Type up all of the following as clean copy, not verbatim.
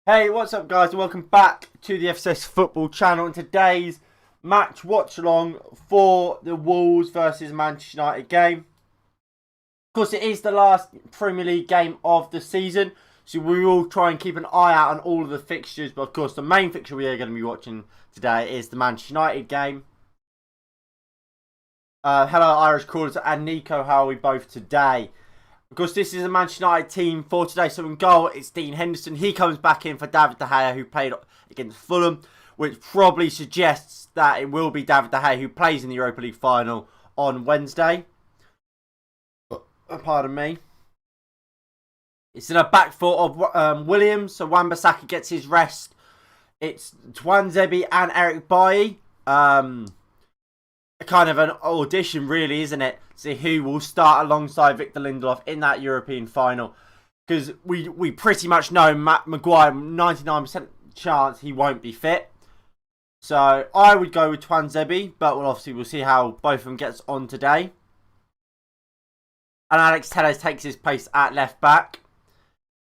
Hey, what's up guys, and welcome back to the FSS Football channel. And today's match watch along for the Wolves versus Manchester United game. Of course, it is the last Premier League game of the season, so we will try and keep an eye out on all of the fixtures. But of course, the main fixture we are going to be watching today is the Manchester United game. Hello Irish callers and Nico, how are we both today? Of course, this is a Manchester United team for today. So in goal, it's Dean Henderson. He comes back in for David De Gea, who played against Fulham, which probably suggests that it will be David De Gea who plays in the Europa League final on Wednesday. Pardon me. It's in a back four of Williams, so Wan-Bissaka gets his rest. It's Tuanzebe and Eric Bailly. Kind of an audition, really, isn't it? See who will start alongside Victor Lindelof in that European final. Because we pretty much know Matt Maguire, 99% chance he won't be fit. So I would go with Tuanzebe, but we'll see how both of them gets on today. And Alex Telles takes his place at left back.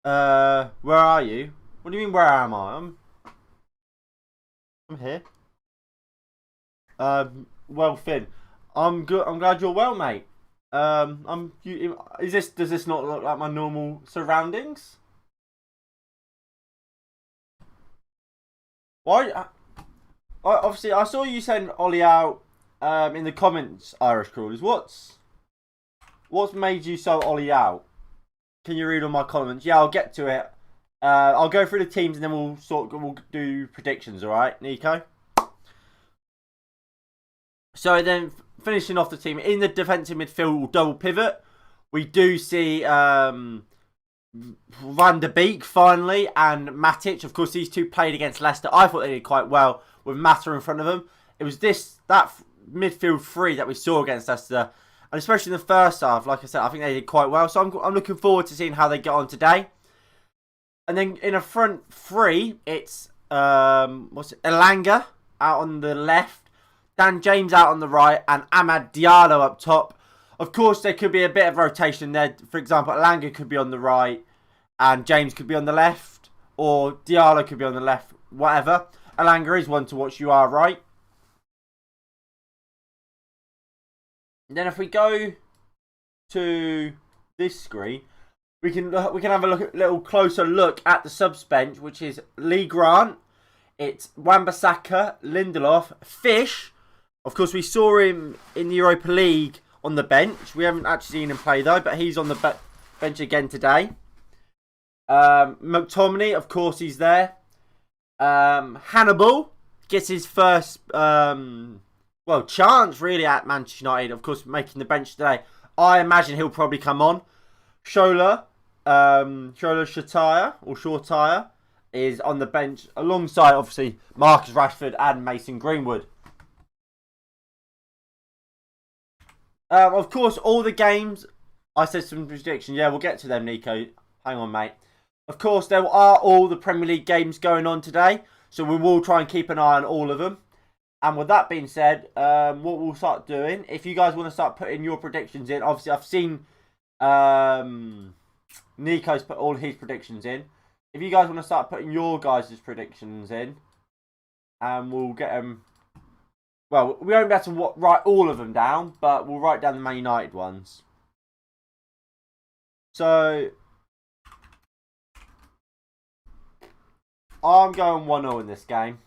Where are you? What do you mean, where am I? I'm here. Well, Finn, I'm good. I'm glad you're well, mate. Does this not look like my normal surroundings? Why? Obviously, I saw you send Ollie out in the comments, Irish Crawlers. What's made you so Ollie out? Can you read all my comments? Yeah, I'll get to it. I'll go through the teams and then we'll do predictions. All right, Nico. So then, finishing off the team in the defensive midfield double pivot, we do see Van der Beek finally and Matic. Of course, these two played against Leicester. I thought they did quite well with Mata in front of them. It was that midfield three that we saw against Leicester, and especially in the first half. Like I said, I think they did quite well. So I'm looking forward to seeing how they get on today. And then in a front three, it's Elanga out on the left. Dan James out on the right and Amad Diallo up top. Of course, there could be a bit of rotation there. For example, Elanga could be on the right and James could be on the left. Or Diallo could be on the left, whatever. Elanga is one to watch, you are right. And then if we go to this screen, we can have a little closer look at the subs bench, which is Lee Grant. It's Wan-Bissaka, Lindelof, Fish. Of course, we saw him in the Europa League on the bench. We haven't actually seen him play, though, but he's on the bench again today. McTominay, of course, he's there. Hannibal gets his first, chance, really, at Manchester United. Of course, making the bench today. I imagine he'll probably come on. Shola Shortire is on the bench alongside, obviously, Marcus Rashford and Mason Greenwood. Of course, all the games, I said some predictions. Yeah, we'll get to them, Nico. Hang on, mate. Of course, there are all the Premier League games going on today, so we will try and keep an eye on all of them. And with that being said, what we'll start doing, if you guys want to start putting your predictions in, obviously I've seen Nico's put all his predictions in. If you guys want to start putting your guys' predictions in, and we'll get them. Well, we won't be able to write all of them down, but we'll write down the Man United ones. So, I'm going 1-0 in this game.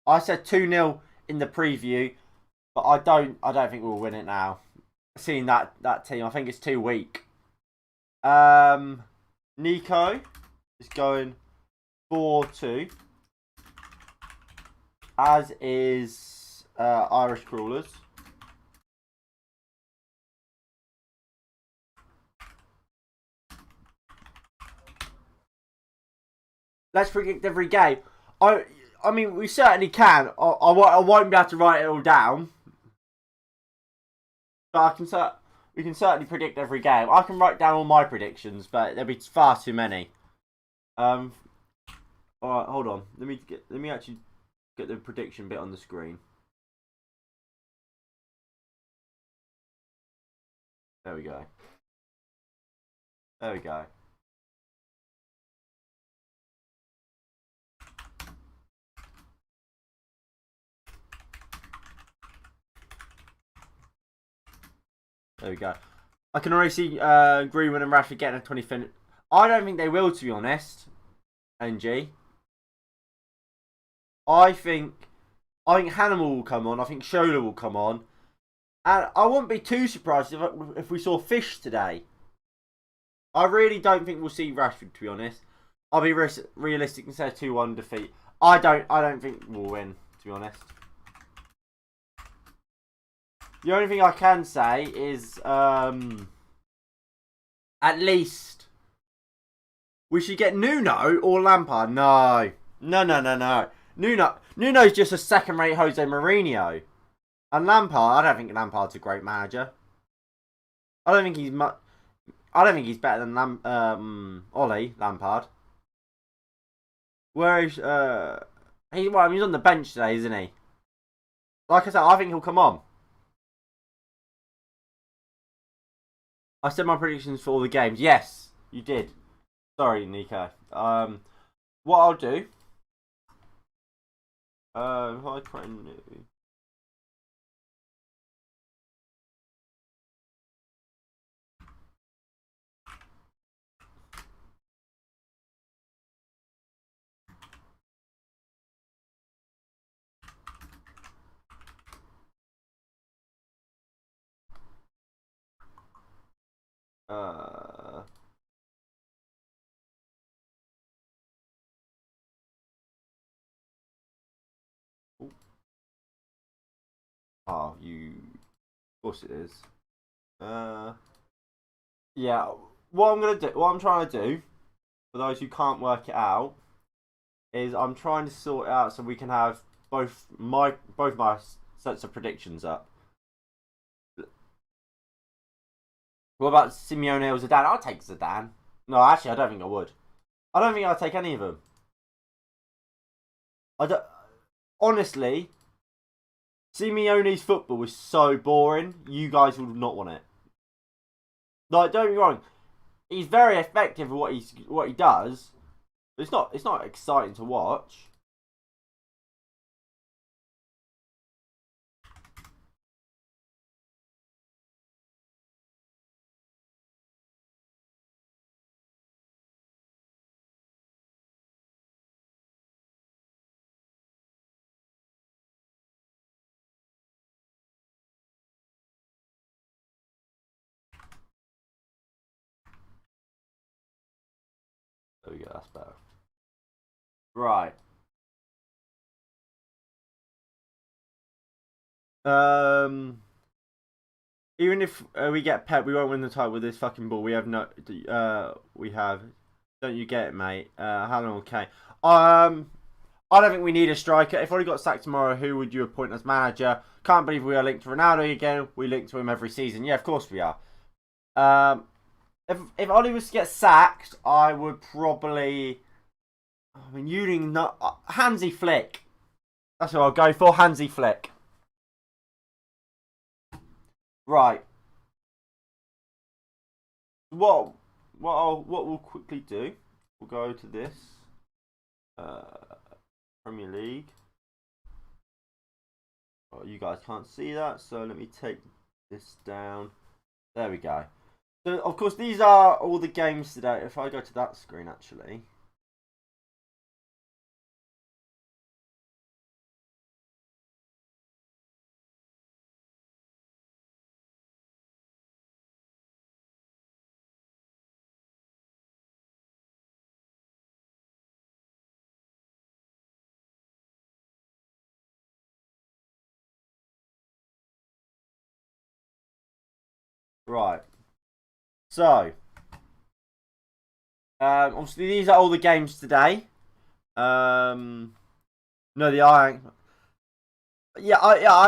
I said 2-0 in the preview, but I don't think we'll win it now. Seeing that team, I think it's too weak. Nico is going 4-2. As is Irish Crawlers. Let's predict every game. I mean, we certainly can. I won't be able to write it all down, but we can certainly predict every game. I can write down all my predictions, but there'll be far too many. All right, hold on. Let me actually get the prediction bit on the screen. There we go. There we go. There we go. I can already see Greenwood and Rashford getting a 20 finish. I don't think they will, to be honest. NG. I think Hannibal will come on. I think Shola will come on. And I wouldn't be too surprised if we saw Fish today. I really don't think we'll see Rashford, to be honest. I'll be realistic and say 2-1 defeat. I don't think we'll win, to be honest. The only thing I can say is at least we should get Nuno or Lampard. No. Nuno's just a second-rate Jose Mourinho. And Lampard, I don't think Lampard's a great manager. I don't think he's better than Ollie Lampard. Whereas he's on the bench today, isn't he? Like I said, I think he'll come on. I said my predictions for all the games. Yes, you did. Sorry, Nico. What I'll do. If I create new. Oh, you. Of course it is. Yeah. What I'm trying to do, for those who can't work it out, is I'm trying to sort it out so we can have both my sets of predictions up. What about Simeone or Zidane? I'll take Zidane. No, actually, I don't think I would. I don't think I'll take any of them. Honestly, Simeone's football is so boring. You guys would not want it. Like, don't get me wrong. He's very effective at what he does. But it's not exciting to watch. There we go, that's better. Right. Even if we get Pep, we won't win the title with this fucking ball. We have no. We have. Don't you get it, mate? How long? Okay. I don't think we need a striker. If Ollie got sacked tomorrow, who would you appoint as manager? Can't believe we are linked to Ronaldo again. We link to him every season. Yeah, of course we are. If Ollie was to get sacked, I would probably. I mean, using Hansi Flick. That's what I'll go for. Hansi Flick. Right. What we'll quickly do? We'll go to this. Premier League. Oh, you guys can't see that, so let me take this down. There we go. So, of course, these are all the games today. If I go to that screen, actually. Right. So, obviously these are all the games today. No, I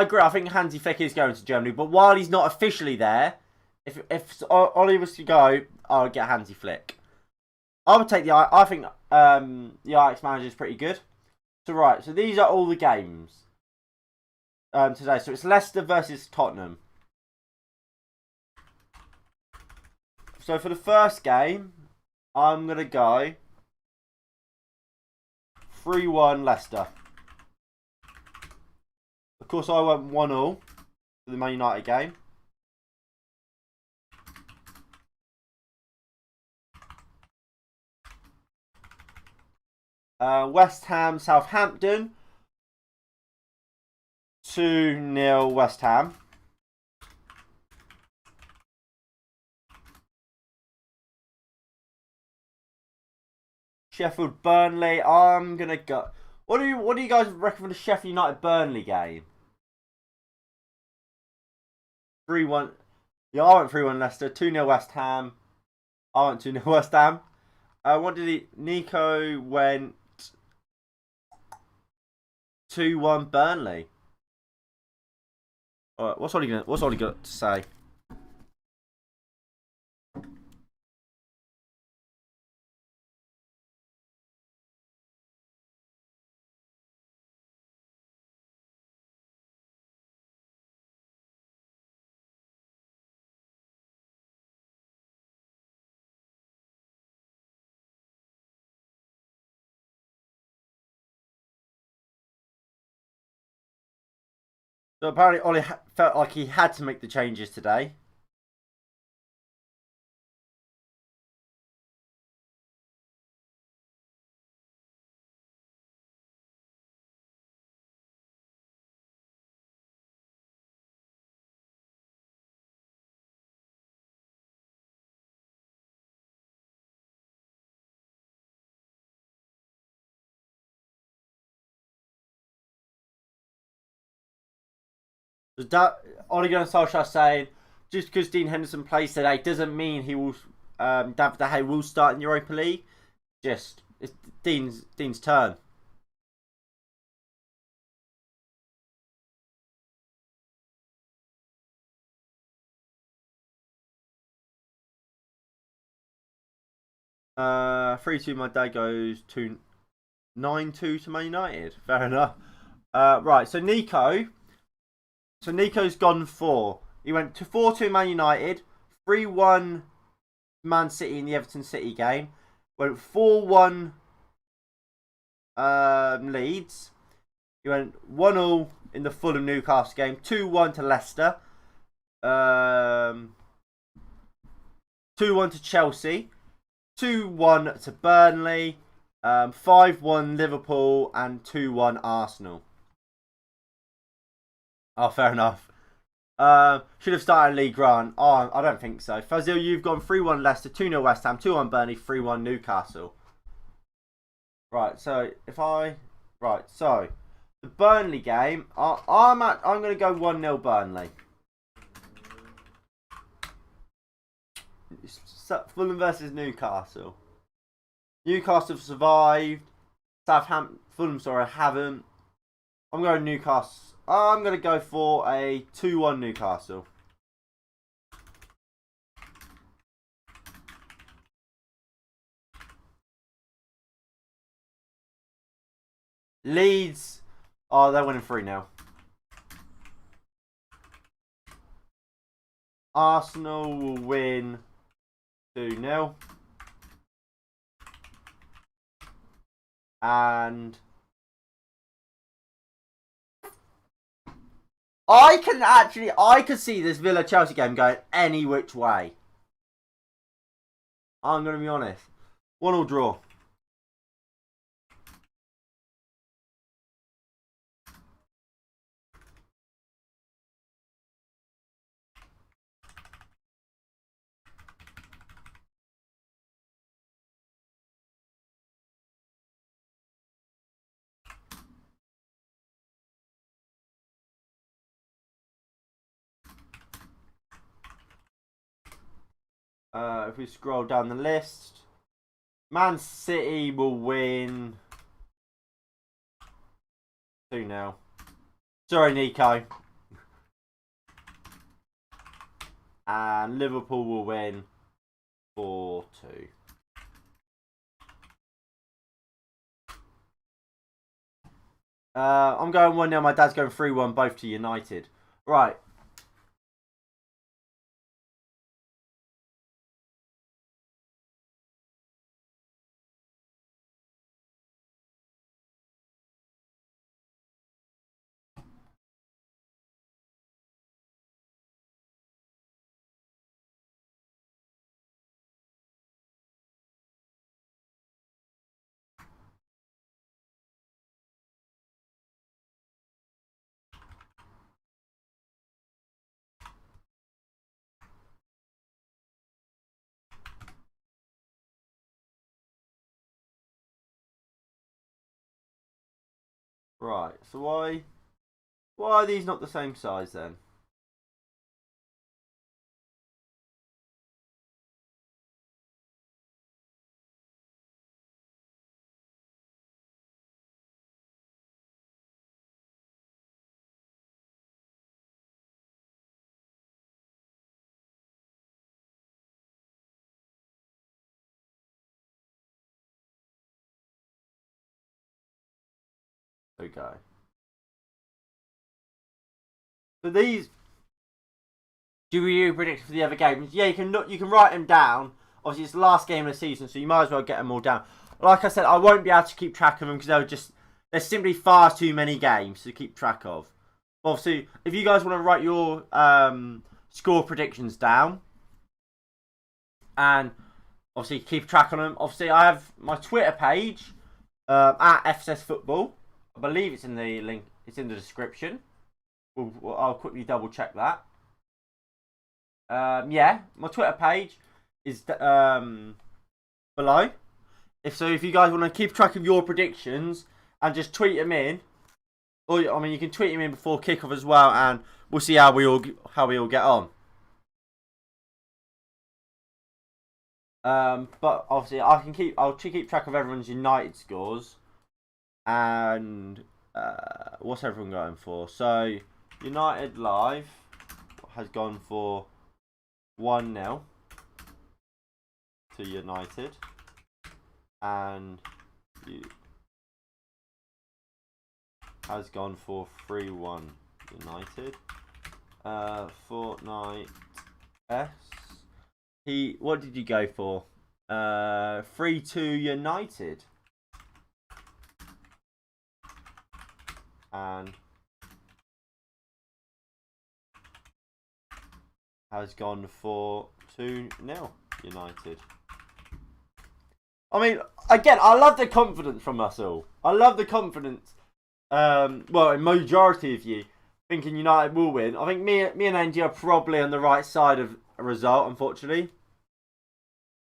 agree. I think Hansi Flick is going to Germany, but while he's not officially there, if Ollie was to go, I would get Hansi Flick. I would take I think the Ajax manager is pretty good. So right, so these are all the games today. So it's Leicester versus Tottenham. So for the first game, I'm going to go 3-1 Leicester. Of course, I went 1-0 for the Man United game. West Ham, Southampton. 2-0 West Ham. Sheffield, Burnley. I'm gonna go. What do you guys reckon for the Sheffield United Burnley game? 3-1. Yeah, I went 3-1 Leicester. 2-0 West Ham. I went 2-0 West Ham. What did he? Nico went 2-1 Burnley. Alright, what's Ollie got to say? So apparently Ollie felt like he had to make the changes today. Was that Ole Gunnar Solskjaer saying just because Dean Henderson plays today doesn't mean he will David De Gea will start in Europa League? Just it's Dean's turn. Uh, 3-2. My dad goes to 9-2 to Man United. Fair enough. Right. So Nico's gone 4. He went to 4-2 Man United, 3-1 Man City in the Everton City game. Went 4-1 Leeds. He went 1-0 in the Fulham Newcastle game, 2-1 to Leicester. 2-1 to Chelsea, 2-1 to Burnley, 5-1 Liverpool, and 2-1 Arsenal. Oh, fair enough. Should have started Lee Grant. Oh, I don't think so. Fazil, you've gone 3-1 Leicester, 2-0 West Ham, 2-1 Burnley, 3-1 Newcastle. Right, so so the Burnley game, I'm going to go 1-0 Burnley. Fulham versus Newcastle. Newcastle have survived. Fulham, haven't. I'm going Newcastle. I'm going to go for a 2-1 Newcastle. Leeds. Oh, they're winning 3-0. Arsenal will win 2-0. And I could see this Villa Chelsea game going any which way. I'm going to be honest. 1-1 draw. If we scroll down the list, Man City will win 2-0. Sorry, Nico. And Liverpool will win 4-2. I'm going 1-0. My dad's going 3-1, both to United. Right. Right. So why are these not the same size then? Okay. So these, do you predict for the other games? Yeah, you can write them down. Obviously, it's the last game of the season, so you might as well get them all down. Like I said, I won't be able to keep track of them because there's simply far too many games to keep track of. Obviously, if you guys want to write your score predictions down and obviously keep track on them. Obviously, I have my Twitter page at FSS Football. I believe it's in the link. It's in the description. I'll quickly double check that. Yeah, my Twitter page is below. If you guys want to keep track of your predictions and just tweet them in, or I mean, you can tweet them in before kickoff as well, and we'll see how we all get on. But obviously, I'll keep track of everyone's United scores, and what's everyone going for? So United Live has gone for 1-0 to United, and you has gone for 3-1 United. Fortnite S. What did you go for? 3-2 United. And has gone for 2-0 United. I mean, again, I love the confidence from us all. I love the confidence. Well, a majority of you thinking United will win. I think me and Angie are probably on the right side of a result, unfortunately.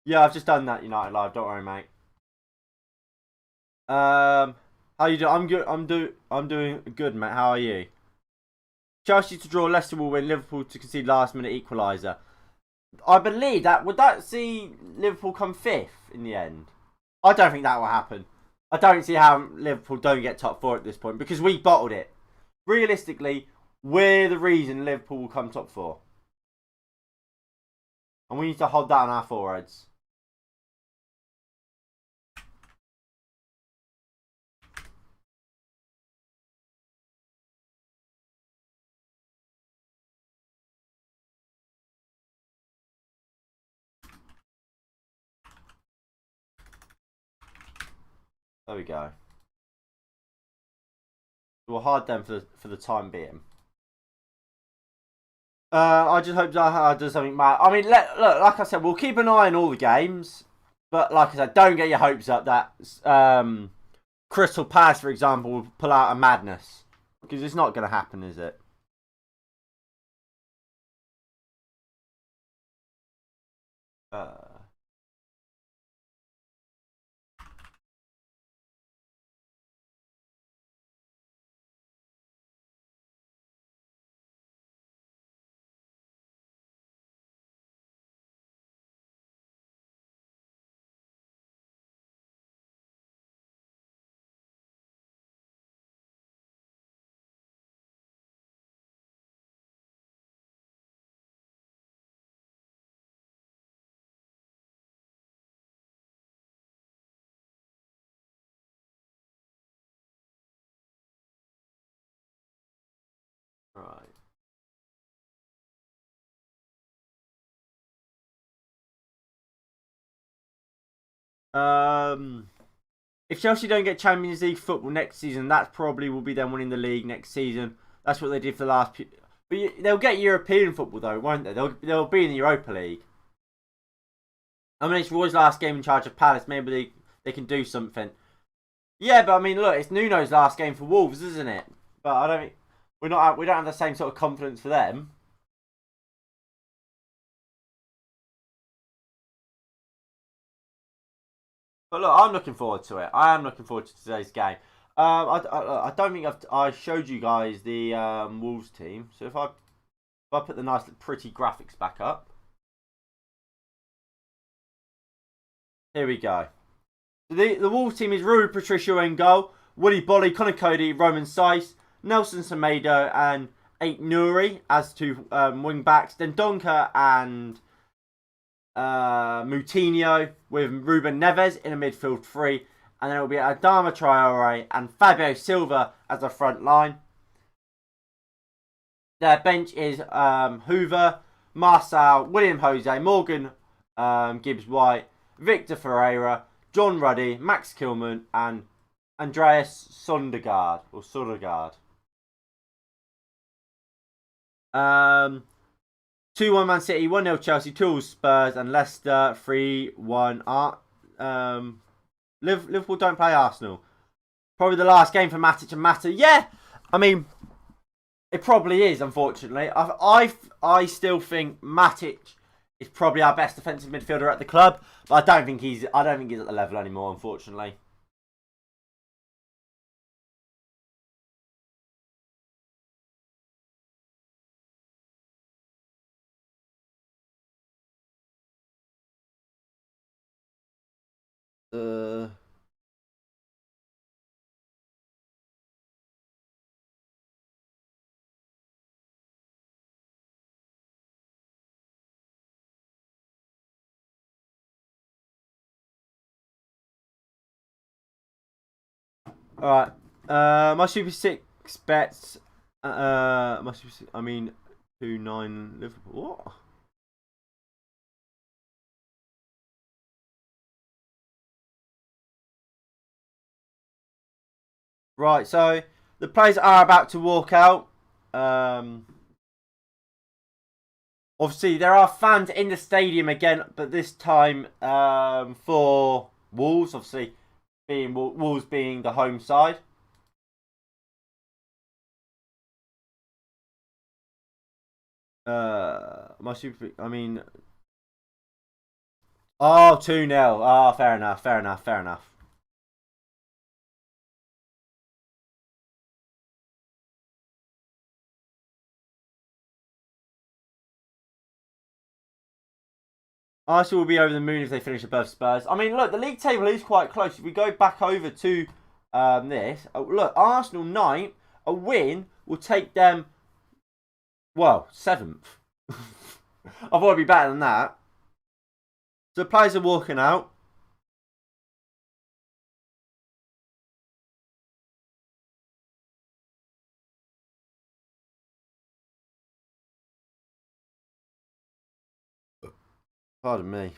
Yeah, I've just done that, United Live. Don't worry, mate. How you doing? I'm good. I'm doing good, mate. How are you? Chelsea to draw, Leicester will win. Liverpool to concede last minute equaliser. I believe that would that see Liverpool come fifth in the end. I don't think that will happen. I don't see how Liverpool don't get top four at this point because we bottled it. Realistically, we're the reason Liverpool will come top four. And we need to hold that on our foreheads. There we go. We'll hide them for the time being. I just hope that does something mad. I mean, look, like I said, we'll keep an eye on all the games. But like I said, don't get your hopes up that Crystal Palace, for example, will pull out a madness. Because it's not going to happen, is it? Right. If Chelsea don't get Champions League football next season, that probably will be them winning the league next season. That's what they did for the last. But they'll get European football though, won't they? They'll be in the Europa League. I mean, it's Roy's last game in charge of Palace. Maybe they can do something. Yeah, but I mean, look, it's Nuno's last game for Wolves, isn't it? But I don't think we don't have the same sort of confidence for them. But look, I'm looking forward to it. I am looking forward to today's game. I don't think I showed you guys the Wolves team. So if I put the nice pretty graphics back up, here we go. The Wolves team is Rui Patricio in goal, Willy Bolly, Connor Cody, Roman Saiz, Nelson Semedo, and Ait Nouri as two wing backs. Then Donker and Moutinho with Ruben Neves in a midfield three. And then it will be Adama Traore and Fabio Silva as a front line. Their bench is Hoover, Marcel, William Jose, Morgan Gibbs White, Victor Ferreira, John Ruddy, Max Kilman, and Andreas Sondergaard or Sodergaard. 2-1 Man City, 1-0 Chelsea, 2-0 Spurs, and Leicester 3-1 Liverpool don't play Arsenal. Probably the last game for Matic and Mata. Yeah, I mean, it probably is. Unfortunately, I still think Matic is probably our best defensive midfielder at the club, but I don't think he's at the level anymore. Unfortunately. Alright. My Super 6 bets. My Super 6, I mean, 2-9 Liverpool. What? Right, so the players are about to walk out. Obviously, there are fans in the stadium again, but this time for Wolves, obviously, Wolves being the home side. My Super, I mean, oh, 2-0. Ah, fair enough, fair enough, fair enough. Arsenal will be over the moon if they finish above Spurs. I mean, look, the league table is quite close. If we go back over to this, look, Arsenal 9th, a win will take them, well, 7th. I thought it'd be better than that. So the players are walking out. Pardon me.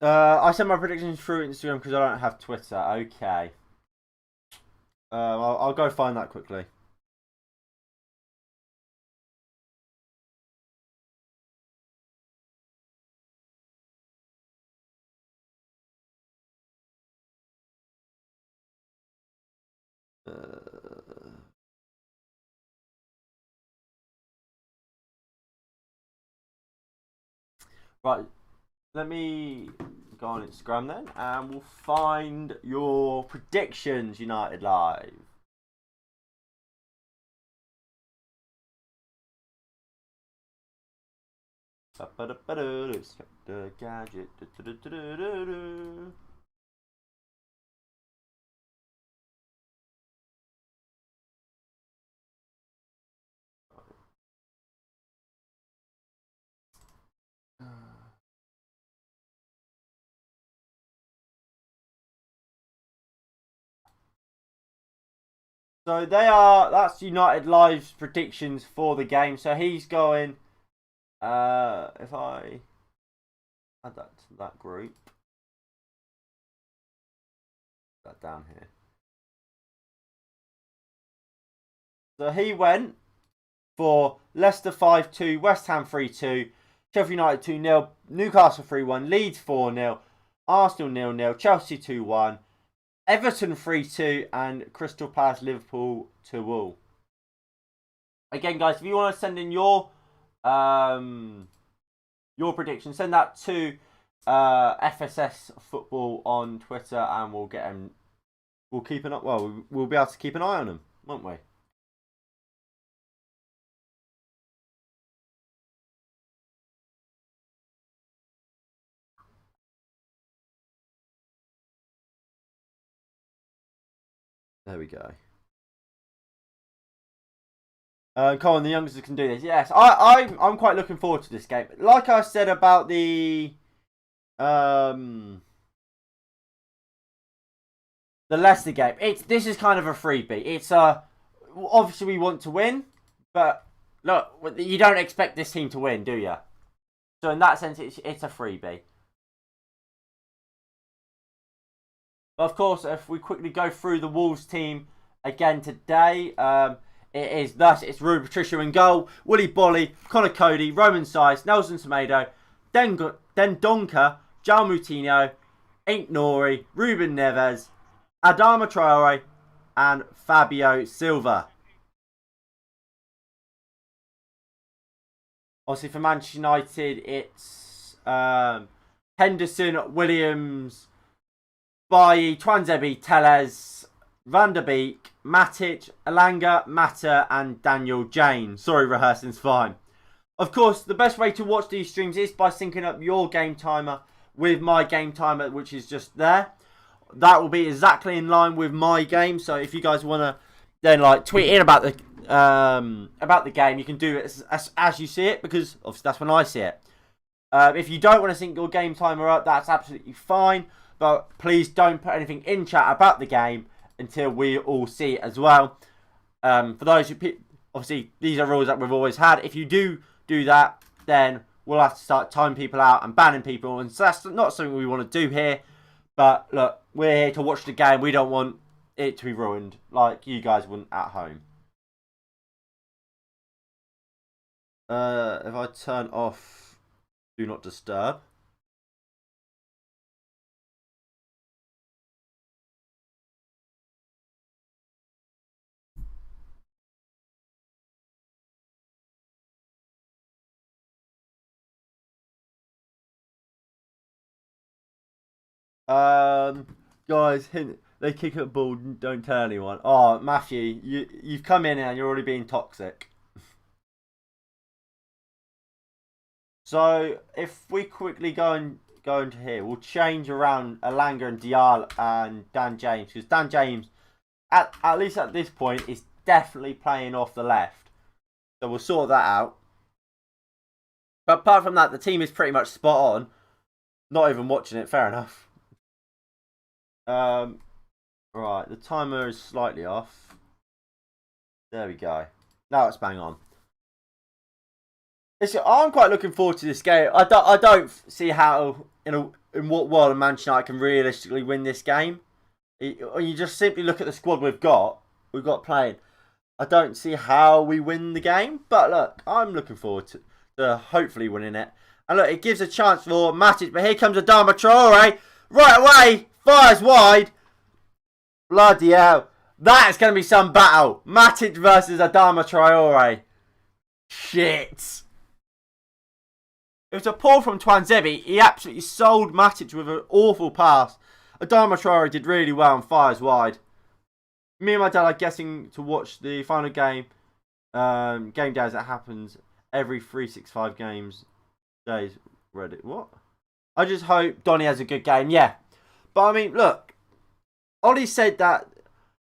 I sent my predictions through Instagram because I don't have Twitter. Okay. I'll go find that quickly. Right. Let me go on Instagram then, and we'll find your predictions, United Live. The gadget. So that's United Live's predictions for the game. So he's going, if I add that to that group, that down here. So he went for Leicester 5-2, West Ham 3-2, Sheffield United 2-0, Newcastle 3-1, Leeds 4-0, Arsenal 0-0, Chelsea 2-1, Everton 3-2, and Crystal Palace Liverpool 2-all. Again, guys, if you want to send in your your prediction. Send that to FSS Football on Twitter, and we'll get them. We'll keep an eye. Well, we'll be able to keep an eye on them, won't we? There we go. Come on, the youngsters can do this. Yes, I'm quite looking forward to this game. Like I said about the Leicester game, this is kind of a freebie. It's obviously we want to win, but look, you don't expect this team to win, do you? So in that sense, it's a freebie. Of course, if we quickly go through the Wolves team again today, it's Rui Patricio in goal, Willy Bolly, Connor Cody, Roman Size, Nelson Semedo, Den Donker, João Moutinho, Ink Nori, Ruben Neves, Adama Traore, and Fabio Silva. Obviously for Manchester United, it's Henderson, Williams, Bailly, Twanzebe, Telles, Van der Beek, Matic, Elanga, Mata, and Daniel James. Sorry, rehearsing's fine. Of course, the best way to watch these streams is by syncing up your game timer with my game timer, which is just there. That will be exactly in line with my game. So if you guys want to then like tweet in about the game, you can do it as you see it, because obviously that's when I see it. If you don't want to sync your game timer up, that's absolutely fine. But please don't put anything in chat about the game until we all see it as well. For those who, obviously, these are rules that we've always had. If you do that, then we'll have to start timing people out and banning people. And so that's not something we want to do here. But look, we're here to watch the game. We don't want it to be ruined like you guys wouldn't at home. If I turn off Do Not Disturb. Guys, hint, they kick at ball, don't tell anyone. Oh, Matthew, you've come in and you're already being toxic. So, if we quickly go into here, we'll change around Elanga and Dial and Dan James, because Dan James, at least at this point, is definitely playing off the left. So we'll sort that out. But apart from that, the team is pretty much spot on. Not even watching it, fair enough. Right, the timer is slightly off. There we go. Now it's bang on. I'm quite looking forward to this game. I don't see how in what world Manchester United can realistically win this game. You just simply look at the squad we've got playing. I don't see how we win the game, but look, I'm looking forward to hopefully winning it. And look, it gives a chance for Matic, but here comes Adama Traore right away, fires wide. Bloody hell, that's going to be some battle. Matic versus Adama Traore. Shit. It was a pull from Twanzebe. He absolutely sold Matic with an awful pass. Adama Traore did really well and fires wide. Me and my dad are guessing to watch the final game. Game days that happens every 365 games days. Reddit. What? I just hope Donny has a good game. Yeah. But I mean, look. Ollie said that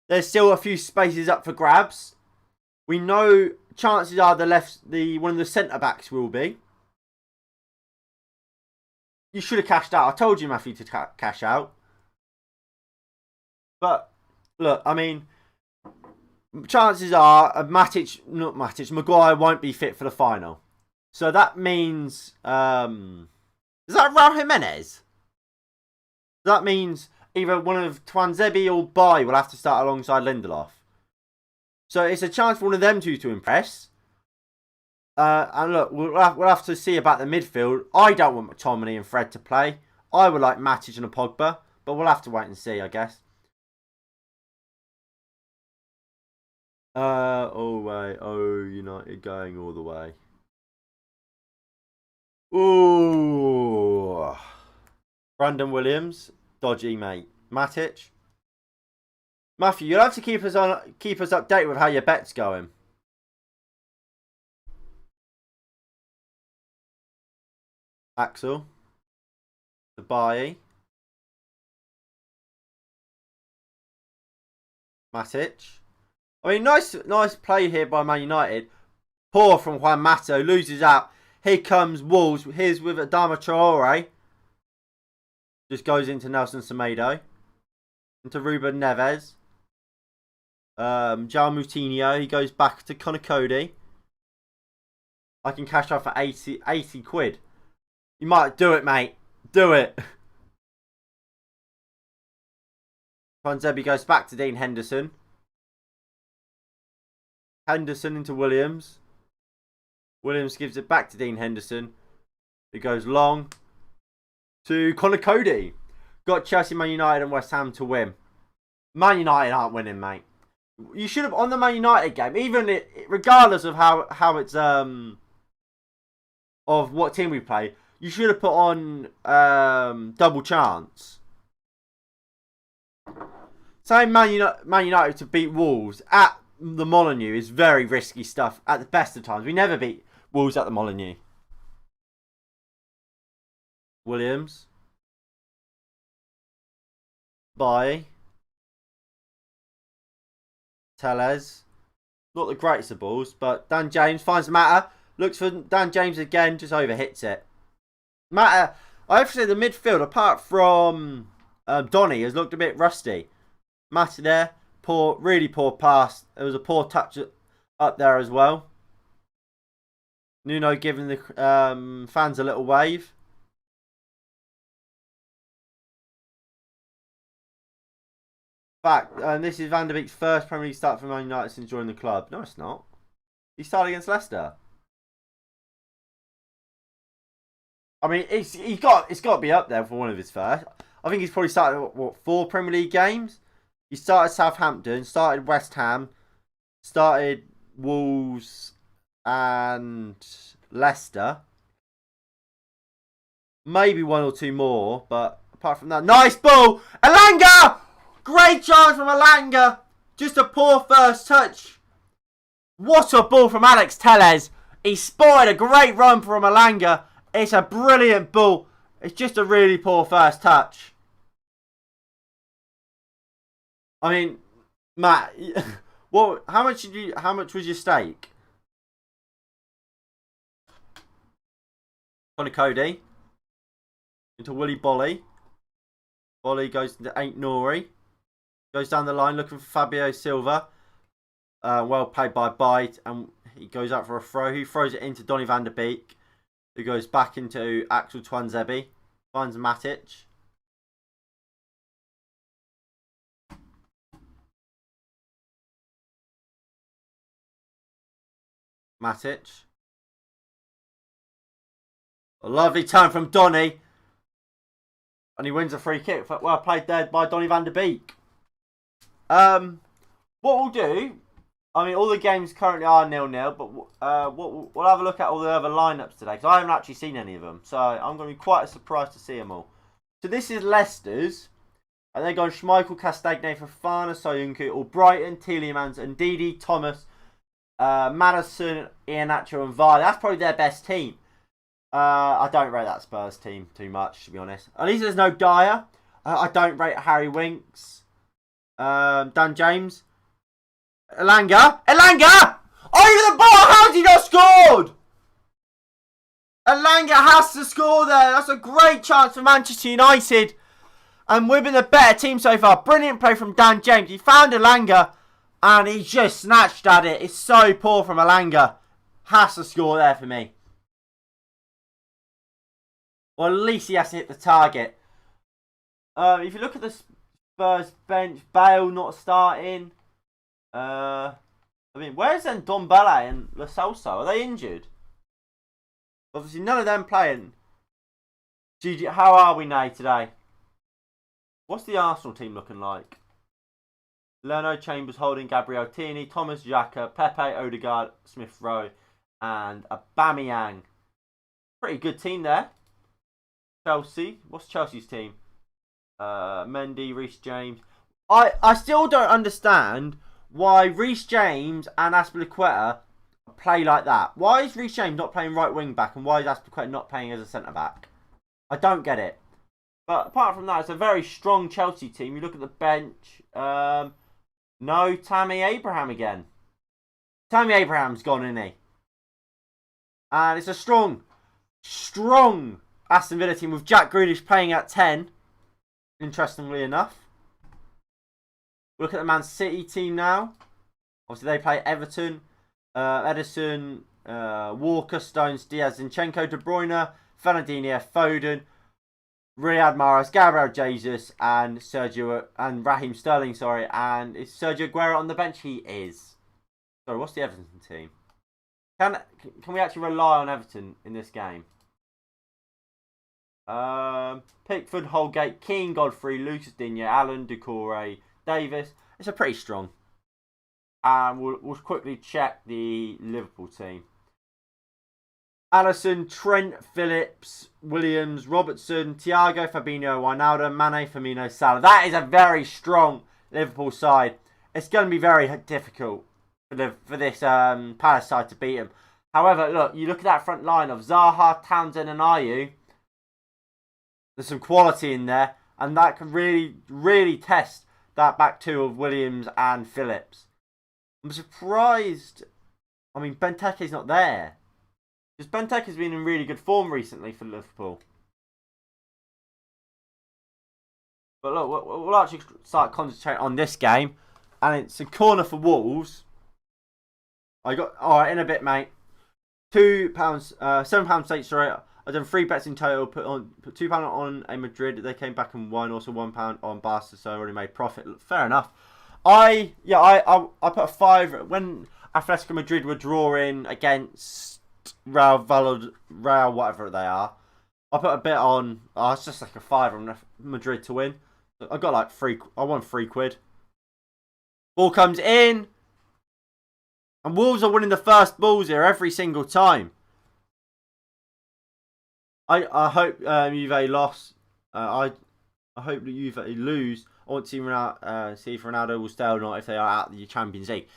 there's still a few spaces up for grabs. We know chances are one of the centre backs will be. You should have cashed out. I told you, Matthew, to cash out. But, look, I mean, chances are Maguire won't be fit for the final. So that means, is that Raul Jimenez? That means either one of Twanzebe or Bailly will have to start alongside Lindelof. So it's a chance for one of them two to impress. And look, we'll have to see about the midfield. I don't want McTominay and Fred to play. I would like Matic and a Pogba, but we'll have to wait and see, I guess. All way. Oh, United going all the way. Ooh. Brandon Williams. Dodgy, mate. Matic. Matthew, you'll have to keep us updated with how your bet's going. Axel. Dubai. Matic. I mean, nice play here by Man United. Poor from Juan Mato. Loses out. Here comes Wolves. Here's with Adama Traore. Just goes into Nelson Semedo. Into Ruben Neves. João Moutinho. He goes back to Conor Cody. I can cash out for 80 quid. You might do it, mate. Do it. Tuanzebe goes back to Dean Henderson. Henderson into Williams. Williams gives it back to Dean Henderson. It goes long to Conor Cody. Got Chelsea, Man United and West Ham to win. Man United aren't winning, mate. You should have, on the Man United game, even regardless of how it's of what team we play, you should have put on double chance. Saying Man United to beat Wolves at the Molineux is very risky stuff at the best of times. We never beat Wolves at the Molineux. Williams. Bailly. Telles. Not the greatest of balls, but Dan James finds Mata. Looks for Dan James again, just overhits it. Mata, I have to say the midfield, apart from Donny, has looked a bit rusty. Mata there. Poor, really poor pass. There was a poor touch up there as well. Nuno giving the fans a little wave. Fact, this is Van der Beek's first Premier League start for Man United since joining the club. No, it's not. He started against Leicester. I mean, it's got to be up there for one of his first. I think he's probably started what 4 Premier League games. He started Southampton, started West Ham, started Wolves and Leicester. Maybe 1 or 2 more, but apart from that, nice ball! Elanga! Great chance from Elanga. Just a poor first touch. What a ball from Alex Telles. He spotted a great run from Elanga. It's a brilliant ball. It's just a really poor first touch. I mean, Matt, what? How much was your stake? Conor Cody into Willy Bolly. Bolly goes into Ain't Nori. Goes down the line looking for Fabio Silva. Well played by Byte. And he goes out for a throw. He throws it into Donny van der Beek. Who goes back into Axel Tuanzebe. Finds Matic. Matic. A lovely turn from Donny. And he wins a free kick. Well played there by Donny van der Beek. What we'll do, I mean, all the games currently are 0-0, but we'll have a look at all the other lineups today, because I haven't actually seen any of them, so I'm going to be quite surprised to see them all. So this is Leicester's, and they're going Schmeichel, Castagne, Fofana, Soyuncu, Albrighton, Tielemans, and Ndidi, Thomas, Maddison, Iheanacho, and VAR. That's probably their best team. I don't rate that Spurs team too much, to be honest. At least there's no Dyer. I don't rate Harry Winks. Dan James. Elanga! Over the ball! How's he not scored? Elanga has to score there. That's a great chance for Manchester United. And we've been the better team so far. Brilliant play from Dan James. He found Elanga and he just snatched at it. It's so poor from Elanga. Has to score there for me. Well, at least he has to hit the target. If you look at the Spurs bench, Bale not starting. I mean, where's then Dombele and Lo Celso? Are they injured? Obviously, none of them playing. GG, how are we now today? What's the Arsenal team looking like? Leno, Chambers, Holding, Gabriel Tierney, Thomas, Xhaka, Pepe, Odegaard, Smith Rowe, and Aubameyang. Pretty good team there. Chelsea. What's Chelsea's team? Mendy, Reece James. I still don't understand why Reece James and Azpilicueta play like that. Why is Reece James not playing right wing back and why is Azpilicueta not playing as a centre back? I don't get it. But apart from that, it's a very strong Chelsea team. You look at the bench. No, Tammy Abraham again. Tammy Abraham's gone, isn't he? And it's a strong Aston Villa team with Jack Grealish playing at 10. Interestingly enough. Look at the Man City team now. Obviously, they play Everton, Ederson, Walker, Stones, Diaz, Zinchenko, De Bruyne, Fernandinho, Foden, Riyad Mahrez, Gabriel Jesus, and Raheem Sterling. Sorry, and is Sergio Aguero on the bench? He is. Sorry, what's the Everton team? Can we actually rely on Everton in this game? Pickford, Holgate, Keane, Godfrey, Lucas Digne, Allen, Doucouré, Davis. It's a pretty strong. And we'll quickly check the Liverpool team. Alisson, Trent, Phillips, Williams, Robertson, Thiago, Fabinho, Wijnaldum, Mane, Firmino, Salah. That is a very strong Liverpool side. It's going to be very difficult for this Palace side to beat them. However, look, you look at that front line of Zaha, Townsend and Ayew. There's some quality in there. And that can really, really test that back two of Williams and Phillips. I'm surprised. I mean, Benteke's not there. Because Benteke's been in really good form recently for Liverpool. But look, we'll actually start concentrating on this game. And it's a corner for Wolves. Alright, in a bit, mate. £2, £7 stakes, sorry. I've done 3 bets in total. Put £2 on a Madrid. They came back and won. Also £1 on Barca, so I already made profit. Fair enough. I put a 5 when Atletico Madrid were drawing against Real whatever they are. I put a bit on. It's just like a 5 on Madrid to win. I got like I won £3. Ball comes in, and Wolves are winning the first balls here every single time. I hope Juve lost. I hope that Juve lose. I want to see if Ronaldo will stay or not if they are out of the Champions League.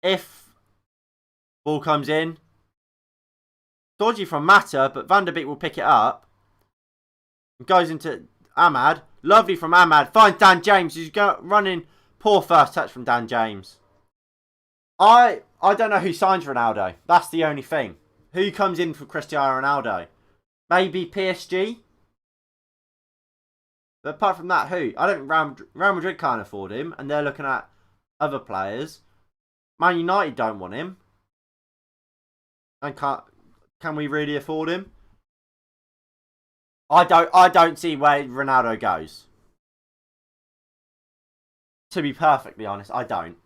If ball comes in, dodgy from Mata, but Van der Beek will pick it up. Goes into Ahmad. Lovely from Ahmad. Finds Dan James, who's running. Poor first touch from Dan James. I don't know who signs Ronaldo. That's the only thing. Who comes in for Cristiano Ronaldo? Maybe PSG? But apart from that, who? I don't think Real Madrid can't afford him, and they're looking at other players. Man United don't want him. And can we really afford him? I don't see where Ronaldo goes. To be perfectly honest, I don't.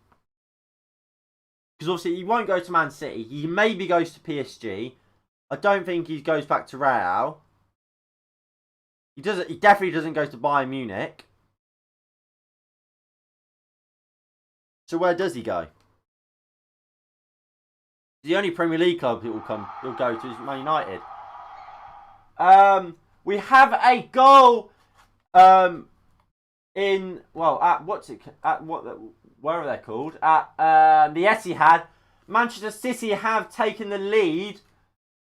Because obviously he won't go to Man City. He maybe goes to PSG. I don't think he goes back to Real. He definitely doesn't go to Bayern Munich. So where does he go? The only Premier League club he'll go to is Man United. We have a goal. Where are they called? At the Etihad. Manchester City have taken the lead.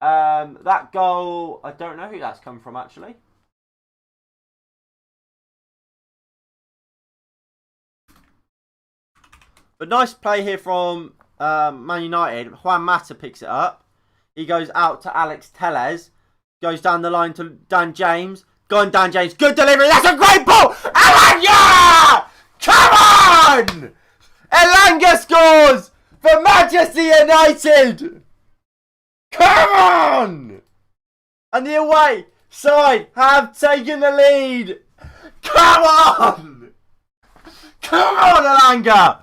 That goal, I don't know who that's come from actually. But nice play here from Man United. Juan Mata picks it up. He goes out to Alex Telles. Goes down the line to Dan James. Go on, Dan James. Good delivery. That's a great ball. Elanga! Come on! Elanga scores for Manchester United. Come on! And the away side have taken the lead. Come on! Come on, Elanga!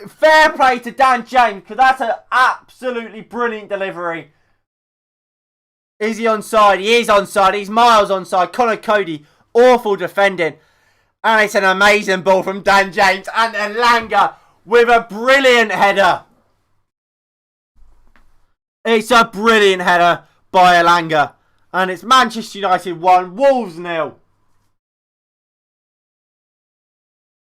Fair play to Dan James, because that's an absolutely brilliant delivery. Is he onside? He is onside. He's miles onside. Connor Cody, awful defending. And it's an amazing ball from Dan James. And Elanga with a brilliant header. It's a brilliant header by Elanga. And it's Manchester United 1, Wolves 0.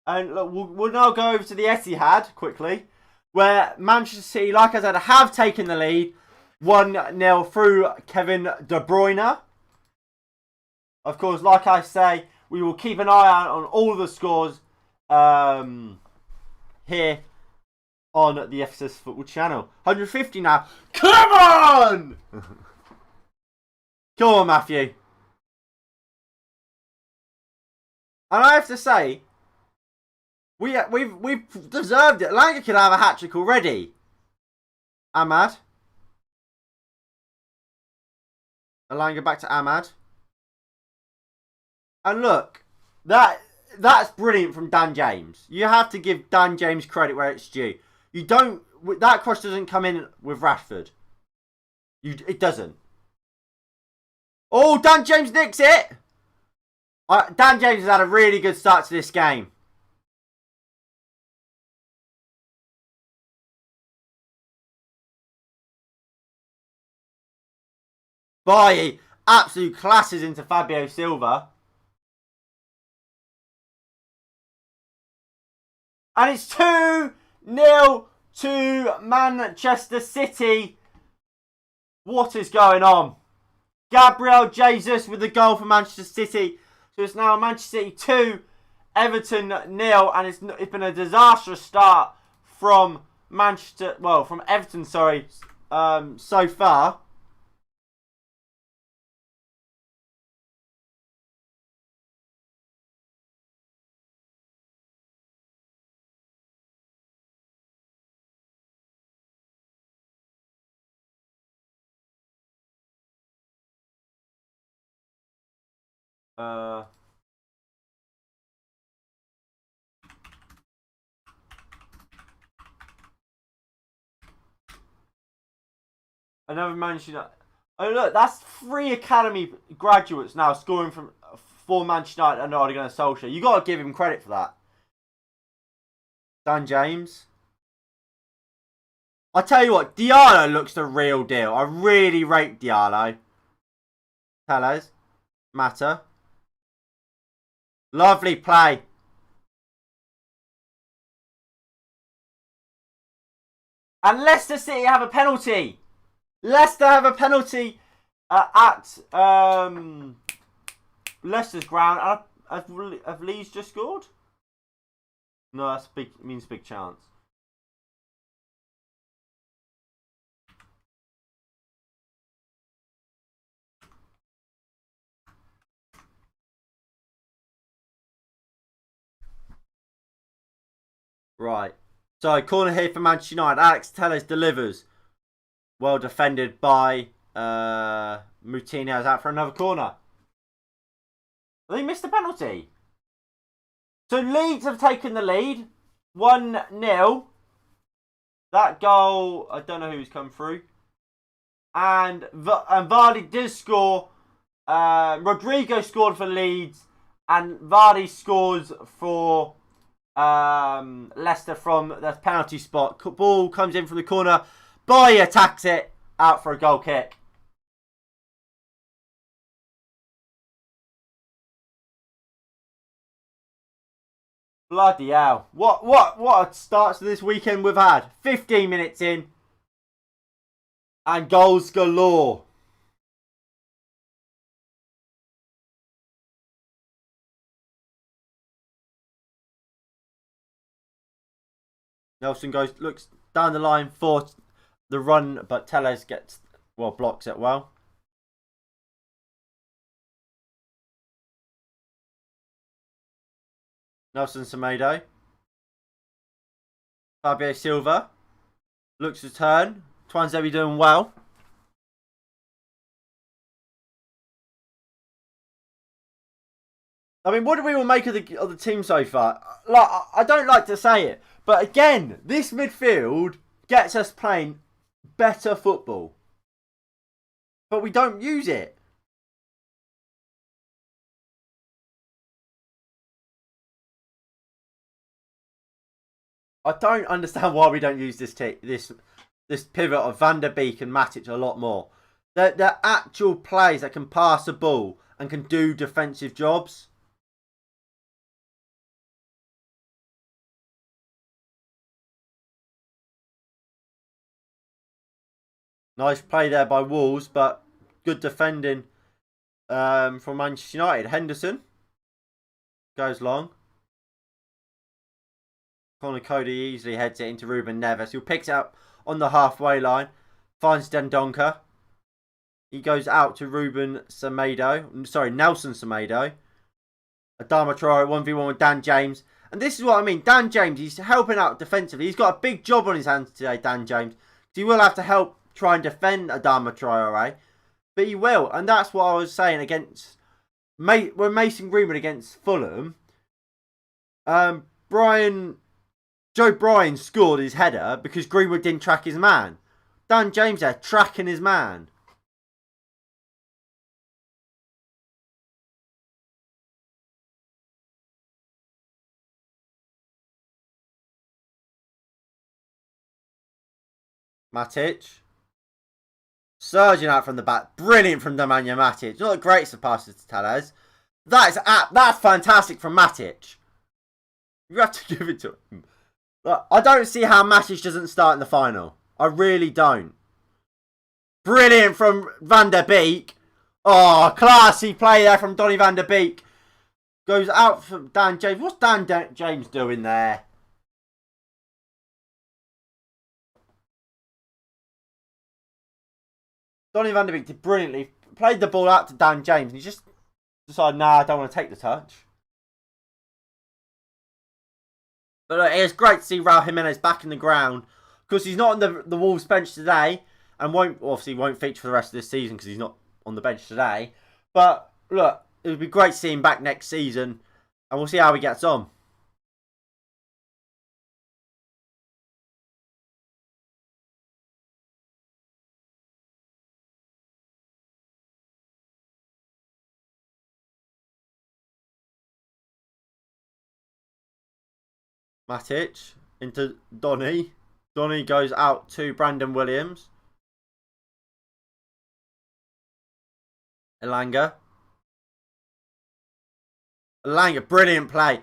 And look, we'll now go over to the Etihad quickly, where Manchester City, like I said, have taken the lead 1-0 through Kevin De Bruyne. Of course, like I say, we will keep an eye out on all of the scores here on the FSS Football channel. 150 now. Come on! Come on, Matthew. And I have to say, we've deserved it. Elanga could have a hat-trick already. Ahmad. Elanga back to Ahmad. And look, that's brilliant from Dan James. You have to give Dan James credit where it's due. You don't. That cross doesn't come in with Rashford. It doesn't. Oh, Dan James nicks it. Dan James has had a really good start to this game. Bailly absolute classes into Fabio Silva. And it's 2-0 to Manchester City. What is going on? Gabriel Jesus with the goal for Manchester City. So it's now Manchester City 2, Everton 0. And it's been a disastrous start from from Everton, sorry, so far. Another Manchester United. Oh look, that's 3 academy graduates now scoring for Manchester United under Ole Gunnar Solskjaer. You got to give him credit for that. Dan James. I tell you what, Diallo looks the real deal. I really rate Diallo. Tellez. Mata. Lovely play. And Leicester City have a penalty. Leicester have a penalty at Leicester's ground. Have Leeds just scored? No, that's means big chance. Right. So, corner here for Manchester United. Alex Telles delivers. Well defended by Moutinho's out for another corner. They missed the penalty. So, Leeds have taken the lead. 1-0. That goal, I don't know who's come through. And Vardy did score. Rodrigo scored for Leeds. And Vardy scores for Leicester from the penalty spot. Ball comes in from the corner. Bailly attacks it. Out for a goal kick. Bloody hell. What a start to this weekend we've had. 15 minutes in. And goals galore. Nelson looks down the line for the run, but Telles blocks it well. Nelson Semedo. Fabio Silva. Looks to turn. Twanzebe doing well. I mean, what do we all make of the team so far? Like, I don't like to say it, but again, this midfield gets us playing better football. But we don't use it. I don't understand why we don't use this pivot of Van der Beek and Matic a lot more. They're actual players that can pass the ball and can do defensive jobs. Nice play there by Wolves, but good defending from Manchester United. Henderson goes long. Conor Coady easily heads it into Ruben Neves, who picks it up on the halfway line. Finds Dendoncker. He goes out to Nelson Semedo. Adama Traore 1v1 with Dan James. And this is what I mean. Dan James, he's helping out defensively. He's got a big job on his hands today, Dan James. He will have to help try and defend Adama Traore. But he will. And that's what I was saying against... when Mason Greenwood against Fulham. Joe Bryan scored his header because Greenwood didn't track his man. Dan James there tracking his man. Matic. Surging out from the back. Brilliant from Nemanja Matic. Not the greatest of passes to Telles. That's fantastic from Matic. You have to give it to him. I don't see how Matic doesn't start in the final. I really don't. Brilliant from Van der Beek. Oh, classy play there from Donny Van der Beek. Goes out from Dan James. What's Dan James doing there? Donny Van der Beek did brilliantly. Played the ball out to Dan James. And he just decided, nah, I don't want to take the touch. But look, it's great to see Raul Jimenez back in the ground. Because he's not on the Wolves bench today. And obviously won't feature for the rest of this season because he's not on the bench today. But look, it would be great to see him back next season. And we'll see how he gets on. Matic into Donny. Donny goes out to Brandon Williams. Elanga, brilliant play.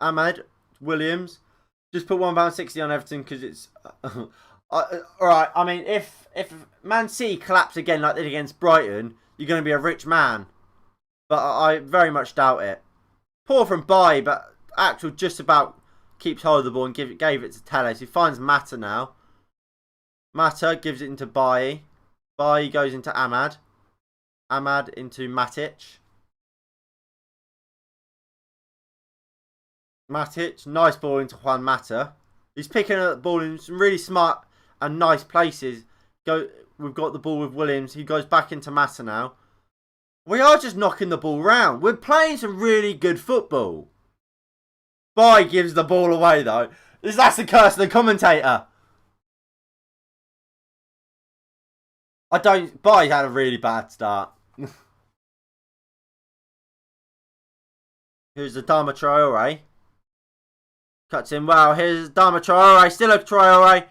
Ahmed Williams. Just put £1.60 on Everton because it's... Alright, I mean, if Man City collapse again like they did against Brighton, you're going to be a rich man. But I very much doubt it. Poor from Bailly, but actual just about keeps hold of the ball and gave it to Telles. He finds Mata now. Mata gives it into Bailly. Bailly goes into Ahmad. Ahmad into Matic. Matic, nice ball into Juan Mata. He's picking up the ball in some really smart and nice places. We've got the ball with Williams. He goes back into Mata now. We are just knocking the ball round. We're playing some really good football. Bailly gives the ball away though. That's the curse of the commentator. Bailly had a really bad start. Here's the Adama Traore. Cuts in well. Here's Adama Traore. Still a Traore.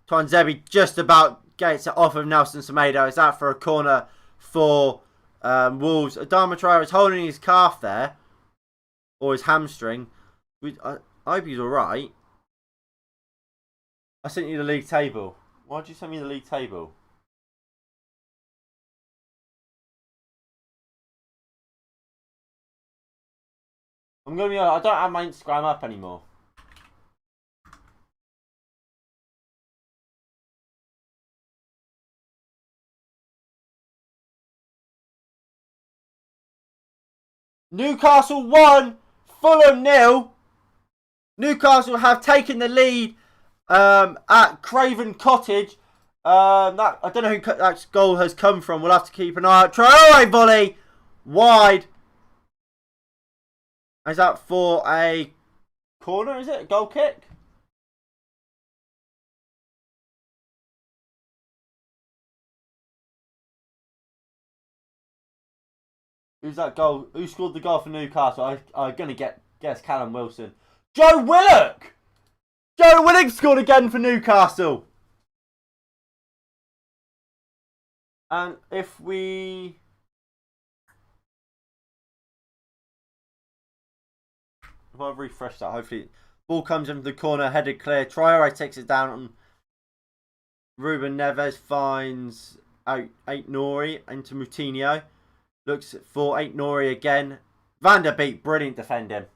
Tuanzebe just about gets it off of Nelson Semedo. It's out for a corner for Wolves. Adama Traore is holding his calf there. Or his hamstring. I hope he's alright. I sent you the league table. Why did you send me the league table? I'm going to be honest, I don't have my Instagram up anymore. Newcastle 1, Fulham 0. Newcastle have taken the lead at Craven Cottage. I don't know who that goal has come from. We'll have to keep an eye out. Traore volley. Wide. Is that for a corner, is it? A goal kick? Who's that goal? Who scored the goal for Newcastle? I'm going to guess Callum Wilson. Joe Willock! Joe Willock scored again for Newcastle. And if I refresh that, hopefully ball comes into the corner, headed clear. Traore takes it down. And Ruben Neves finds out Aït-Nouri into Moutinho. Looks for Aït-Nouri again. Van der Beek, brilliant defending.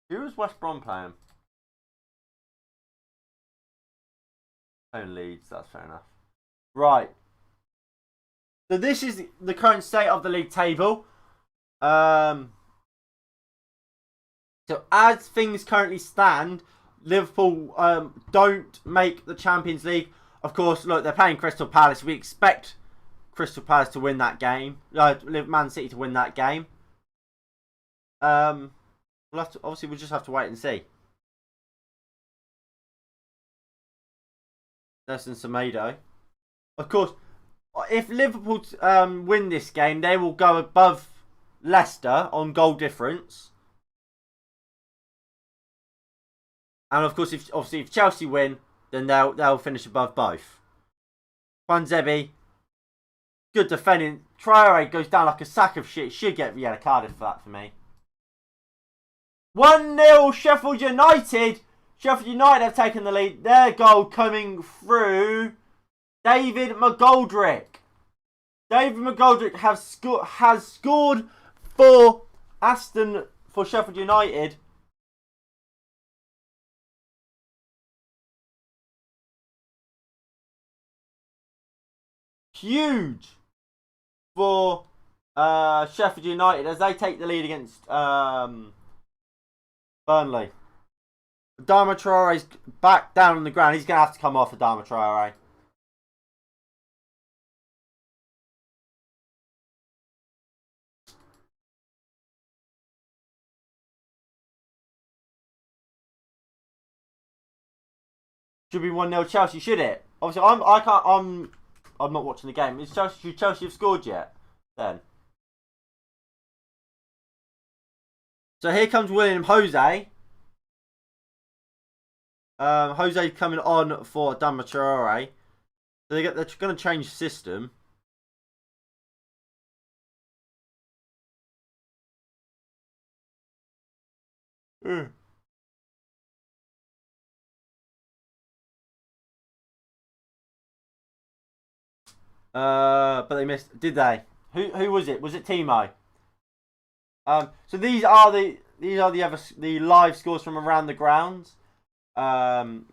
Who was West Brom playing? Leeds, that's fair enough. Right. So this is the current state of the league table. So as things currently stand, Liverpool don't make the Champions League. Of course, look, they're playing Crystal Palace. We expect Crystal Palace to win that game. Man City to win that game. We'll just have to wait and see. Nelson Semedo. Of course, if Liverpool win this game, they will go above Leicester on goal difference. And of course, if Chelsea win, then they'll finish above both. Tuanzebe, good defending. Traore goes down like a sack of shit. Should get yellow carded for that for me. 1-0 Sheffield United. Sheffield United have taken the lead. Their goal coming through David McGoldrick. David McGoldrick has scored for Sheffield United. Huge for Sheffield United as they take the lead against Burnley. Adama Traore's back down on the ground. He's going to have to come off Adama Traore. Should be 1-0 Chelsea, should it? Obviously, I'm not watching the game. Should Chelsea have scored yet? Then. So here comes William Jose. Jose coming on for Adama Traore. So they're going to change system. But they missed. Did they? Who was it? Was it Timo? So these are the live scores from around the grounds. So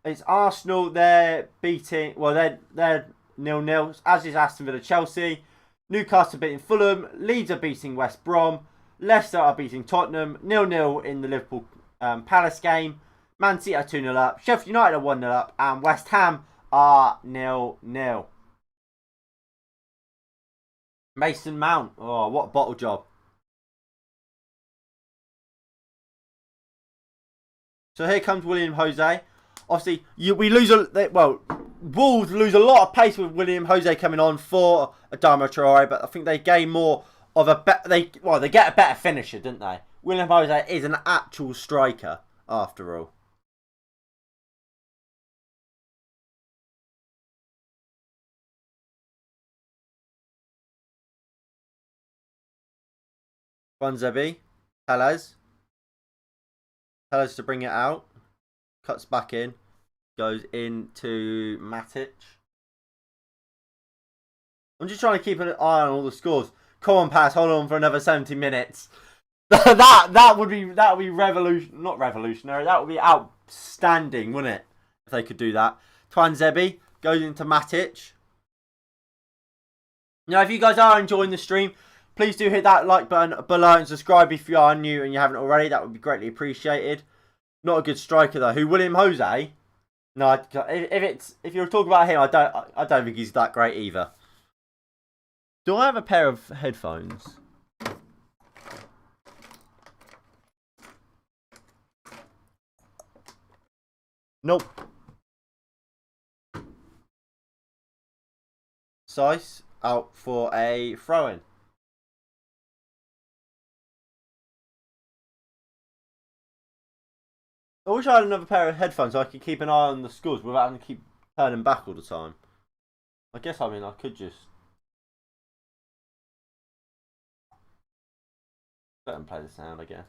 it's Arsenal. They're beating. Well, they're 0-0. As is Aston Villa, Chelsea. Newcastle beating Fulham. Leeds are beating West Brom. Leicester are beating Tottenham. 0-0 in the Liverpool Palace game. Man City are 2-0 up. Sheffield United are 1-0 up, and West Ham are 0-0. Mason Mount. Oh, what a bottle job. So here comes William Jose. Obviously, Wolves lose a lot of pace with William Jose coming on for Adama Traore, but I think they gain more of they get a better finisher, didn't they? William Jose is an actual striker after all. Tuanzebe, Telles to bring it out, cuts back in, goes into Matic. I'm just trying to keep an eye on all the scores. Come on, pass. Hold on for another 70 minutes. that would be not revolutionary. That would be outstanding, wouldn't it? If they could do that. Tuanzebe goes into Matic. Now, if you guys are enjoying the stream, please do hit that like button below and subscribe if you are new and you haven't already. That would be greatly appreciated. Not a good striker though. Who? William Jose? No, if you're talking about him, I don't think he's that great either. Do I have a pair of headphones? Nope. Sice out for a throw-in. I wish I had another pair of headphones so I could keep an eye on the scores without having to keep turning back all the time. I guess, I mean, I could just let them play the sound, I guess.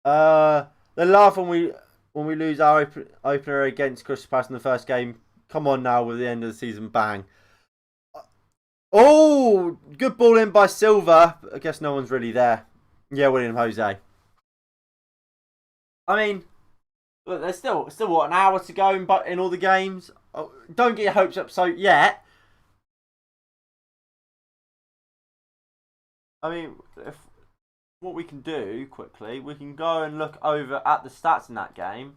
The laugh when we lose our opener against Crystal Palace in the first game. Come on now, with the end of the season, bang. Oh, good ball in by Silva. I guess no one's really there. Yeah, William Jose. I mean, look, there's still what, an hour to go in all the games. Oh, don't get your hopes up so yet. I mean, what we can do quickly, we can go and look over at the stats in that game.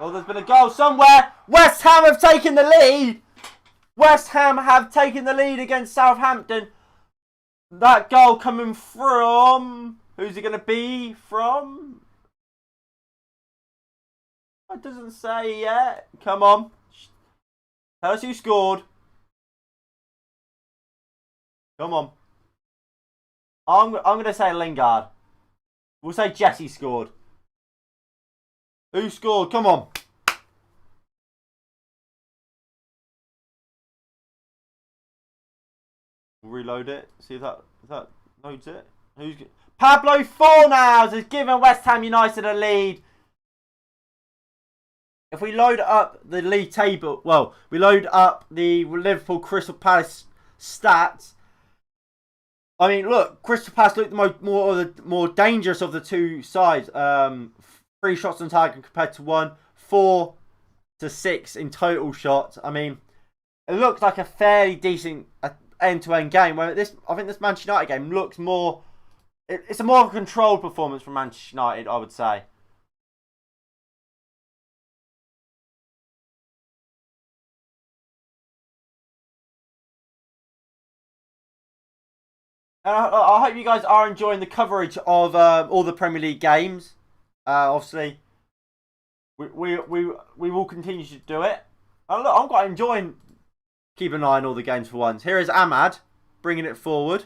Well, there's been a goal somewhere. West Ham have taken the lead. West Ham have taken the lead against Southampton. That goal coming from... Who's it going to be from? It doesn't say yet. Come on. Tell us who scored. Come on. I'm going to say Lingard. We'll say Jesse scored. Who scored? Come on. We'll reload it. See if that loads it. Pablo Fornals has given West Ham United a lead. If we load up the league table, well, we load up the Liverpool Crystal Palace stats. I mean, look, Crystal Palace looked the more dangerous of the two sides. 3 shots on target compared to 1, 4 to 6 in total shots. I mean, it looks like a fairly decent end-to-end game. Where I think this Manchester United game looks more. It's a more of a controlled performance from Manchester United, I would say. And I hope you guys are enjoying the coverage of all the Premier League games. Obviously, we will continue to do it. And look, I'm quite enjoying keeping an eye on all the games for once. Here is Ahmad bringing it forward.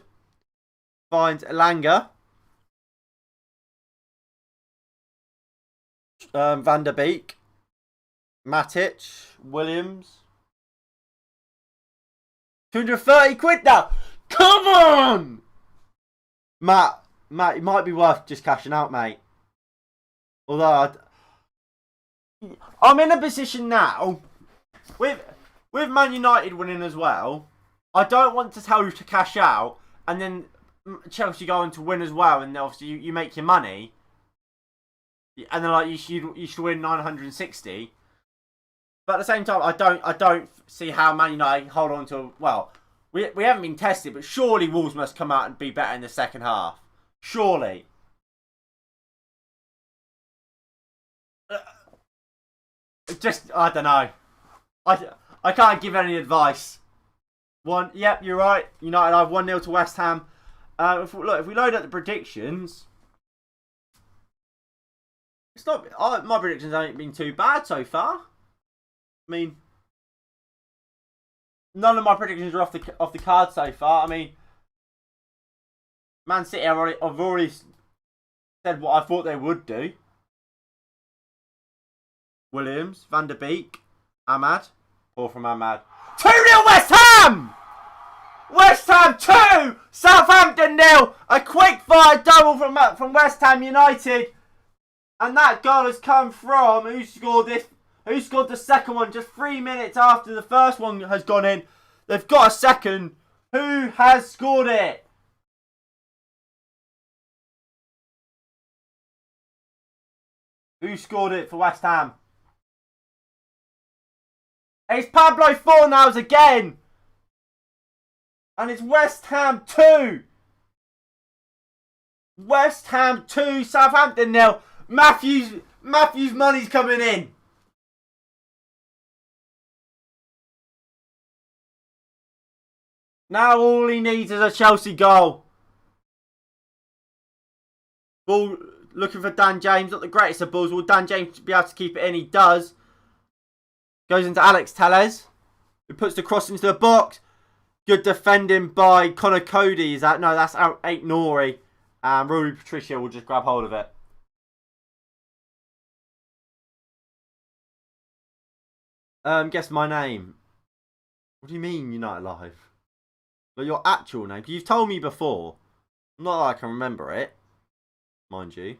Finds Elanga. Van der Beek. Matic. Williams. 230 quid now. Come on! Matt, it might be worth just cashing out, mate. Although I'm in a position now with Man United winning as well. I don't want to tell you to cash out and then Chelsea going to win as well, and obviously you make your money, and then like you should win 960. But at the same time, I don't see how Man United hold on to. Well, we haven't been tested, but surely Wolves must come out and be better in the second half. Surely. Just, I don't know. I can't give any advice. Yep, you're right. United have 1-0 to West Ham. If we load up the predictions, it's not. My predictions haven't been too bad so far. I mean, none of my predictions are off the card so far. I mean, Man City, I've already said what I thought they would do. Williams, Van der Beek, Ahmad. Ball from Ahmad. 2-0 West Ham! West Ham 2! Southampton 0! A quick fire double from West Ham United. And that goal has come from... Who scored this? Who scored the second one just 3 minutes after the first one has gone in? They've got a second. Who has scored it? Who scored it for West Ham? It's Pablo Fornals again. And it's West Ham 2. West Ham 2, Southampton 0. Matthews money's coming in. Now all he needs is a Chelsea goal. Ball looking for Dan James. Not the greatest of balls. Will Dan James be able to keep it in? He does. Goes into Alex Telles, who puts the cross into the box. Good defending by Connor Cody. Is that? No, that's Aït-Nouri. And Rui Patricio will just grab hold of it. Guess my name. What do you mean, United Live? But your actual name. You've told me before. Not that I can remember it. Mind you.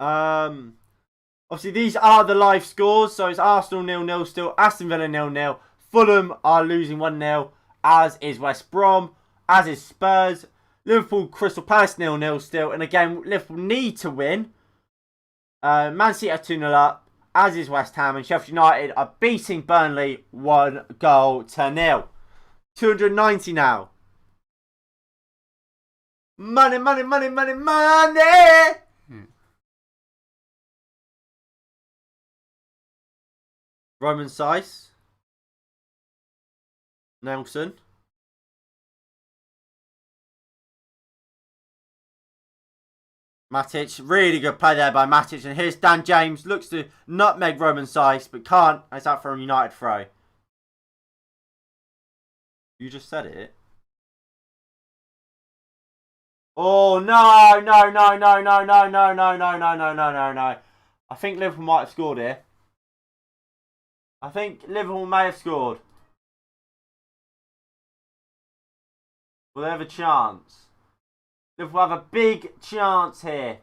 Obviously, these are the live scores. So it's Arsenal 0-0 still. Aston Villa 0-0. Fulham are losing 1-0. As is West Brom. As is Spurs. Liverpool Crystal Palace 0-0 still. And again, Liverpool need to win. Man City are 2-0 up. As is West Ham. And Sheffield United are beating Burnley 1-0. 290 now. Money, money, money, money, money! Roman Saiss. Nelson. Matic. Really good play there by Matic. And here's Dan James. Looks to nutmeg Roman Saiss, but can't. It's out for a United throw. You just said it. Oh, no, no, no, no, no, no, no, no, no, no, no, no, no, no. I think Liverpool might have scored here. I think Liverpool may have scored. Will they have a chance? Liverpool have a big chance here.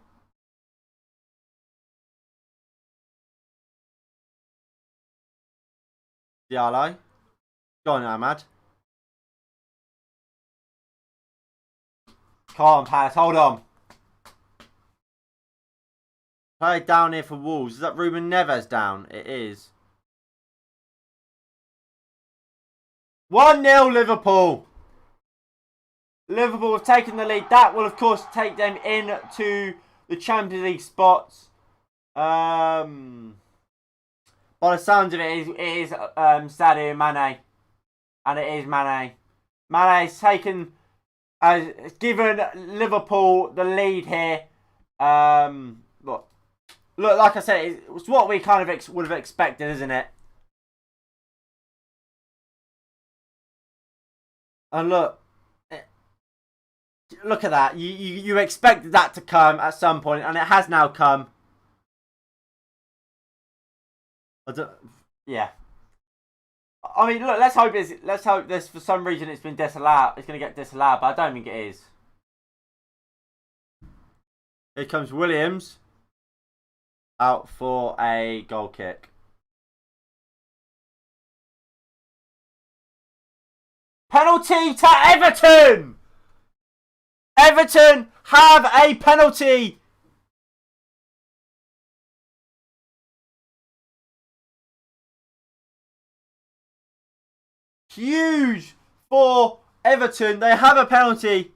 Diallo. Go on, Ahmad. Come on, Palace. Hold on. Play it down here for Wolves. Is that Ruben Neves down? It is. 1-0 Liverpool. Liverpool have taken the lead. That will, of course, take them into the Champions League spots. By the sounds of it, it is Sadio Mane. And it is Mane. Mane has taken... has given Liverpool the lead here. Look, like I said, it's what we kind of would have expected, isn't it? And look at that. You expected that to come at some point, and it has now come. Yeah. I mean, look. Let's hope this for some reason it's been disallowed. It's going to get disallowed, but I don't think it is. Here comes Williams. Out for a goal kick. Penalty to Everton! Everton have a penalty! Huge for Everton. They have a penalty.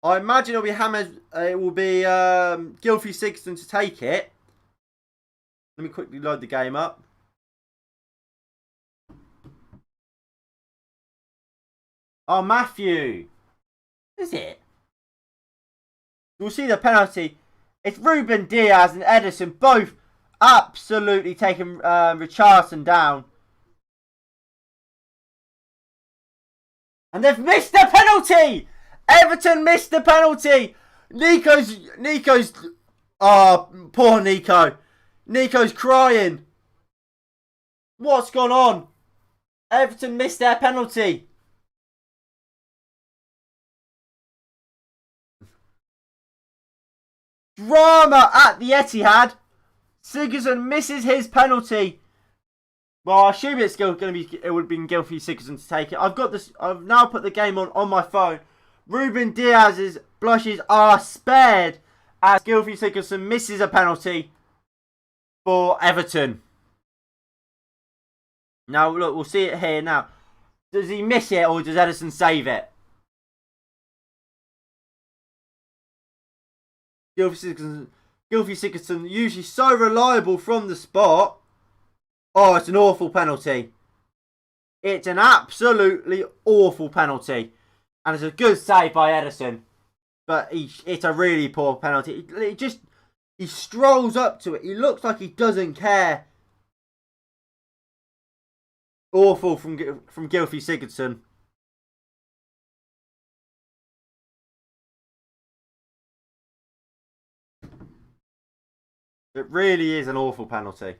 I imagine it'll be Hammers. It will be Gylfi Sigurdsson to take it. Let me quickly load the game up. Oh, Matthew. Is it? You'll see the penalty. It's Ruben Diaz and Ederson both absolutely taking Richarlison down. And they've missed the penalty! Everton missed the penalty! Nico's... Oh, poor Nico. Nico's crying. What's gone on? Everton missed their penalty. Drama at the Etihad. Sigurdsson misses his penalty. Well, I assume it's going to be. It would have been Gylfi Sigurdsson to take it. I've got this. I've now put the game on my phone. Ruben Diaz's blushes are spared as Gylfi Sigurdsson misses a penalty for Everton. Now look, we'll see it here. Now, does he miss it or does Ederson save it? Gylfi Sigurdsson usually so reliable from the spot. Oh, it's an awful penalty. It's an absolutely awful penalty. And it's a good save by Ederson. But it's a really poor penalty. He strolls up to it. He looks like he doesn't care. Awful from Gylfi Sigurdsson. It really is an awful penalty.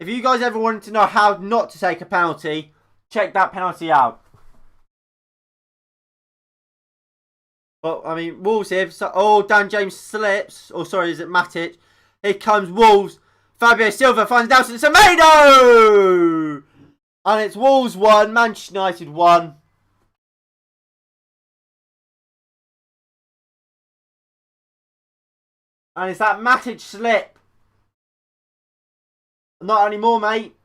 If you guys ever wanted to know how not to take a penalty, check that penalty out. But, I mean, Wolves here. Oh, Dan James slips. Oh, sorry, is it Matic? Here comes Wolves. Fabio Silva finds Nelson Semedo! And it's Wolves 1, Manchester United 1. And it's that Matic slip. Not anymore, mate.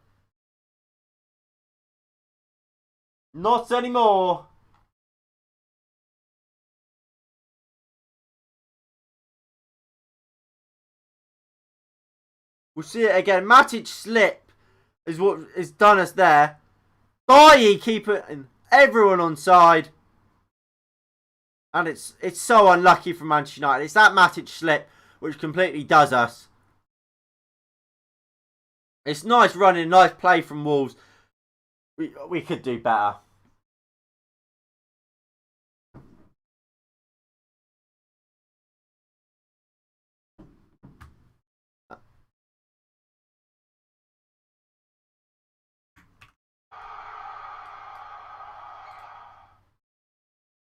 Not anymore. We'll see it again. Matic slip is what has done us there. Bailly keeper, everyone on side. And it's so unlucky for Manchester United. It's that Matic slip which completely does us. It's nice running, nice play from Wolves. We could do better.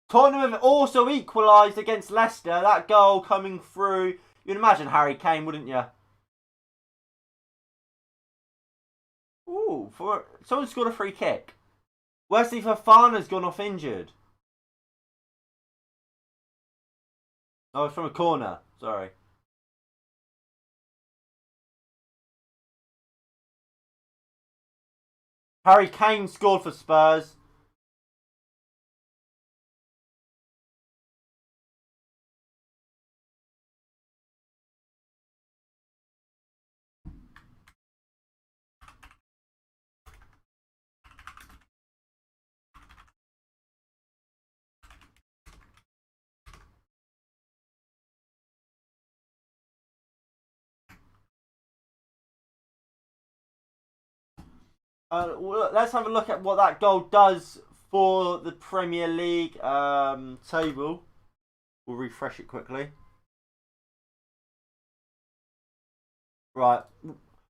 Tottenham have also equalised against Leicester. That goal coming through. You'd imagine Harry Kane, wouldn't you? Ooh, someone scored a free kick. Wesley Fofana's gone off injured. Oh, it's from a corner. Sorry. Harry Kane scored for Spurs. Let's have a look at what that goal does for the Premier League table. We'll refresh it quickly. Right.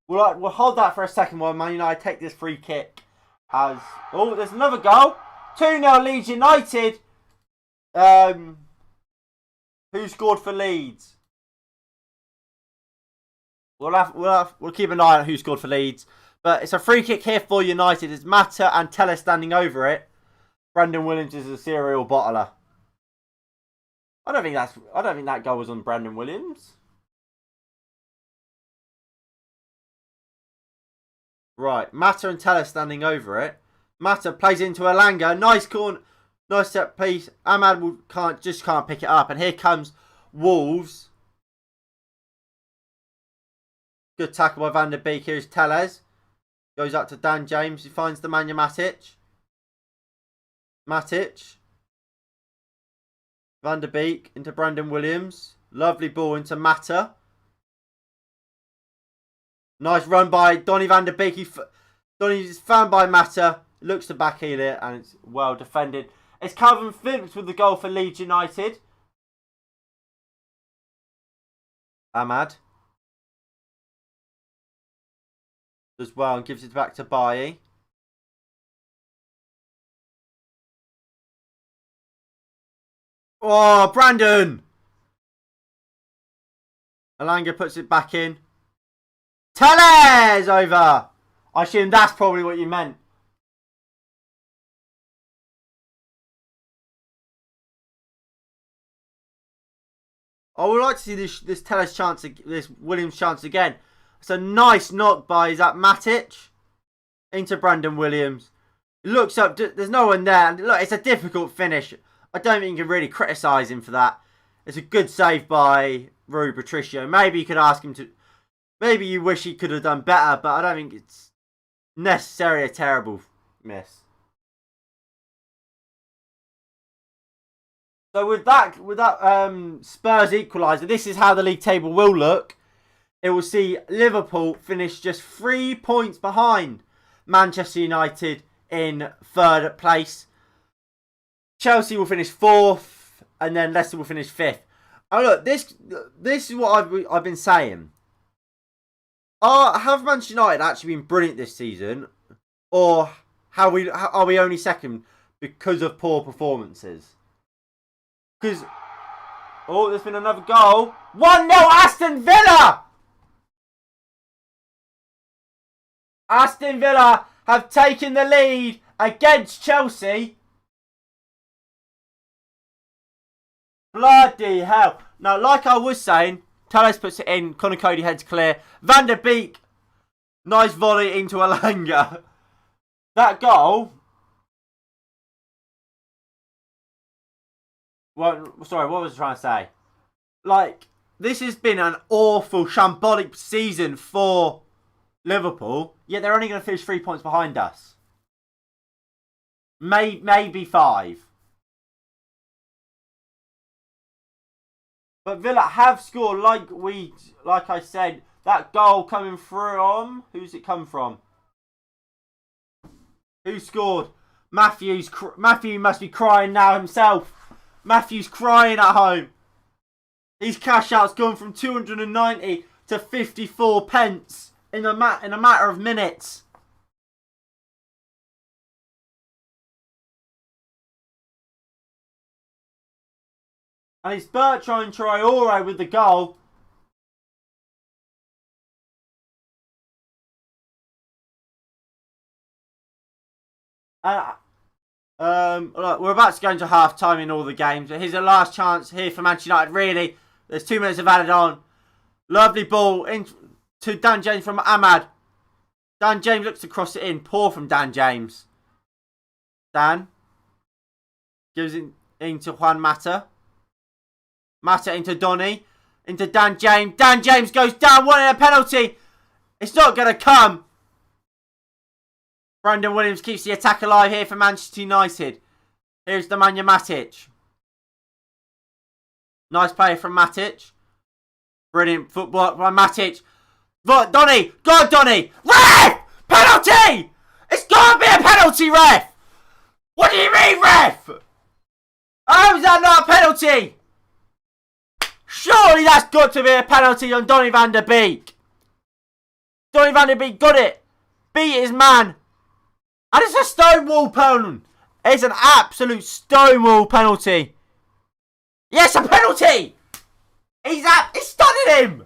We'll hold that for a second while Man United take this free kick. Oh, there's another goal. 2-0 Leeds United. Who scored for Leeds? We'll keep an eye on who scored for Leeds. But it's a free kick here for United. It's Mata and Telles standing over it. Brandon Williams is a serial bottler. I don't think that goal was on Brandon Williams. Right, Mata and Telles standing over it. Mata plays into Elanga. Nice corner, nice set piece. Ahmad just can't pick it up. And here comes Wolves. Good tackle by Van der Beek. Here's Telles. Goes up to Dan James. He finds the Nemanja Matic. Matic. Van der Beek into Brandon Williams. Lovely ball into Mata. Nice run by Donny van der Beek. Donny's found by Mata. Looks to backheel it and it's well defended. It's Calvin Phillips with the goal for Leeds United. Ahmad. As well and gives it back to Bailly. Oh, Brandon! Elanga puts it back in. Telles over! I assume that's probably what you meant. I would like to see this Telles chance, this Williams chance again. It's a nice knock by, is that Matic? Into Brandon Williams. Looks up, there's no one there. And look, it's a difficult finish. I don't think you can really criticise him for that. It's a good save by Rui Patricio. Maybe you could ask him to Maybe you wish he could have done better, but I don't think it's necessarily a terrible miss. So with that Spurs equaliser, this is how the league table will look. It will see Liverpool finish just 3 points behind Manchester United in third place. Chelsea will finish fourth, and then Leicester will finish fifth. Oh look, this is what I've been saying. Have Manchester United actually been brilliant this season, or are we only second because of poor performances? Because there's been another goal. 1-0 Aston Villa. Aston Villa have taken the lead against Chelsea. Bloody hell. Now, like I was saying, Telles puts it in. Conor Cody heads clear. Van der Beek. Nice volley into Alanga. That goal. Sorry, what was I trying to say? Like, this has been an awful, shambolic season for Liverpool. Yet they're only going to finish 3 points behind us. Maybe 5. But Villa have scored, like I said, that goal coming from... Who's it come from? Who scored? Matthew must be crying now himself. Matthew's crying at home. His cash out's gone from 290 to 54 pence in a matter of minutes. And it's Bertrand Traore with the goal. Look, we're about to go into half time in all the games. Here's the last chance here for Manchester United, really. There's 2 minutes of added on. Lovely ball into Dan James from Ahmad. Dan James looks to cross it in. Poor from Dan James. Dan gives it into Juan Mata. Mata into Donny. Into Dan James. Dan James goes down, wanting a penalty. It's not going to come. Brandon Williams keeps the attack alive here for Manchester United. Here's Nemanja Matic. Nice play from Matic. Brilliant footwork by Matic. Donny! Go on, Donny! Ref! Penalty! It's got to be a penalty, ref! What do you mean, ref? How is that not a penalty? Surely that's got to be a penalty on Donny van der Beek. Donny van der Beek got it. Beat his man. And it's a stonewall penalty. It's an absolute stonewall penalty. Yes, a penalty. He's stunning him.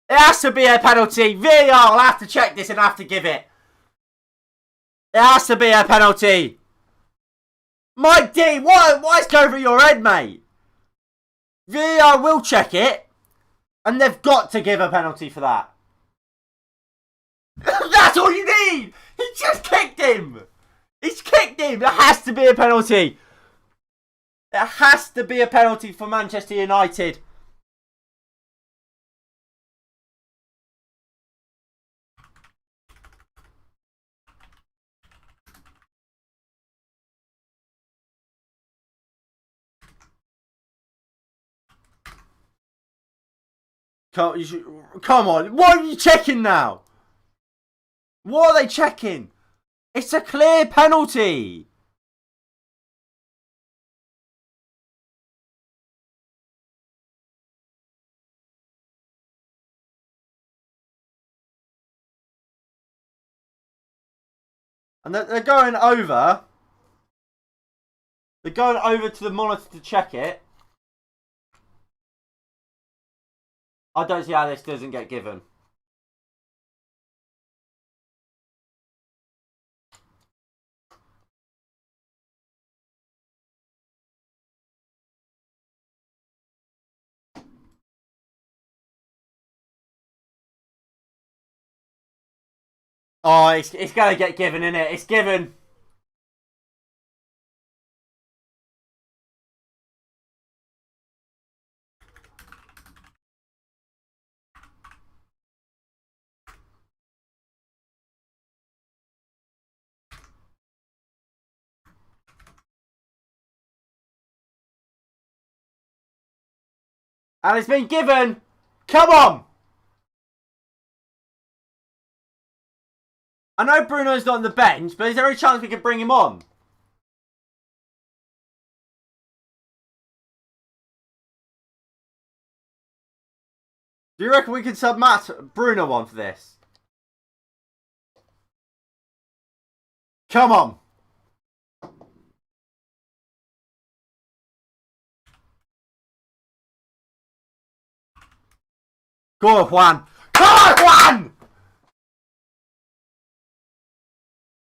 It has to be a penalty. VAR will have to check this and have to give it. It has to be a penalty. Mike D, what's going through your head, mate? VAR will check it. And they've got to give a penalty for that. That's all you need. He just kicked him. He's kicked him. It has to be a penalty. It has to be a penalty for Manchester United. Come on. What are you checking now? What are they checking? It's a clear penalty. And they're going over. They're going over to the monitor to check it. I don't see how this doesn't get given. Oh, it's going to get given, innit? It's given. And it's been given. Come on. I know Bruno's not on the bench, but is there a chance we could bring him on? Do you reckon we could sub Bruno on for this? Come on. Go on, Juan. Come on, Juan!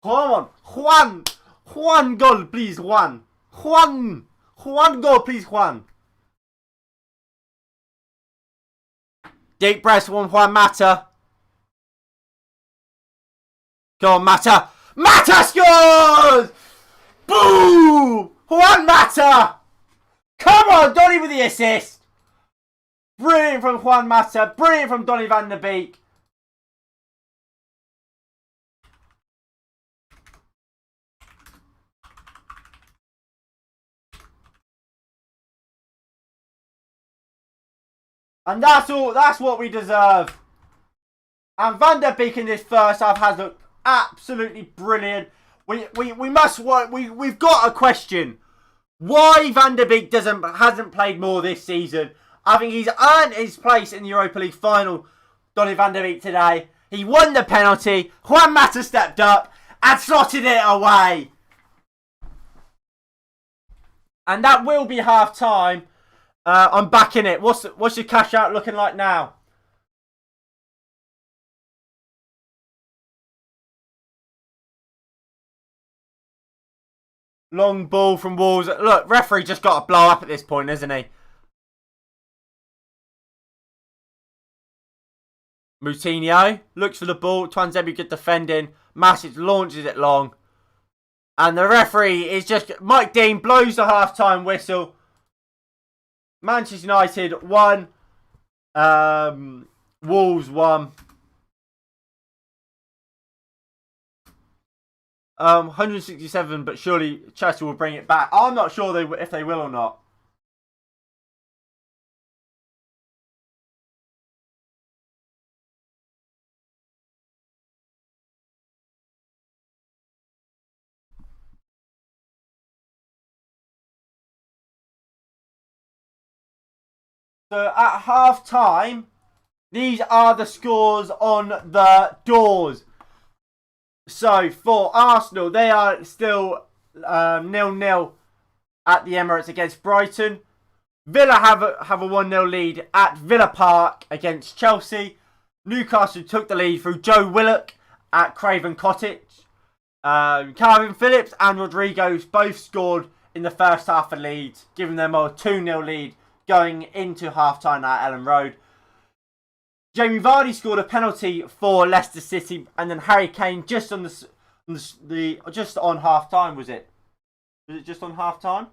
Come on. Juan. Juan, goal, please, Juan. Juan. Juan, goal, please, Juan. Deep breath, Juan Mata. Go on, Mata. Mata scores! Boom! Juan Mata! Come on, Donny with the assist. Brilliant from Juan Mata. Brilliant from Donny van der Beek. And that's all. That's what we deserve. And Van der Beek in this first half has looked absolutely brilliant. We've got a question. Why Van der Beek hasn't played more this season? I think he's earned his place in the Europa League final. Donny van der Beek today. He won the penalty. Juan Mata stepped up and slotted it away. And that will be half time. I'm back in it. What's your cash out looking like now? Long ball from Wolves. Look, referee just got to blow up at this point, isn't he? Moutinho looks for the ball. Tuanzebe good defending. Matic launches it long. And the referee is just... Mike Dean blows the half-time whistle. Manchester United 1. Wolves 1. 167, but surely Chelsea will bring it back. I'm not sure if they will or not. So at half time, these are the scores on the doors. So for Arsenal, they are still 0-0 at the Emirates against Brighton. Villa have a 1-0 lead at Villa Park against Chelsea. Newcastle took the lead through Joe Willock at Craven Cottage. Calvin Phillips and Rodrigo both scored in the first half of Leeds, giving them a 2-0 lead going into half-time at Ellen Road. Jamie Vardy scored a penalty for Leicester City, and then Harry Kane just on just on half-time, was it? Was it just on half-time?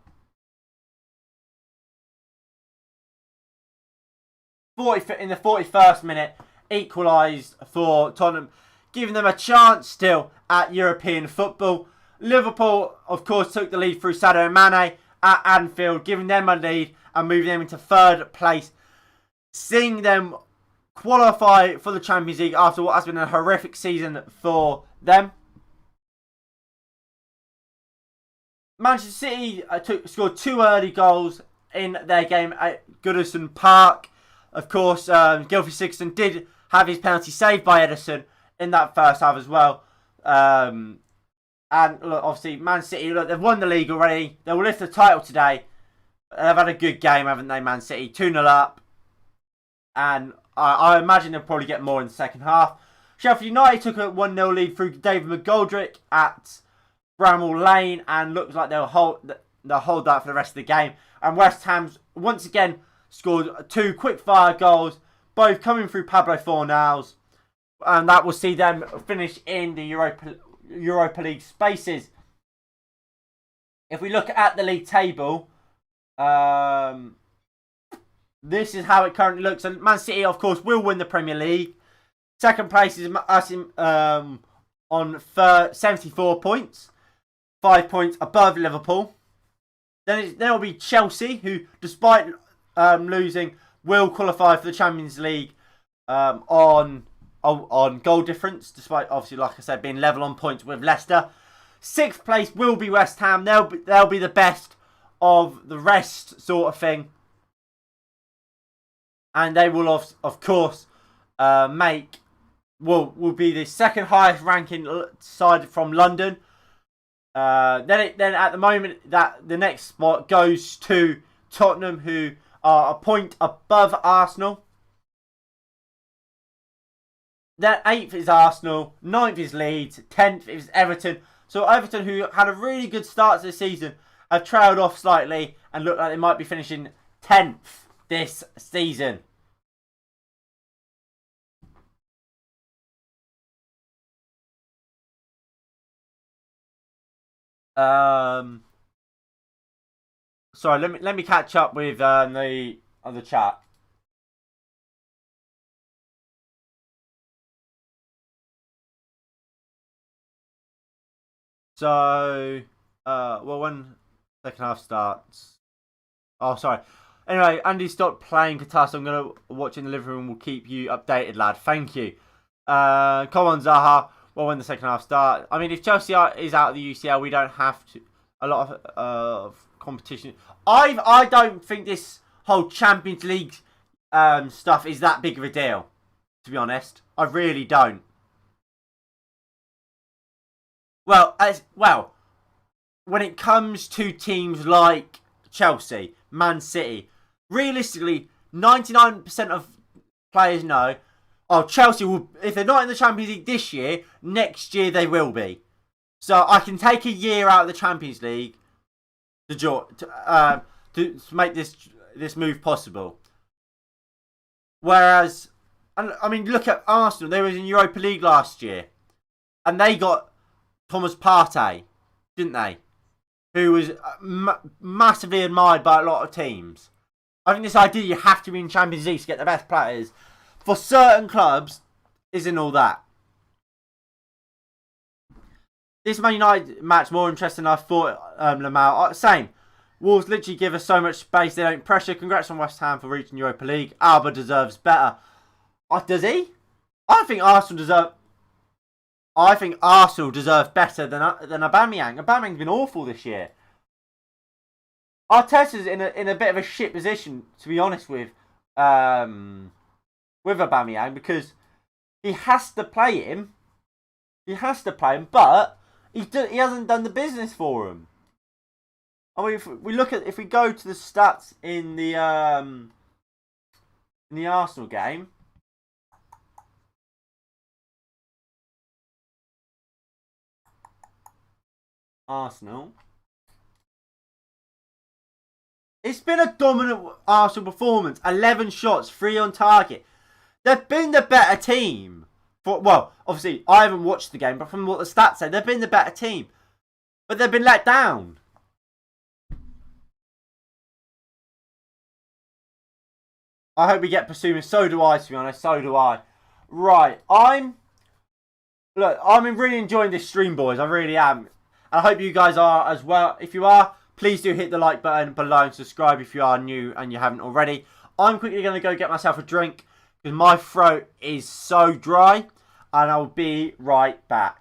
40 in the 41st minute, equalised for Tottenham, giving them a chance still at European football. Liverpool, of course, took the lead through Sadio Mane at Anfield, giving them a lead and moving them into third place, seeing them qualify for the Champions League after what has been a horrific season for them. Manchester City scored 2 early goals in their game at Goodison Park. Of course, Gylfi Sigurdsson did have his penalty saved by Ederson in that first half as well. And look, obviously, Man City, look, they've won the league already. They will lift the title today. They've had a good game, haven't they, Man City? 2-0 up. And I imagine they'll probably get more in the second half. Sheffield United took a 1-0 lead through David McGoldrick at Bramall Lane. And looks like they'll hold that for the rest of the game. And West Ham, once again, scored 2 quick-fire goals, both coming through Pablo Fornals. And that will see them finish in the Europa League spaces. If we look at the league table... this is how it currently looks, and Man City, of course, will win the Premier League. Second place is us on 74 points, 5 points above Liverpool. Then it'll be Chelsea, who, despite losing will qualify for the Champions League on goal difference, despite obviously, like I said, being level on points with Leicester. 6th place will be West Ham. They'll be the best of the rest, sort of thing, and they will of course will be the second highest ranking side from London. Then at the moment that the next spot goes to Tottenham, who are a point above Arsenal. Then 8th is Arsenal, 9th is Leeds, 10th is Everton. So Everton, who had a really good start to the season, have trailed off slightly and look like they might be finishing 10th this season. Sorry, let me catch up with the other chat. So, well, when second half starts. Oh, sorry. Anyway, Andy stopped playing guitar, so I'm gonna watch in the living room. Will keep you updated, lad. Thank you. Come on, Zaha. Well, when the second half starts. I mean, if Chelsea is out of the UCL, we don't have to. A lot of competition. I don't think this whole Champions League stuff is that big of a deal. To be honest, I really don't. Well, when it comes to teams like Chelsea, Man City, realistically, 99% of players know, oh, Chelsea will, if they're not in the Champions League this year, next year they will be. So I can take a year out of the Champions League to make this move possible. Whereas, I mean, look at Arsenal. They were in Europa League last year, and they got Thomas Partey, didn't they? Who was massively admired by a lot of teams. I think this idea you have to be in Champions League to get the best players for certain clubs isn't all that. This Man United match more interesting than I thought, Lamau. Same. Wolves literally give us so much space, they don't pressure. Congrats on West Ham for reaching Europa League. Alba deserves better. Does he? I think Arsenal deserve better than Aubameyang. Aubameyang's been awful this year. Arteta's in a bit of a shit position, to be honest with Aubameyang, because he has to play him. But he hasn't done the business for him. I mean, if we go to the stats in the Arsenal game. Arsenal. It's been a dominant Arsenal performance. 11 shots, 3 on target. They've been the better team. Well, obviously, I haven't watched the game, but from what the stats say, they've been the better team. But they've been let down. I hope we get Basuma. So do I, to be honest. So do I. Right. I'm really enjoying this stream, boys. I really am. I hope you guys are as well. If you are, please do hit the like button below and subscribe if you are new and you haven't already. I'm quickly going to go get myself a drink because my throat is so dry, and I'll be right back.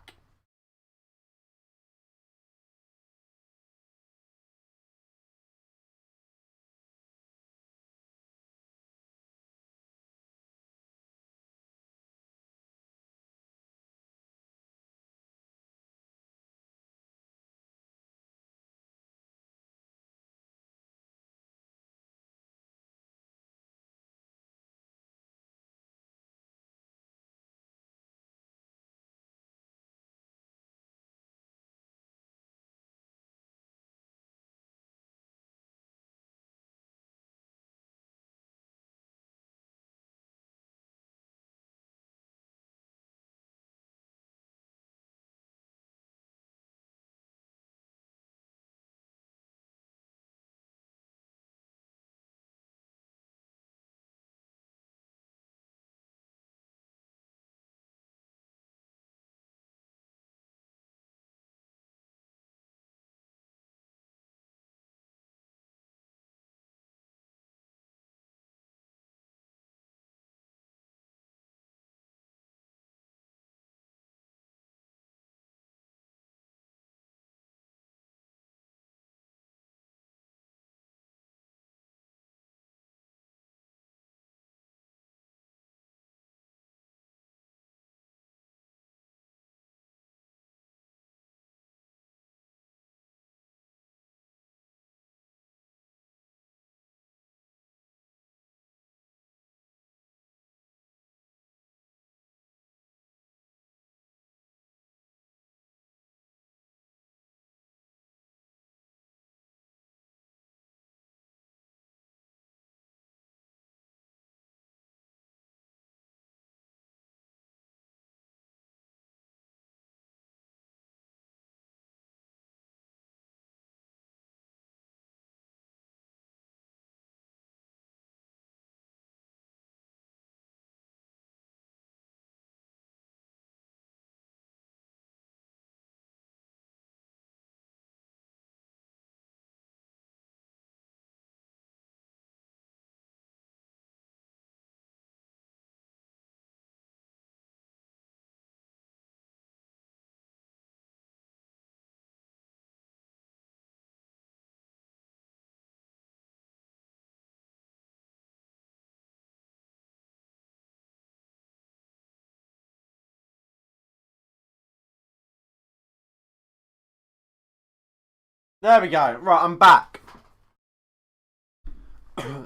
There we go. Right, I'm back.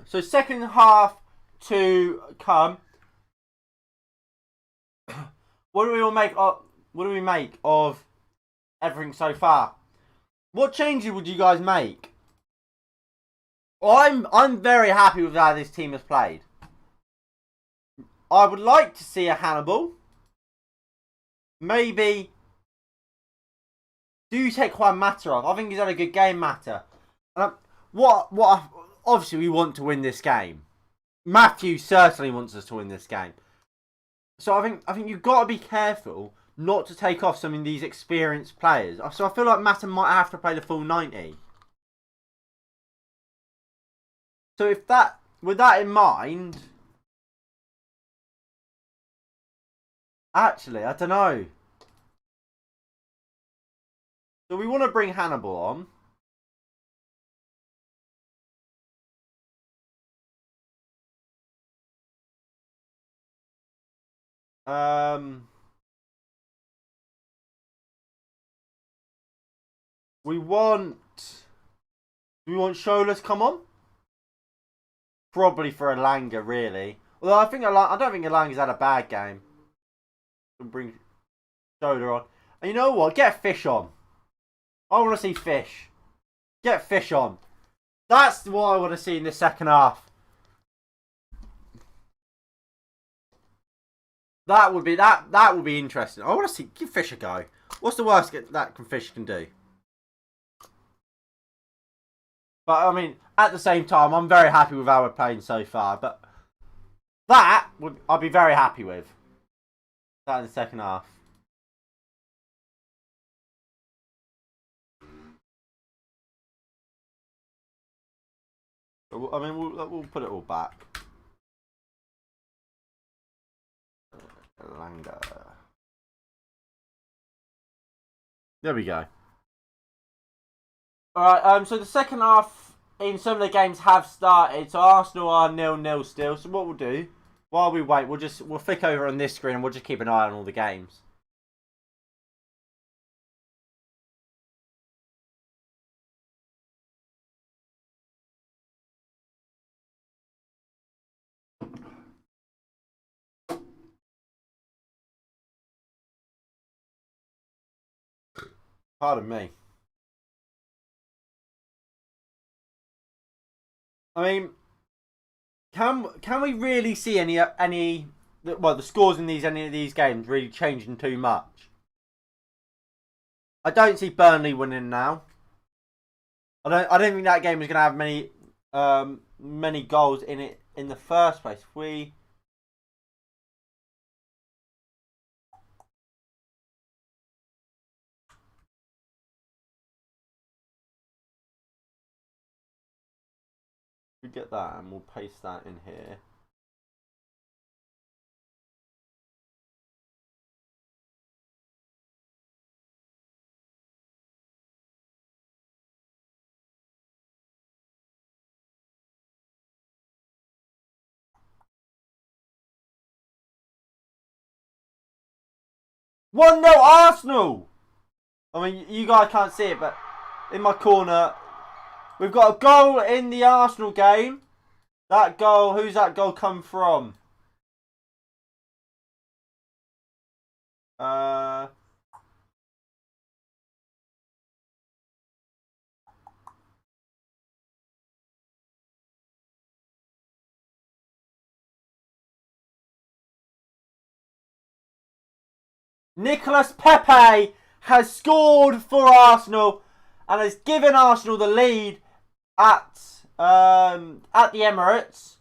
So second half to come. What do we all make of? What do we make of everything so far? What changes would you guys make? I'm very happy with how this team has played. I would like to see a Hannibal. Maybe do take Juan Mata off. I think he's had a good game, Mata. Obviously we want to win this game. Matthew certainly wants us to win this game. So I think you've got to be careful not to take off some of these experienced players. So I feel like Mata might have to play the full 90. So with that in mind, actually, I don't know. So we want to bring Hannibal on. We want. Do we want Shola to come on? Probably for Elanga, really. Although I don't think Elanga's had a bad game. We'll bring Shola on. And you know what? Get Fish on. I want to see Fish. Get Fish on. That's what I want to see in the second half. That would be interesting. I want to see. Give Fish a go. What's the worst that Fish can do? But I mean, at the same time, I'm very happy with how we're playing so far. But I'd be very happy with that in the second half. I mean, we'll put it all back. Elanga. There we go. Alright, so the second half in some of the games have started. So Arsenal are 0-0 still. So what we'll do, while we wait, we'll flick over on this screen and we'll just keep an eye on all the games. Pardon me. I mean, can we really see any the scores in any of these games really changing too much? I don't see Burnley winning now. I don't think that game is going to have many goals in it in the first place. We get that and we'll paste that in here. One 0 Arsenal. I mean, you guys can't see it, but in my corner, we've got a goal in the Arsenal game. That goal, who's that goal come from? Nicolas Pepe has scored for Arsenal and has given Arsenal the lead at the Emirates.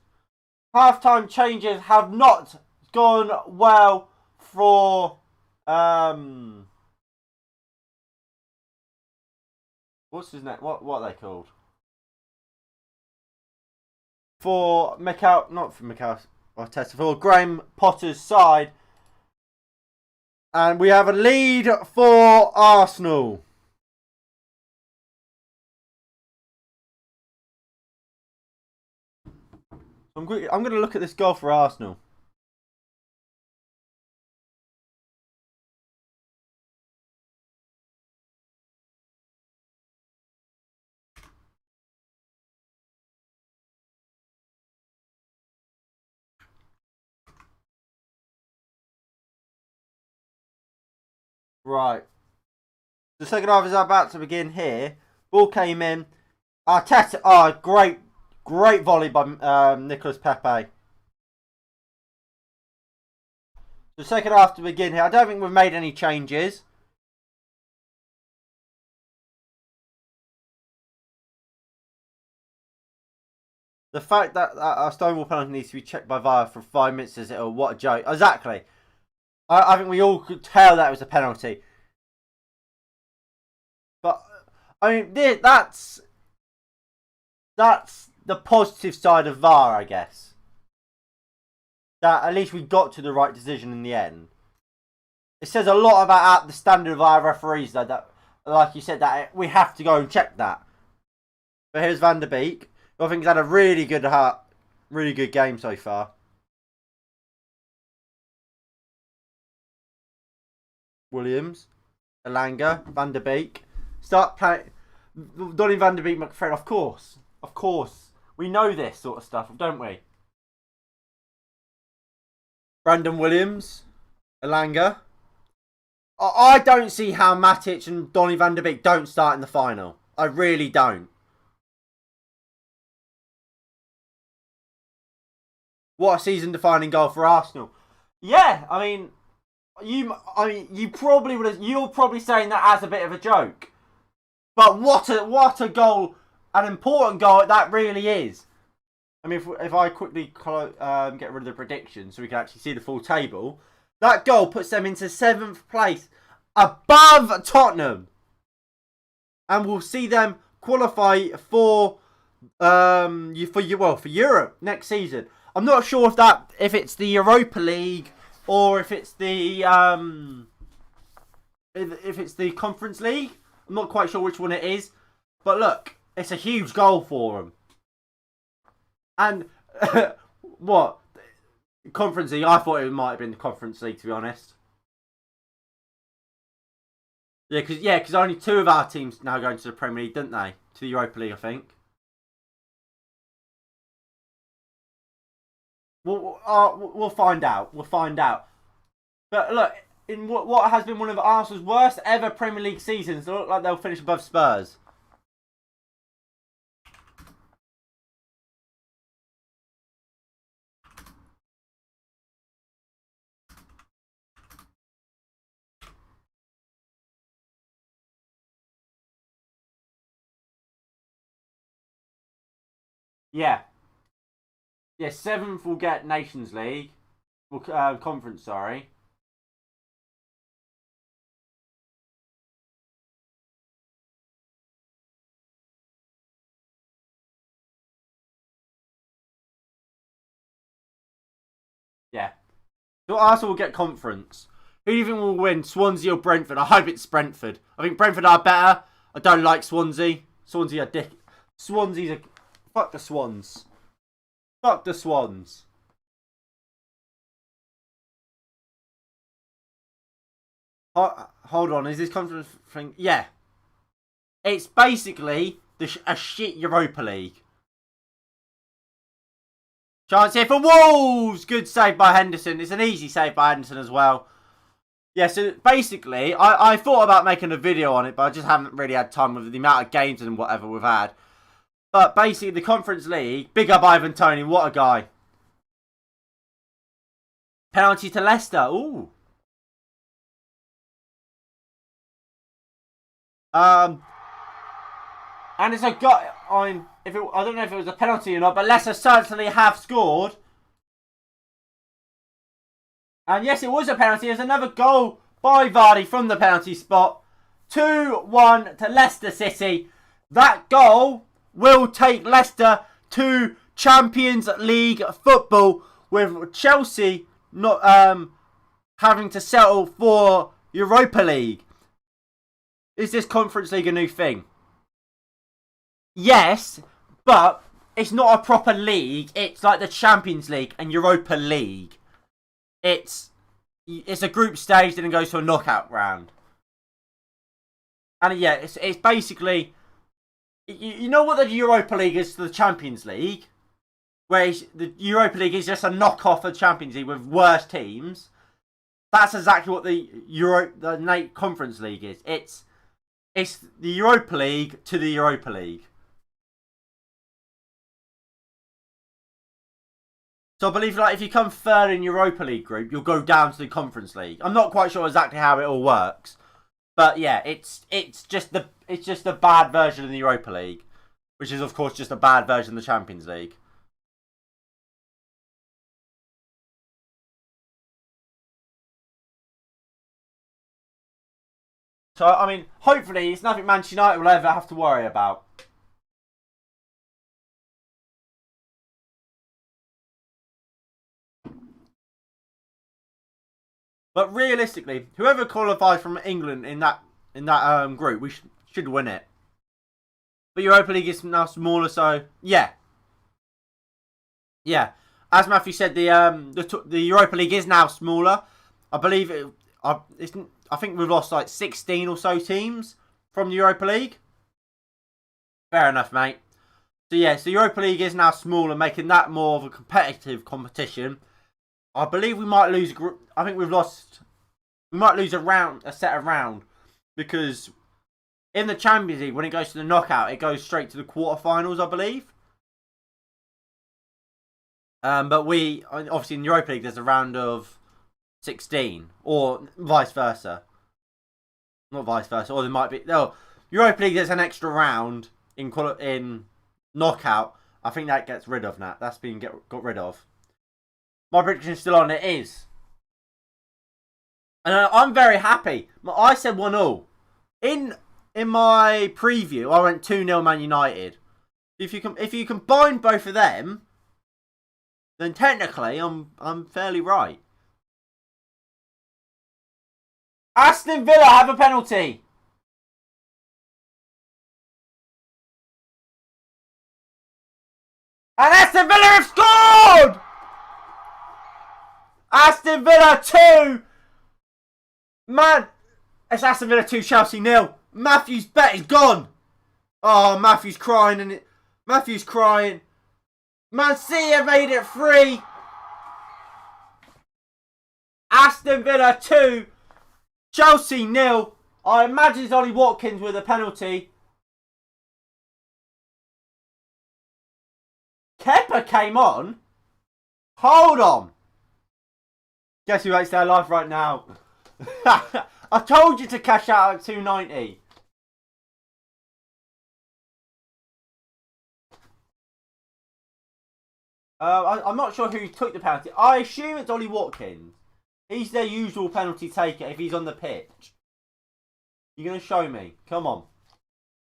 Half-time changes have not gone well for what's his name? What are they called? For not for Mikel Arteta, for Graham Potter's side. And we have a lead for Arsenal. I'm going to look at this goal for Arsenal. Right. The second half is about to begin here. Ball came in. Arteta. Oh, great volley by Nicolas Pepe. The second half to begin here. I don't think we've made any changes. The fact that our Stonewall penalty needs to be checked by VAR for 5 minutes is what a joke. Exactly. I think we all could tell that was a penalty. But I mean, that's the positive side of VAR, I guess. That at least we got to the right decision in the end. It says a lot about the standard of our referees, though. That, like you said, that we have to go and check that. But here's Van der Beek. I think he's had a really good game so far. Williams, Elanga, Van der Beek. Start playing. Donny Van der Beek, McFred, of course. Of course. We know this sort of stuff, don't we? Brandon Williams, Elanga. I don't see how Matic and Donny Van der Beek don't start in the final. I really don't. What a season-defining goal for Arsenal. Yeah, I mean, you're probably saying that as a bit of a joke. But what a goal, an important goal that really is. I mean, if I quickly get rid of the predictions so we can actually see the full table, that goal puts them into 7th place above Tottenham. And we'll see them qualify for Europe next season. I'm not sure if it's the Europa League or if it's the Conference League. I'm not quite sure which one it is. But look, it's a huge goal for them. And what? Conference League? I thought it might have been the Conference League, to be honest. Yeah, because only 2 of our teams now going to the Premier League, didn't they? To the Europa League, I think. We'll find out. We'll find out. But look, in what has been one of Arsenal's worst ever Premier League seasons, they look like they'll finish above Spurs. Yeah. Yeah, 7th will get Nations League. Conference, sorry. Yeah. So Arsenal will get conference. Who do you think will win, Swansea or Brentford? I hope it's Brentford. I think Brentford are better. I don't like Swansea. Swansea are dick. Swansea's a... Fuck the Swans. Fuck the Swans. Hold on, is this conference thing? Yeah. It's basically a shit Europa League. Chance here for Wolves! Good save by Henderson. It's an easy save by Henderson as well. Yeah, so basically, I thought about making a video on it, but I just haven't really had time with the amount of games and whatever we've had. But basically, the Conference League, big up Ivan Toney, what a guy. Penalty to Leicester, ooh. And it's a gut. I don't know if it was a penalty or not, but Leicester certainly have scored. And yes, it was a penalty. There's another goal by Vardy from the penalty spot. 2-1 to Leicester City. That goal will take Leicester to Champions League football, with Chelsea not having to settle for Europa League. Is this Conference League a new thing? Yes, but it's not a proper league. It's like the Champions League and Europa League. It's a group stage, then it goes to a knockout round. And yeah, it's basically... You know what the Europa League is to the Champions League? Where the Europa League is just a knockoff of Champions League with worse teams. That's exactly what the Conference League is. It's the Europa League to the Europa League. So I believe like if you come third in Europa League group, you'll go down to the Conference League. I'm not quite sure exactly how it all works, but yeah, it's just a bad version of the Europa League, which is of course just a bad version of the Champions League. So I mean, hopefully it's nothing Manchester United will ever have to worry about. But realistically, whoever qualifies from England in that group, we should win it. But Europa League is now smaller, so yeah. As Matthew said, the Europa League is now smaller. I believe I think we've lost like 16 or so teams from the Europa League. Fair enough, mate. So yeah, so Europa League is now smaller, making that more of a competitive competition. I believe we might lose. I think we might lose a set of round, because in the Champions League, when it goes to the knockout, it goes straight to the quarterfinals, I believe. But we obviously in Europa League there's a round of 16, or vice versa. Not vice versa, or there might be Europa League. There's an extra round in knockout. I think that gets rid of that. That's been got rid of. My prediction is still on. It is. And I'm very happy. I said 1-0. In my preview, I went 2-0 Man United. If you combine both of them, then technically I'm fairly right. Aston Villa have a penalty. And Aston Villa have scored! Aston Villa 2! Man, it's Aston Villa 2, Chelsea 0. Matthew's bet is gone. Oh, Matthew's crying. Matthew's crying. Man City have made it 3. Aston Villa 2, Chelsea 0. I imagine it's Ollie Watkins with a penalty. Kepa came on. Hold on. Guess who hates their life right now? I told you to cash out at 290. I'm not sure who took the penalty. I assume it's Ollie Watkins. He's their usual penalty taker if he's on the pitch. You're going to show me. Come on.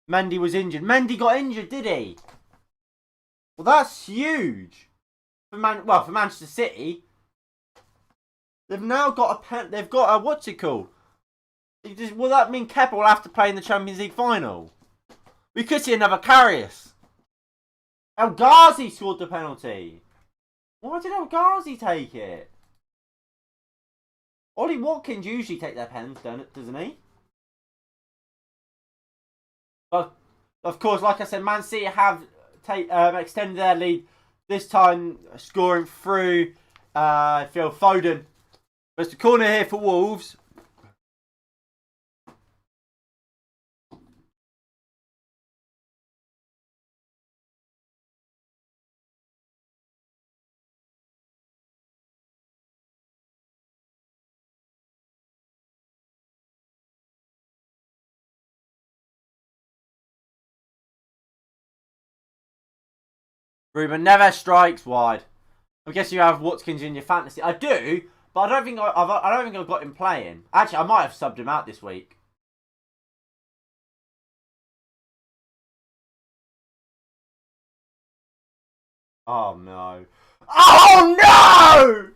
Mendy was injured. Mendy got injured, did he? Well, that's huge. For Manchester City. They've now got what's it called? Will that mean Kepa will have to play in the Champions League final? We could see another Karius. El Ghazi scored the penalty. Why did El Ghazi take it? Ollie Watkins usually take their pens, doesn't he? But of course, like I said, Man City have extended their lead. This time scoring through Phil Foden. But it's the corner here for Wolves. Ruben never strikes wide. I guess you have Watkins in your fantasy. I do, but I don't think I've got him playing. Actually, I might have subbed him out this week. Oh no! Oh no!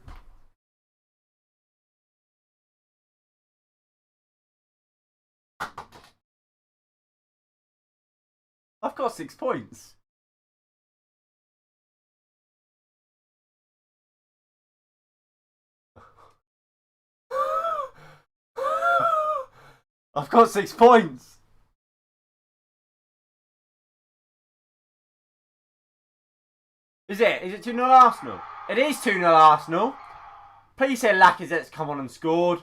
I've got 6 points. I've got 6 points. Is it? Is it 2-0 Arsenal? It is 2-0 Arsenal. Please say Lacazette's come on and scored.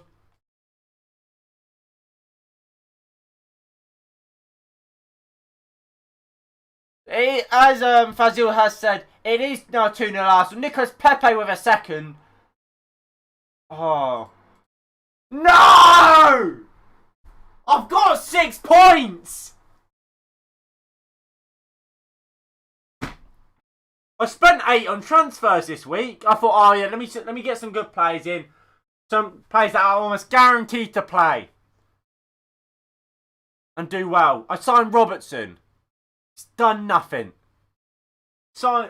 As Fazil has said, it is now 2-0 Arsenal. Nicolas Pepe with a second. Oh. No! I've got 6 points! I spent 8 on transfers this week. I thought, oh yeah, let me get some good players in. Some players that are almost guaranteed to play. And do well. I signed Robertson. It's done nothing. So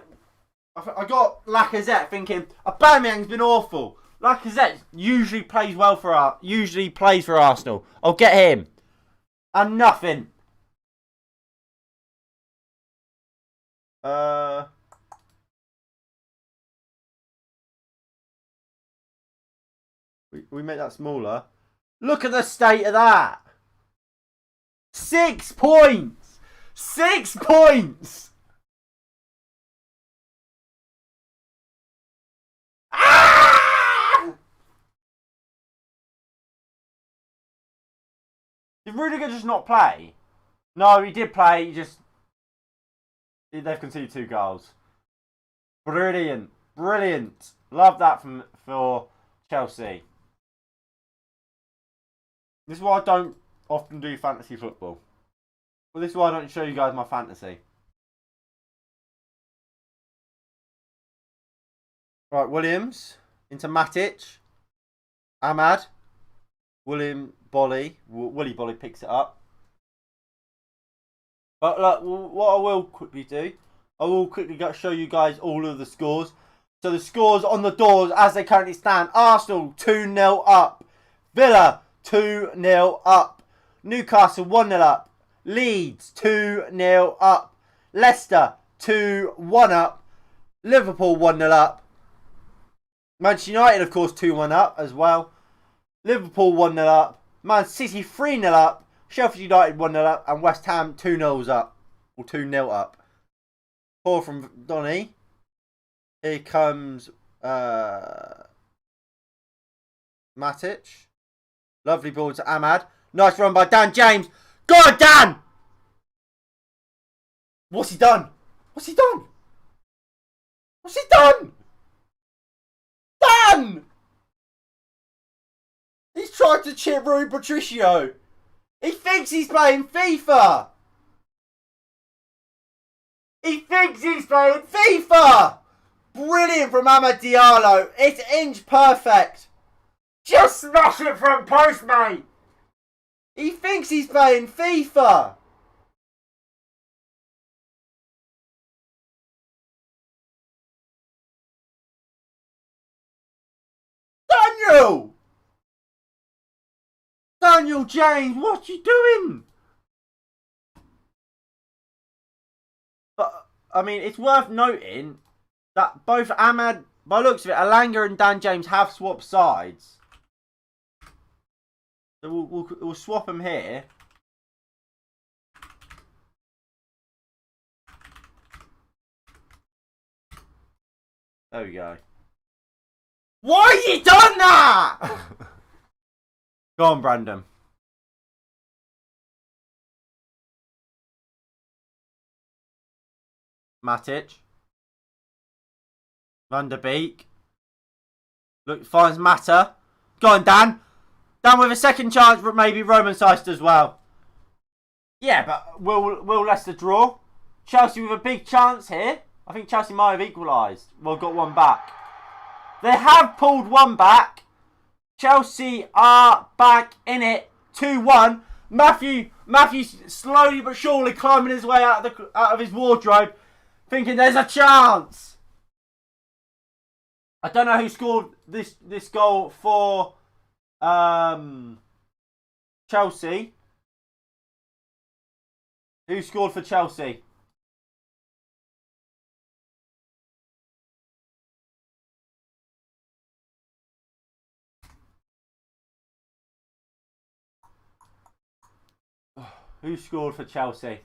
I got Lacazette thinking Aubameyang's been awful. Lacazette usually plays well for Arsenal. I'll get him. And nothing. We make that smaller. Look at the state of that. 6 points. 6 points. Ah! Did Rudiger just not play? No, he did play. They've conceded 2 goals. Brilliant. Brilliant. Love that for Chelsea. This is why I don't often do fantasy football. Well, this is why I don't show you guys my fantasy. Right, Williams into Matic. Ahmad. Willie Bolly picks it up. But look, what I will quickly do, I will quickly show you guys all of the scores. So the scores on the doors as they currently stand. Arsenal 2-0 up. Villa 2-0 up. Newcastle 1-0 up. Leeds 2-0 up. Leicester 2-1 up. Liverpool 1-0 up. Manchester United, of course, 2-1 up as well. Liverpool 1-0 up. Man City 3-0 up. Sheffield United 1-0 up. And West Ham 2-0 up. Or 2-0 up. 4 from Donny. Here comes Matic. Lovely ball to Ahmad. Nice run by Dan James. Go on, Dan! What's he done? What's he done? What's he done? Dan! He's tried to chip Rui Patricio. He thinks he's playing FIFA. He thinks he's playing FIFA. Brilliant from Amad Diallo. It's inch perfect. Just smash it from post, mate. He thinks he's playing FIFA. Daniel! Daniel James, what you doing? But, I mean, it's worth noting that both Ahmad, by the looks of it, Elanga and Dan James have swapped sides. So we'll swap them here. There we go. Why you done that? Go on, Brandon. Matic. Van der Beek. Look, finds Mata. Go on, Dan. Dan with a second chance, but maybe Roman Seist as well. Yeah, but will Leicester draw? Chelsea with a big chance here. I think Chelsea might have equalised. Well, got one back. They have pulled one back. Chelsea are back in it. 2-1. Matthew slowly but surely climbing his way out of his wardrobe, thinking there's a chance. I don't know who scored this goal for Chelsea. Who scored for Chelsea? Who scored for Chelsea?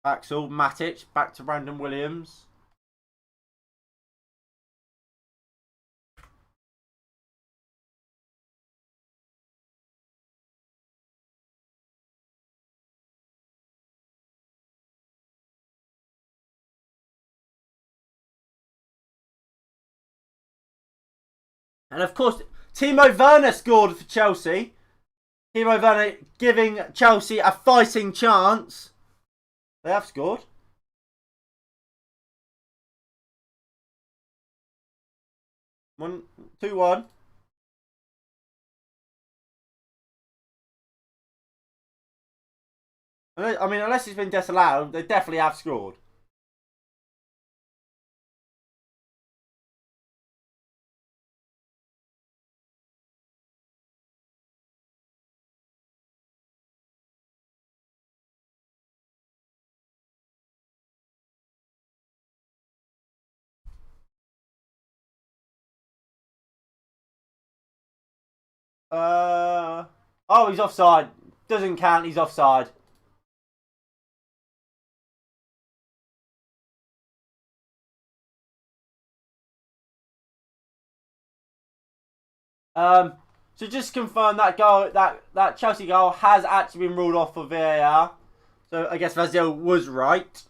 Axel, Matic, back to Brandon Williams. And of course, Timo Werner scored for Chelsea. Timo Werner giving Chelsea a fighting chance. They have scored. One, 2-1. I mean, unless it's been disallowed, they definitely have scored. Oh, he's offside. Doesn't count. He's offside. So just confirm that goal, that Chelsea goal has actually been ruled off for VAR. So I guess Vasil was right.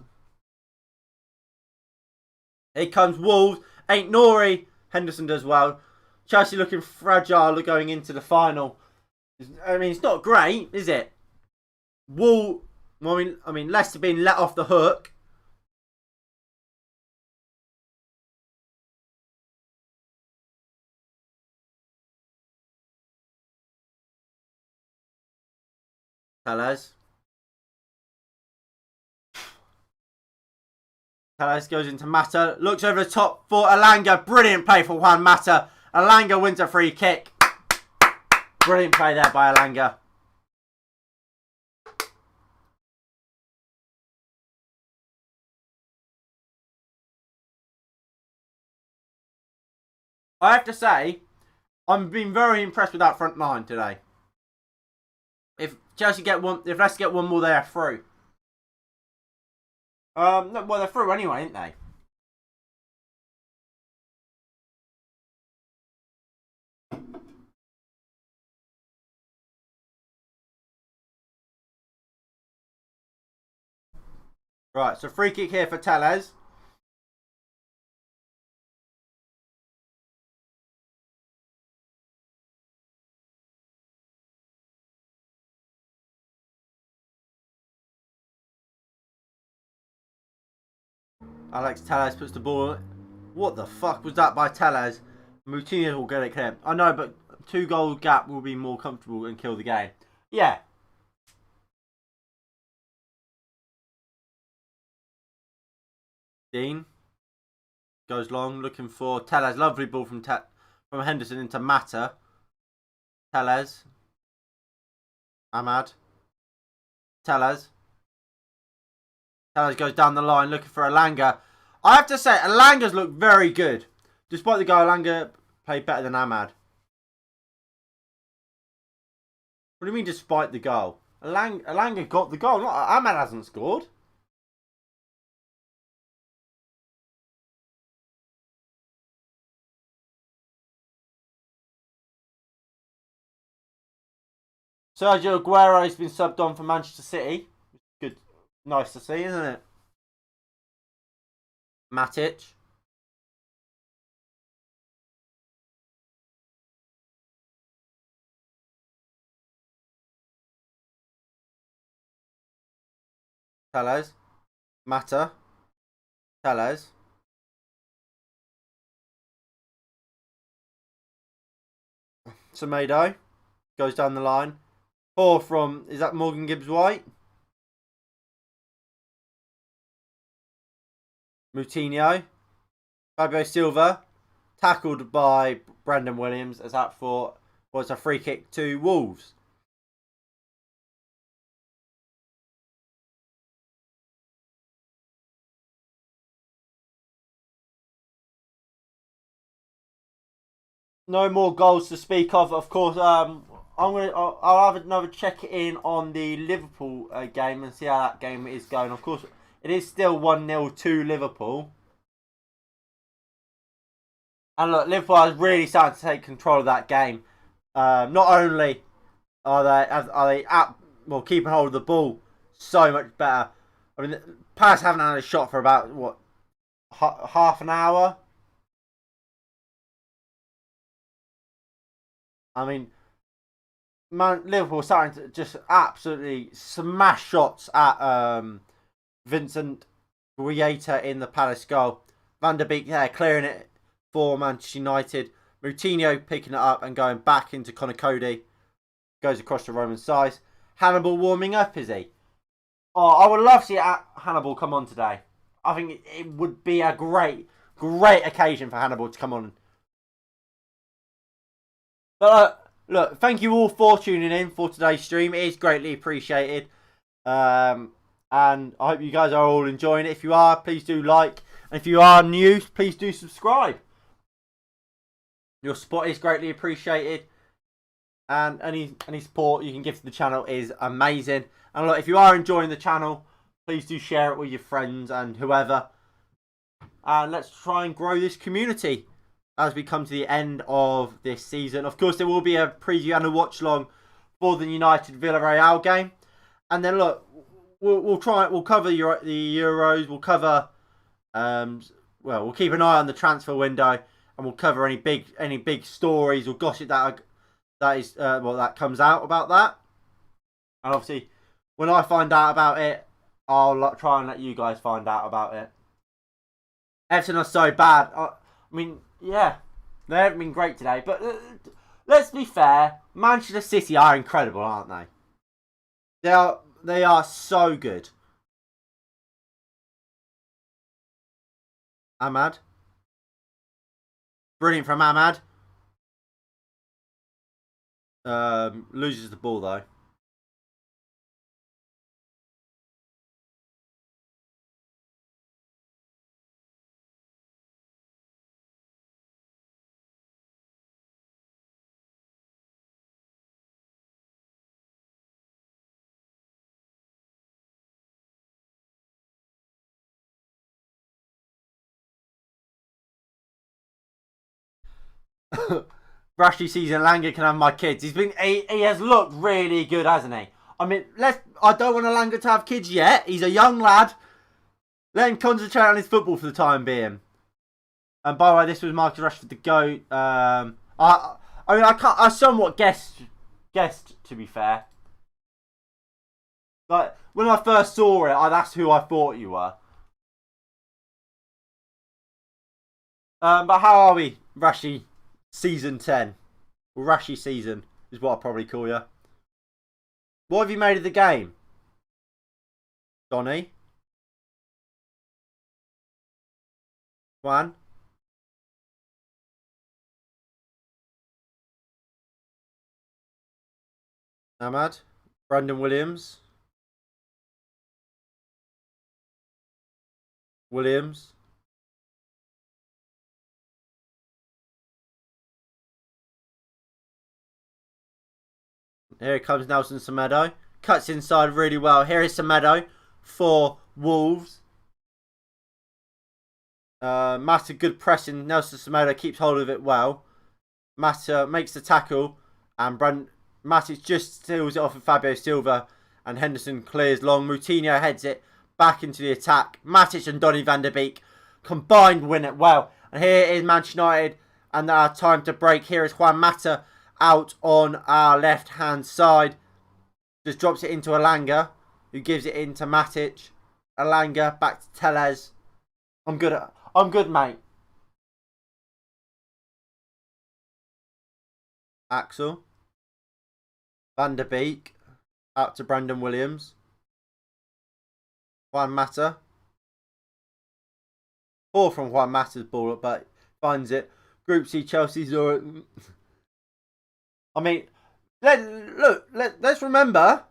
Here comes Wolves. Ain't Nori. Henderson does well. Chelsea looking fragile going into the final. I mean, it's not great, is it? I mean, Leicester being let off the hook. Tellez goes into Mata. Looks over the top for Elanga. Brilliant play for Juan Mata. Elanga wins a free kick. Brilliant play there by Elanga. I have to say, I'm being very impressed with that front line today. If Leicester get one more, they are through. No, well, they're through anyway, aren't they? Right, so free kick here for Tellez. Alex Tellez puts the ball. What the fuck was that by Tellez? Moutinho will get it clear. I know, but 2-goal gap will be more comfortable and kill the game. Yeah. Dean goes long, looking for Tellez. Lovely ball from Henderson into Mata. Tellez. Ahmad. Tellez. Tellez goes down the line looking for Elanga. I have to say, Elanga's looked very good. Despite the goal, Elanga played better than Ahmad. What do you mean despite the goal? Elanga got the goal. Ahmad hasn't scored. Sergio Aguero has been subbed on for Manchester City. Good. Nice to see, isn't it? Matic. Tellez. Mata. Tellez. Semedo. Goes down the line. Four from, is that Morgan Gibbs-White? Moutinho. Fabio Silva. Tackled by Brandon Williams as that was a free kick to Wolves. No more goals to speak of. Of course, I'll have another check in on the Liverpool game and see how that game is going. Of course, it is still 1-0 to Liverpool. And look, Liverpool is really starting to take control of that game. Not only are they keeping hold of the ball so much better. I mean, Palace haven't had a shot for about what half an hour. I mean, man, Liverpool starting to just absolutely smash shots at Vincent Guaita in the Palace goal. Van der Beek there clearing it for Manchester United. Moutinho picking it up and going back into Connor Cody. Goes across to Roman Saiz. Hannibal warming up, is he? Oh, I would love to see Hannibal come on today. I think it would be a great occasion for Hannibal to come on. But look, thank you all for tuning in for today's stream. It is greatly appreciated. And I hope you guys are all enjoying it. If you are, please do like. And if you are new, please do subscribe. Your support is greatly appreciated. And any support you can give to the channel is amazing. And look, if you are enjoying the channel, please do share it with your friends and whoever. And let's try and grow this community as we come to the end of this season. Of course, there will be a preview and a watch long for the United Villarreal game. And then look, we'll cover the Euros. We'll cover we'll keep an eye on the transfer window, and we'll cover any big stories or gossip that comes out about that. And obviously, when I find out about it, I'll try and let you guys find out about it. Everton are so bad. I mean, yeah, they haven't been great today. But let's be fair. Manchester City are incredible, aren't they? They are so good. Ahmad. Brilliant from Ahmad. Loses the ball though. Brashy season Langer can have my kids. He has looked really good, hasn't he? I mean, I don't want Langer to have kids yet. He's a young lad. Let him concentrate on his football for the time being. And by the way, this was Marcus Rashford the GOAT. I somewhat guessed to be fair. Like when I first saw it, that's who I thought you were. But how are we, Rashi? Season 10. Or Rashi season is what I'll probably call you. What have you made of the game, Donny? Juan? Ahmad? Brandon Williams? Williams? Here comes Nelson Semedo. Cuts inside really well. Here is Semedo for Wolves. Mata good pressing. Nelson Semedo keeps hold of it well. Mata makes the tackle. And Matic just steals it off of Fabio Silva. And Henderson clears long. Moutinho heads it back into the attack. Matic and Donny van der Beek combined win it well. And here is Manchester United. And our time to break. Here is Juan Mata out on our left hand side. Just drops it into Alanga, who gives it into Matic. Alanga back to Tellez. I'm good, mate. Axel. Van der Beek. Out to Brandon Williams. Juan Mata. Poor from Juan Mata's ball, but finds it. Group C, Chelsea's. I mean, let's remember,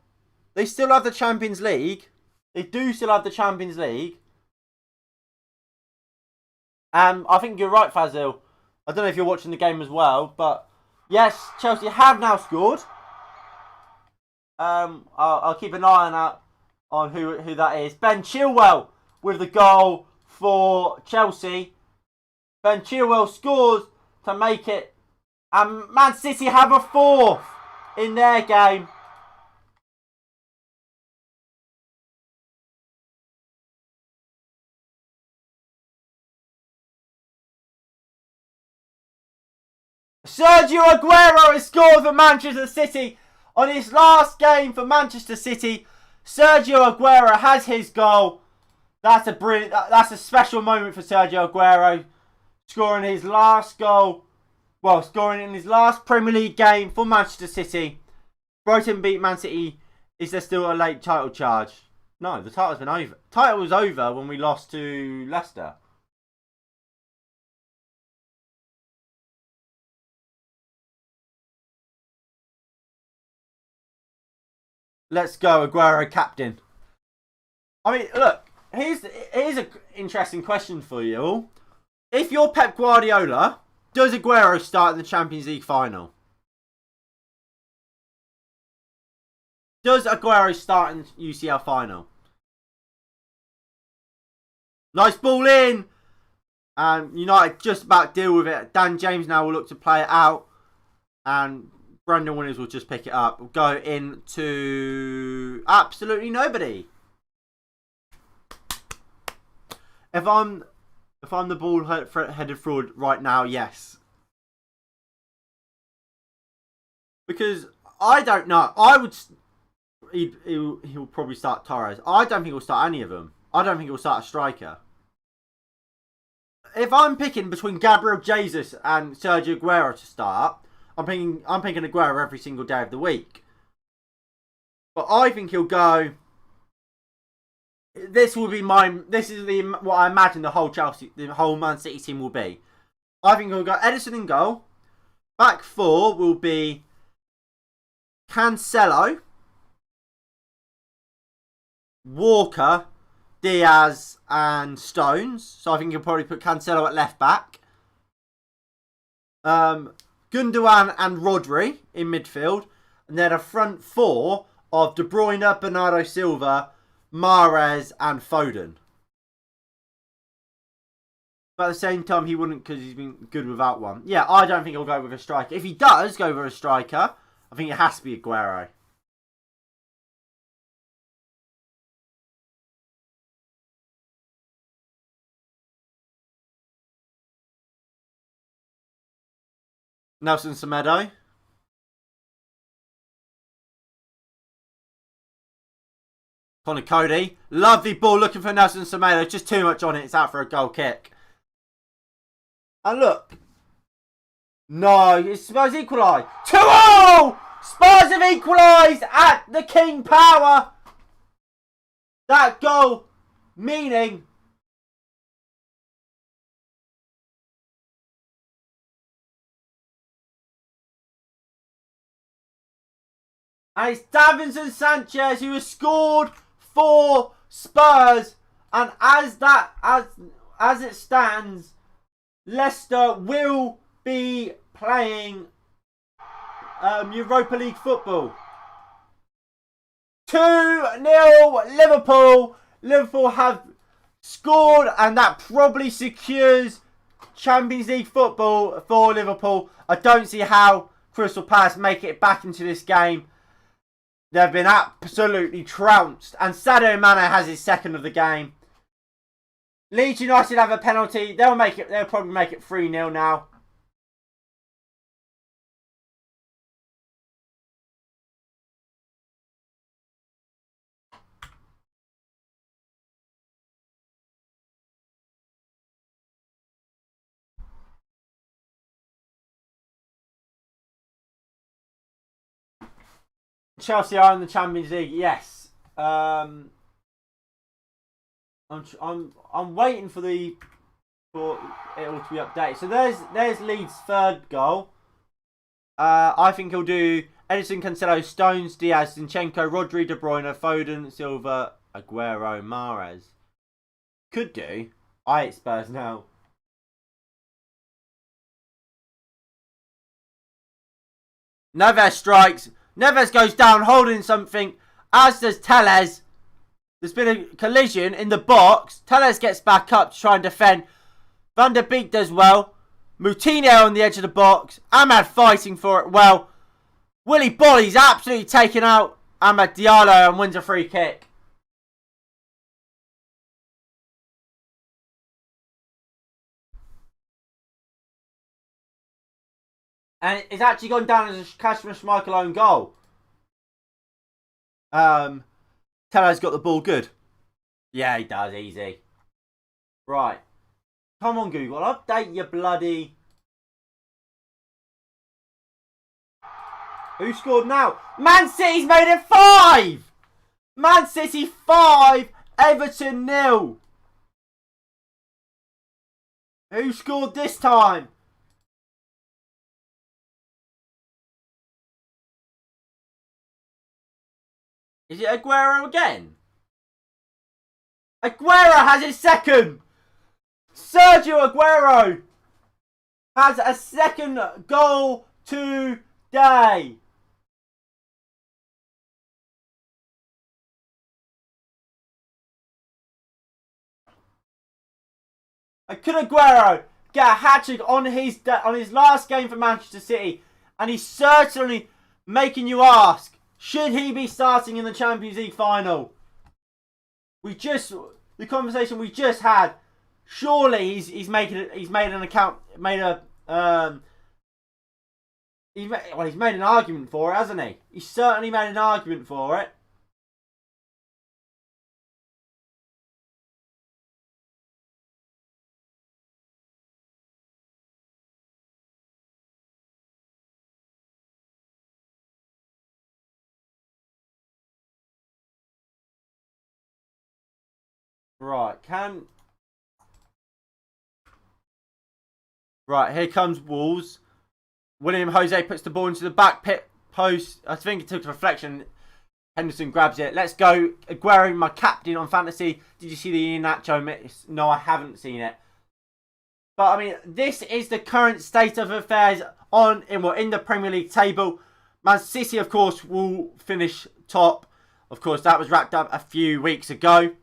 they still have the Champions League. They do still have the Champions League. I think you're right, Fazil. I don't know if you're watching the game as well, but yes, Chelsea have now scored. I'll keep an eye on who that is. Ben Chilwell with the goal for Chelsea. Ben Chilwell scores to make it. And Man City have a fourth in their game. Sergio Aguero has scored for Manchester City. On his last game for Manchester City, Sergio Aguero has his goal. That's a brilliant, that's a special moment for Sergio Aguero. Scoring his last goal, well, scoring in his last Premier League game for Manchester City. Brighton beat Man City. Is there still a late title charge? No, the title's been over. Title was over when we lost to Leicester. Let's go, Aguero captain. I mean, look, here's an interesting question for you all. If you're Pep Guardiola, does Aguero start in the Champions League final? Does Aguero start in UCL final? Nice ball in. United just about deal with it. Dan James now will look to play it out. And Brendan Williams will just pick it up. We'll go into absolutely nobody. If I'm the ball headed forward right now, yes. Because I don't know. I would. He'll probably start Torres. I don't think he'll start any of them. I don't think he'll start a striker. If I'm picking between Gabriel Jesus and Sergio Aguero to start, I'm picking Aguero every single day of the week. But I think he'll go. This will be what I imagine the whole Man City team will be. I think he'll go Ederson in goal. Back four will be Cancelo, Walker, Diaz and Stones. So I think he'll probably put Cancelo at left back. Gundogan and Rodri in midfield. And then a front four of De Bruyne, Bernardo Silva, Mahrez and Foden. But at the same time, he wouldn't because he's been good without one. Yeah, I don't think he'll go with a striker. If he does go with a striker, I think it has to be Aguero. Nelson Semedo. Connor Cody. Lovely ball looking for Nelson Semedo. Just too much on it. It's out for a goal kick. And look. No, Spurs equalise. 2-0! Spurs have equalised at the King Power. That goal meaning and it's Davinson Sanchez who has scored for Spurs. And as it stands, Leicester will be playing Europa League football. 2-0 Liverpool. Liverpool have scored and that probably secures Champions League football for Liverpool. I don't see how Crystal Palace make it back into this game. They've been absolutely trounced. And Sadio Mane has his second of the game. Leeds United have a penalty. They'll probably make it 3-0 now. Chelsea are in the Champions League. Yes. I'm waiting for it all to be updated. So there's Leeds' third goal. I think he'll do Ederson, Cancelo, Stones, Diaz, Zinchenko, Rodri, De Bruyne, Foden, Silva, Aguero, Mahrez. Could do. I hate Spurs now. Neves strikes. Neves goes down holding something, as does Telles. There's been a collision in the box. Telles gets back up to try and defend. Van der Beek does well. Moutinho on the edge of the box. Ahmad fighting for it well. Willy Bolly's absolutely taken out Amad Diallo and wins a free kick. And it's actually gone down as a Kasper Schmeichel own goal. Tellez's got the ball good. Yeah, he does. Easy. Right. Come on, Google. Update your bloody... Who scored now? Man City's made it 5! Man City 5, Everton 0. Who scored this time? Is it Aguero again? Aguero has his second! Sergio Aguero has a second goal today. Could Aguero get a hat-trick on his last game for Manchester City? And he's certainly making you ask, should he be starting in the Champions League final? The conversation we just had, surely he's made an argument for it, hasn't he? He's certainly made an argument for it. Right, Right, here comes Wolves. William Jose puts the ball into the back pit post. I think it took a reflection. Henderson grabs it. Let's go. Aguero, my captain on fantasy. Did you see the Iheanacho miss? No, I haven't seen it. But, I mean, this is the current state of affairs in the Premier League table. Man City, of course, will finish top. Of course, that was wrapped up a few weeks ago.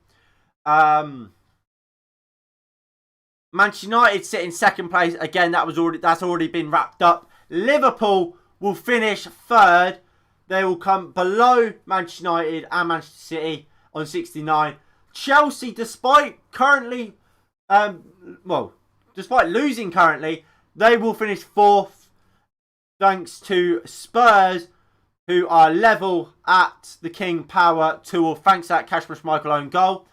Manchester United sit in second place. Again, that's already been wrapped up. Liverpool will finish third. They will come below Manchester United and Manchester City on 69. Chelsea, despite losing currently, they will finish fourth. Thanks to Spurs, who are level at the King Power 2, thanks to that Kasper Schmeichel own goal.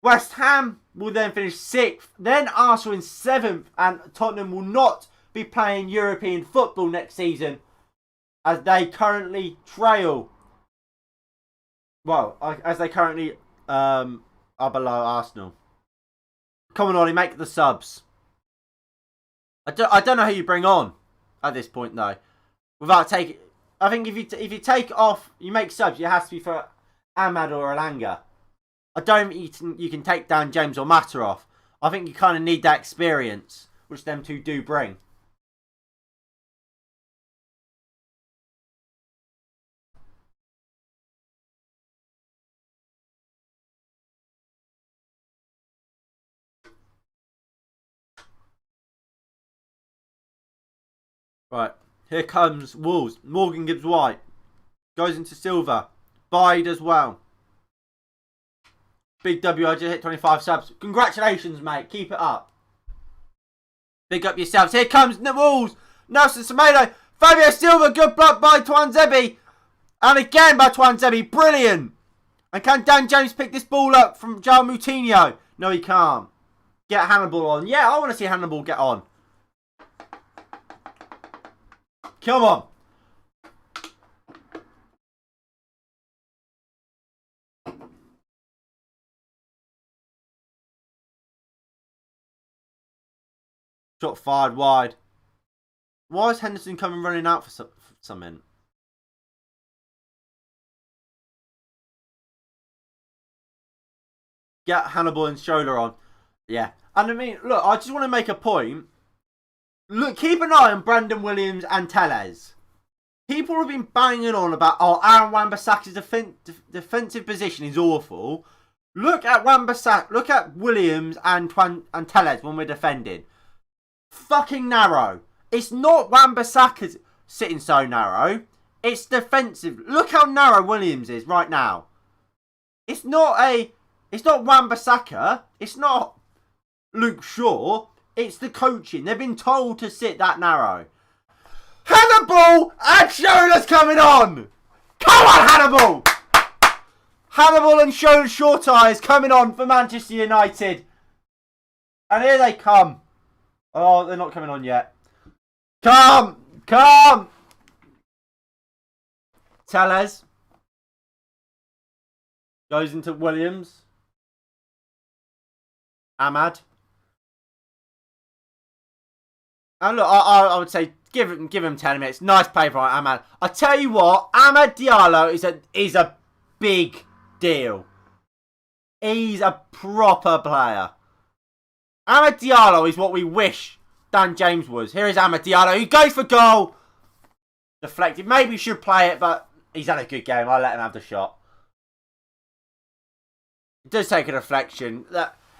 West Ham will then finish 6th. Then Arsenal in 7th. And Tottenham will not be playing European football next season, as they currently trail. Well, as they currently are below Arsenal. Come on, Ollie, make the subs. I don't know who you bring on at this point, though. Without taking... I think if you take off... You make subs, it has to be for Ahmad or Elanga. I don't think you can take down James or Mata off. I think you kind of need that experience, which them two do bring. Right, here comes Wolves. Morgan Gibbs-White goes into Silva. Bide as well. Big W, I just hit 25 subs. Congratulations, mate. Keep it up. Big up yourselves. Here comes the Wolves. Nelson Semedo. Fabio Silva. Good block by Tuanzebe. And again by Tuanzebe. Brilliant. And can Dan James pick this ball up from João Moutinho? No, he can't. Get Hannibal on. Yeah, I want to see Hannibal get on. Come on. Shot fired wide. Why is Henderson coming running out for something? Get Hannibal and Shola on. Yeah. And I mean, look, I just want to make a point. Look, keep an eye on Brandon Williams and Tellez. People have been banging on about, Aaron Wan-Bissaka's defensive position is awful. Look at Wan-Bissaka, look at Williams and Tellez when we're defending. Fucking narrow. It's not Wan-Bissaka's sitting so narrow. It's defensive. Look how narrow Williams is right now. It's not Wan-Bissaka. It's not Luke Shaw. It's the coaching. They've been told to sit that narrow. Hannibal and Shola's coming on. Come on, Hannibal. Hannibal and Short Eyes coming on for Manchester United. And here they come. Oh, they're not coming on yet. Come. Tellez. Goes into Williams. Ahmad. And look, I would say give him 10 minutes. Nice play from Ahmad. I tell you what, Amad Diallo is a big deal. He's a proper player. Amad Diallo is what we wish Dan James was. Here is Amad Diallo. He goes for goal. Deflected. Maybe he should play it, but he's had a good game. I'll let him have the shot. It does take a deflection.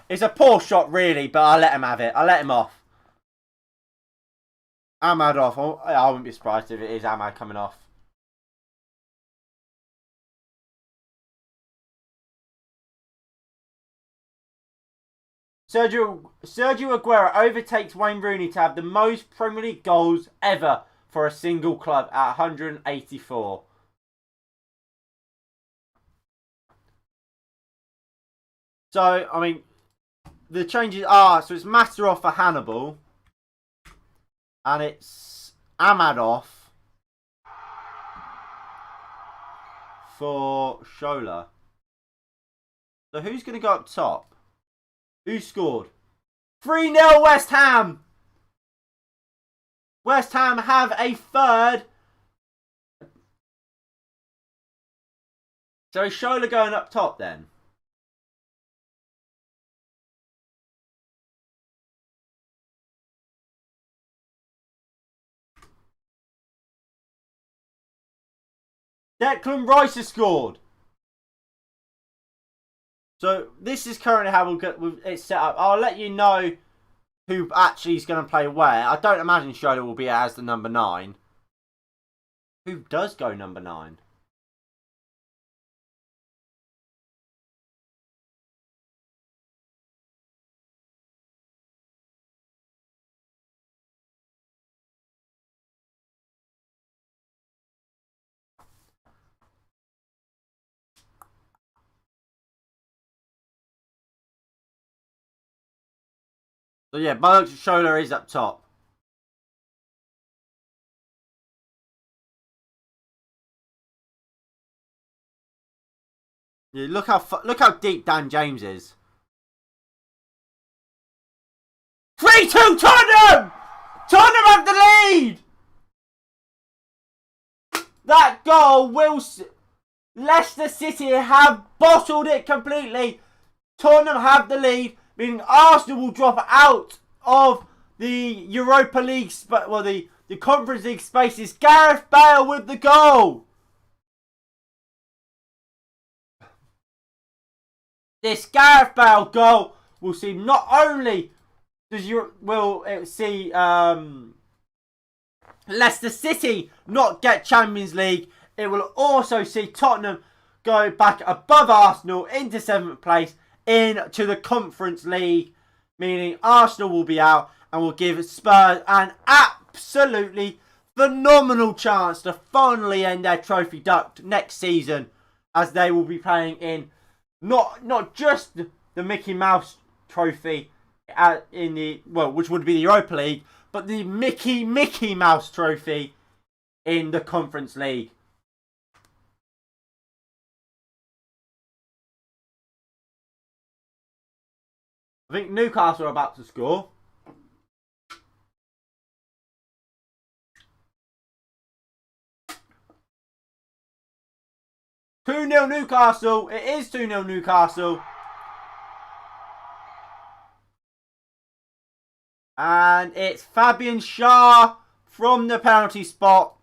It's a poor shot, really, but I'll let him have it. I'll let him off. Ahmad off. I wouldn't be surprised if it is Ahmad coming off. Sergio Aguero overtakes Wayne Rooney to have the most Premier League goals ever for a single club at 184. So, I mean, the changes are, so it's Master off for Hannibal. And it's Ahmad off for Shola. So who's going to go up top? Who scored? 3-0 West Ham. West Ham have a third. So is Shola going up top then? Declan Rice has scored. So this is currently how we'll get it set up. I'll let you know who actually is going to play where. I don't imagine Shola will be as the number 9. Who does go number 9? So yeah, Mark Shola is up top. Yeah, look how deep Dan James is. 3-2 Tottenham! Tottenham have the lead! That goal will... Leicester City have bottled it completely. Tottenham have the lead, meaning Arsenal will drop out of the Europa League... Well, the Conference League spaces. Gareth Bale with the goal. This Gareth Bale goal will see not only Leicester City not get Champions League, it will also see Tottenham go back above Arsenal into 7th place into the Conference League, meaning Arsenal will be out and will give Spurs an absolutely phenomenal chance to finally end their trophy duct next season, as they will be playing in not just the Mickey Mouse Trophy which would be the Europa League, but the Mickey Mouse Trophy in the Conference League. I think Newcastle are about to score. (2-0 Newcastle. It is 2-0 Newcastle. And it's Fabian Schär from the penalty spot.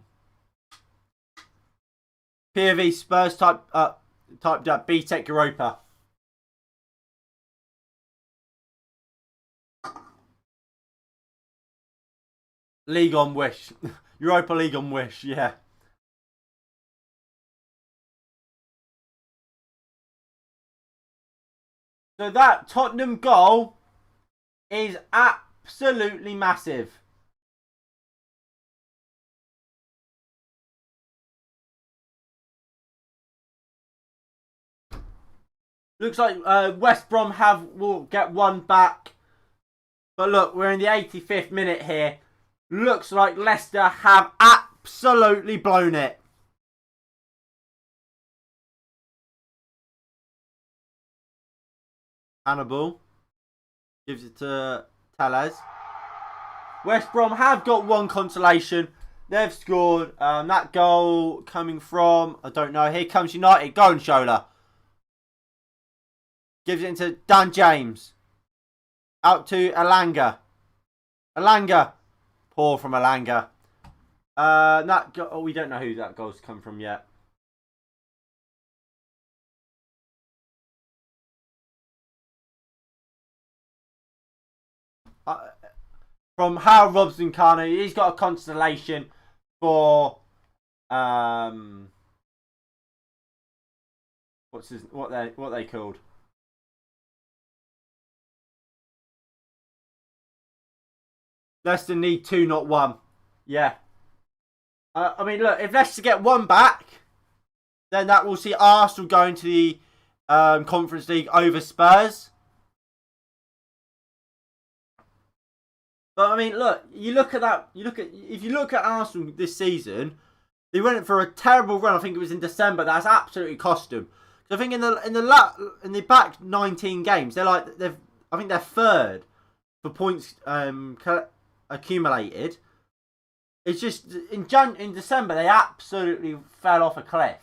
POV Spurs typed up BTEC Europa. League on Wish. Europa League on Wish, yeah. So that Tottenham goal is absolutely massive. Looks like West Brom will get one back. But look, we're in the 85th minute here. Looks like Leicester have absolutely blown it. Hannibal gives it to Tellez. West Brom have got one consolation. They've scored. That goal coming from, I don't know. Here comes United. Go on, Shola. Gives it into Dan James. Out to Elanga. Elanga. Poor from Elanga. We don't know who that goal's come from yet. From Hal Robson Carno, he's got a constellation for what they called? Leicester need 2, not 1. Yeah. I mean, look, if Leicester get 1 back, then that will see Arsenal going to the Conference League over Spurs. But I mean, look, if you look at Arsenal this season, they went for a terrible run. I think it was in December. That's absolutely cost them. I think in the back 19 games, I think they're third for points accumulated. It's just in December they absolutely fell off a cliff.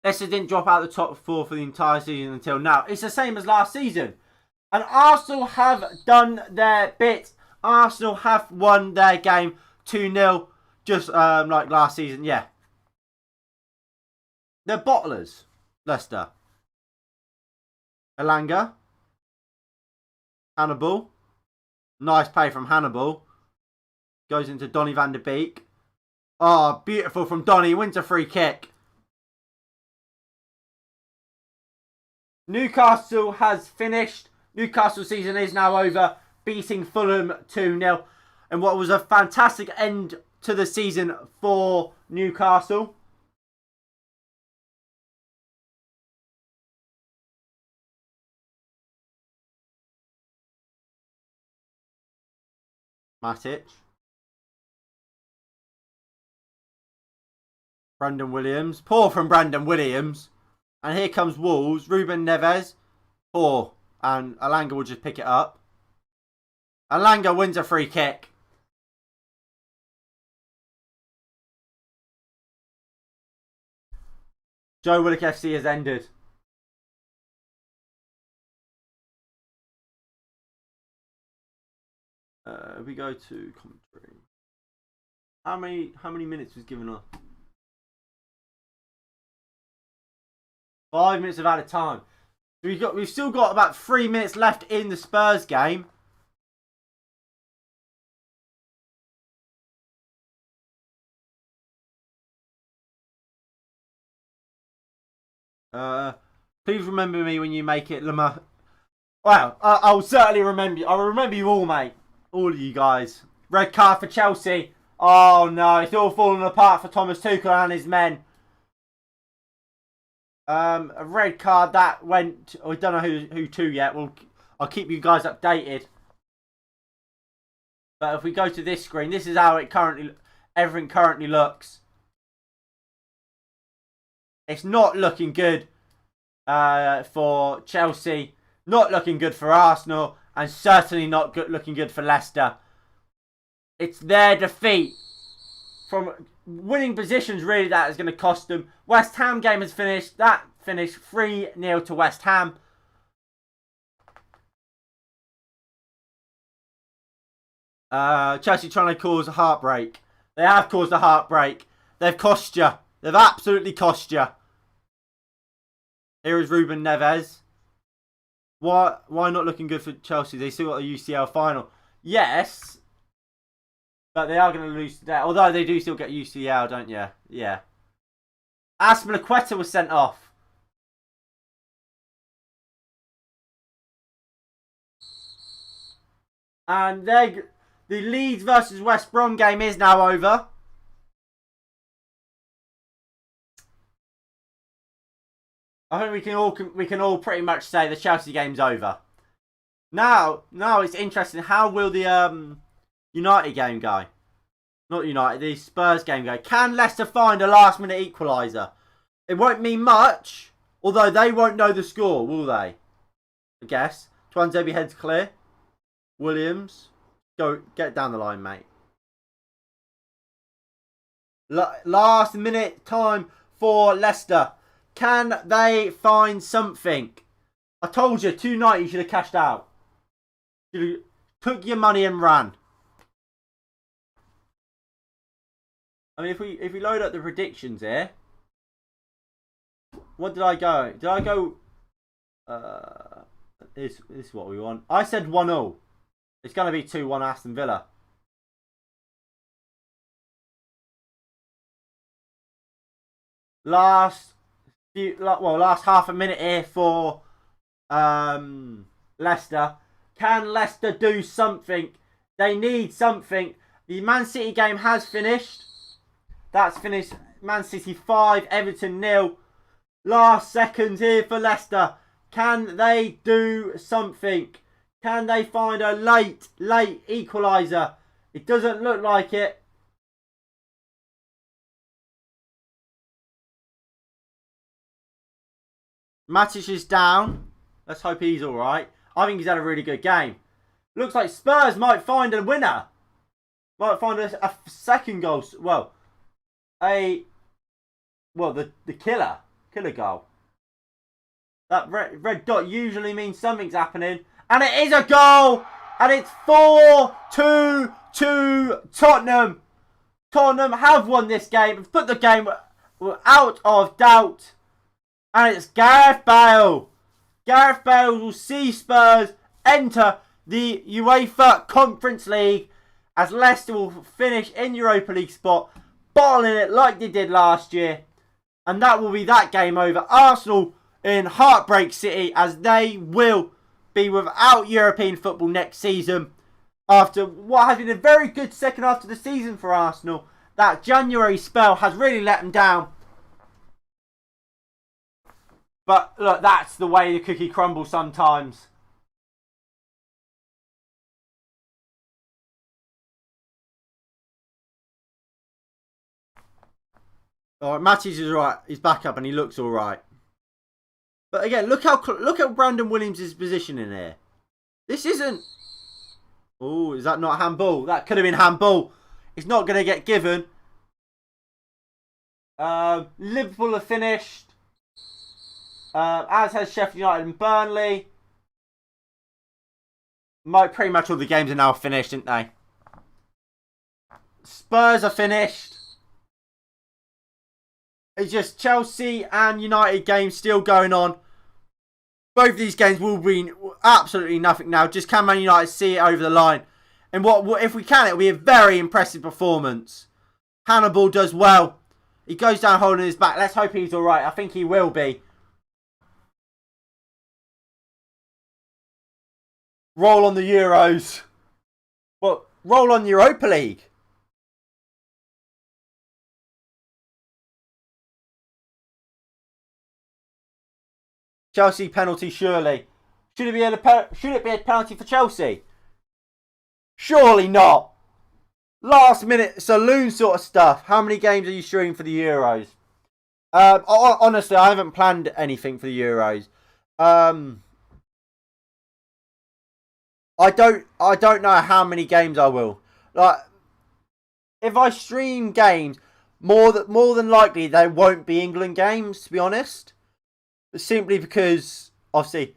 Leicester didn't drop out of the top 4 for the entire season until now. It's the same as last season. And Arsenal have done their bit. Arsenal have won their game 2-0, just like last season. Yeah. They're bottlers, Leicester. Elanga. Hannibal. Nice play from Hannibal. Goes into Donny van der Beek. Oh, beautiful from Donny. Wins a free kick. Newcastle has finished. Newcastle season is now over, beating Fulham 2-0. And what was a fantastic end to the season for Newcastle. Matic. Brandon Williams. Poor from Brandon Williams. And here comes Wolves. Ruben Neves. Poor. And Elanga will just pick it up. Elanga wins a free kick. Joe Willock FC has ended. We go to commentary. How many minutes was given up? 5 minutes of added time. We've still got about 3 minutes left in the Spurs game. Please remember me when you make it, Lamar. Well, I'll certainly remember you. I'll remember you all, mate. All of you guys. Red card for Chelsea. Oh no, it's all falling apart for Thomas Tuchel and his men. A red card that went. We don't know who to yet. I'll keep you guys updated. But if we go to this screen, this is how everything currently looks. It's not looking good for Chelsea. Not looking good for Arsenal. And certainly not looking good for Leicester. It's their defeat from winning positions, really, that is going to cost them. West Ham game has finished. That finished 3-0 to West Ham. Chelsea trying to cause a heartbreak. They have caused a heartbreak. They've cost you. They've absolutely cost you. Here is Ruben Neves. Why not looking good for Chelsea? They still got a UCL final. Yes. But they are going to lose today. Although they do still get UCL, don't you? Yeah. Aspilicueta was sent off. And the Leeds versus West Brom game is now over. I think we can all pretty much say the Chelsea game's over. Now it's interesting. How will the United game go? Not United, the Spurs game go. Can Leicester find a last-minute equaliser? It won't mean much, although they won't know the score, will they? I guess. Twanzebe heads clear. Williams, go get down the line, mate. Last minute time for Leicester. Can they find something? I told you, 290 you should have cashed out. You took your money and ran. I mean, if we load up the predictions here, what did I go? Did I go? This is what we want. I said 1-0. It's going to be 2-1 Aston Villa. Last half a minute here for Leicester. Can Leicester do something? They need something. The Man City game has finished. That's finished. Man City 5, Everton 0. Last seconds here for Leicester. Can they do something? Can they find a late equaliser? It doesn't look like it. Matic is down. Let's hope he's alright. I think he's had a really good game. Looks like Spurs might find a winner. Might find a second goal. Well, the killer goal. That red dot usually means something's happening. And it is a goal. And it's 4-2 to Tottenham. Tottenham have won this game. Have put the game out of doubt. And it's Gareth Bale. Gareth Bale will see Spurs enter the UEFA Conference League as Leicester will finish in Europa League spot, bottling it like they did last year. And that will be that game over. Arsenal in Heartbreak City as they will be without European football next season. After what has been a very good second half of the season for Arsenal, that January spell has really let them down. But look, that's the way the cookie crumbles sometimes. Alright, Matties is alright. He's back up and he looks alright. But again, look how Brandon Williams' position in here. This isn't... Oh, is that not handball? That could have been handball. It's not going to get given. Liverpool are finished. As has Sheffield United and Burnley. Pretty much all the games are now finished, aren't they? Spurs are finished. It's just Chelsea and United games still going on. Both of these games will be absolutely nothing now. Just can Man United see it over the line? And what if we can, it'll be a very impressive performance. Hannibal does well. He goes down holding his back. Let's hope he's alright. I think he will be. Roll on the Euros. Well, roll on Europa League. Chelsea penalty, surely. Should it be a penalty for Chelsea? Surely not. Last minute saloon sort of stuff. How many games are you streaming for the Euros? Honestly, I haven't planned anything for the Euros. I don't know how many games I will. Like, if I stream games, more than likely they won't be England games, to be honest. Simply because obviously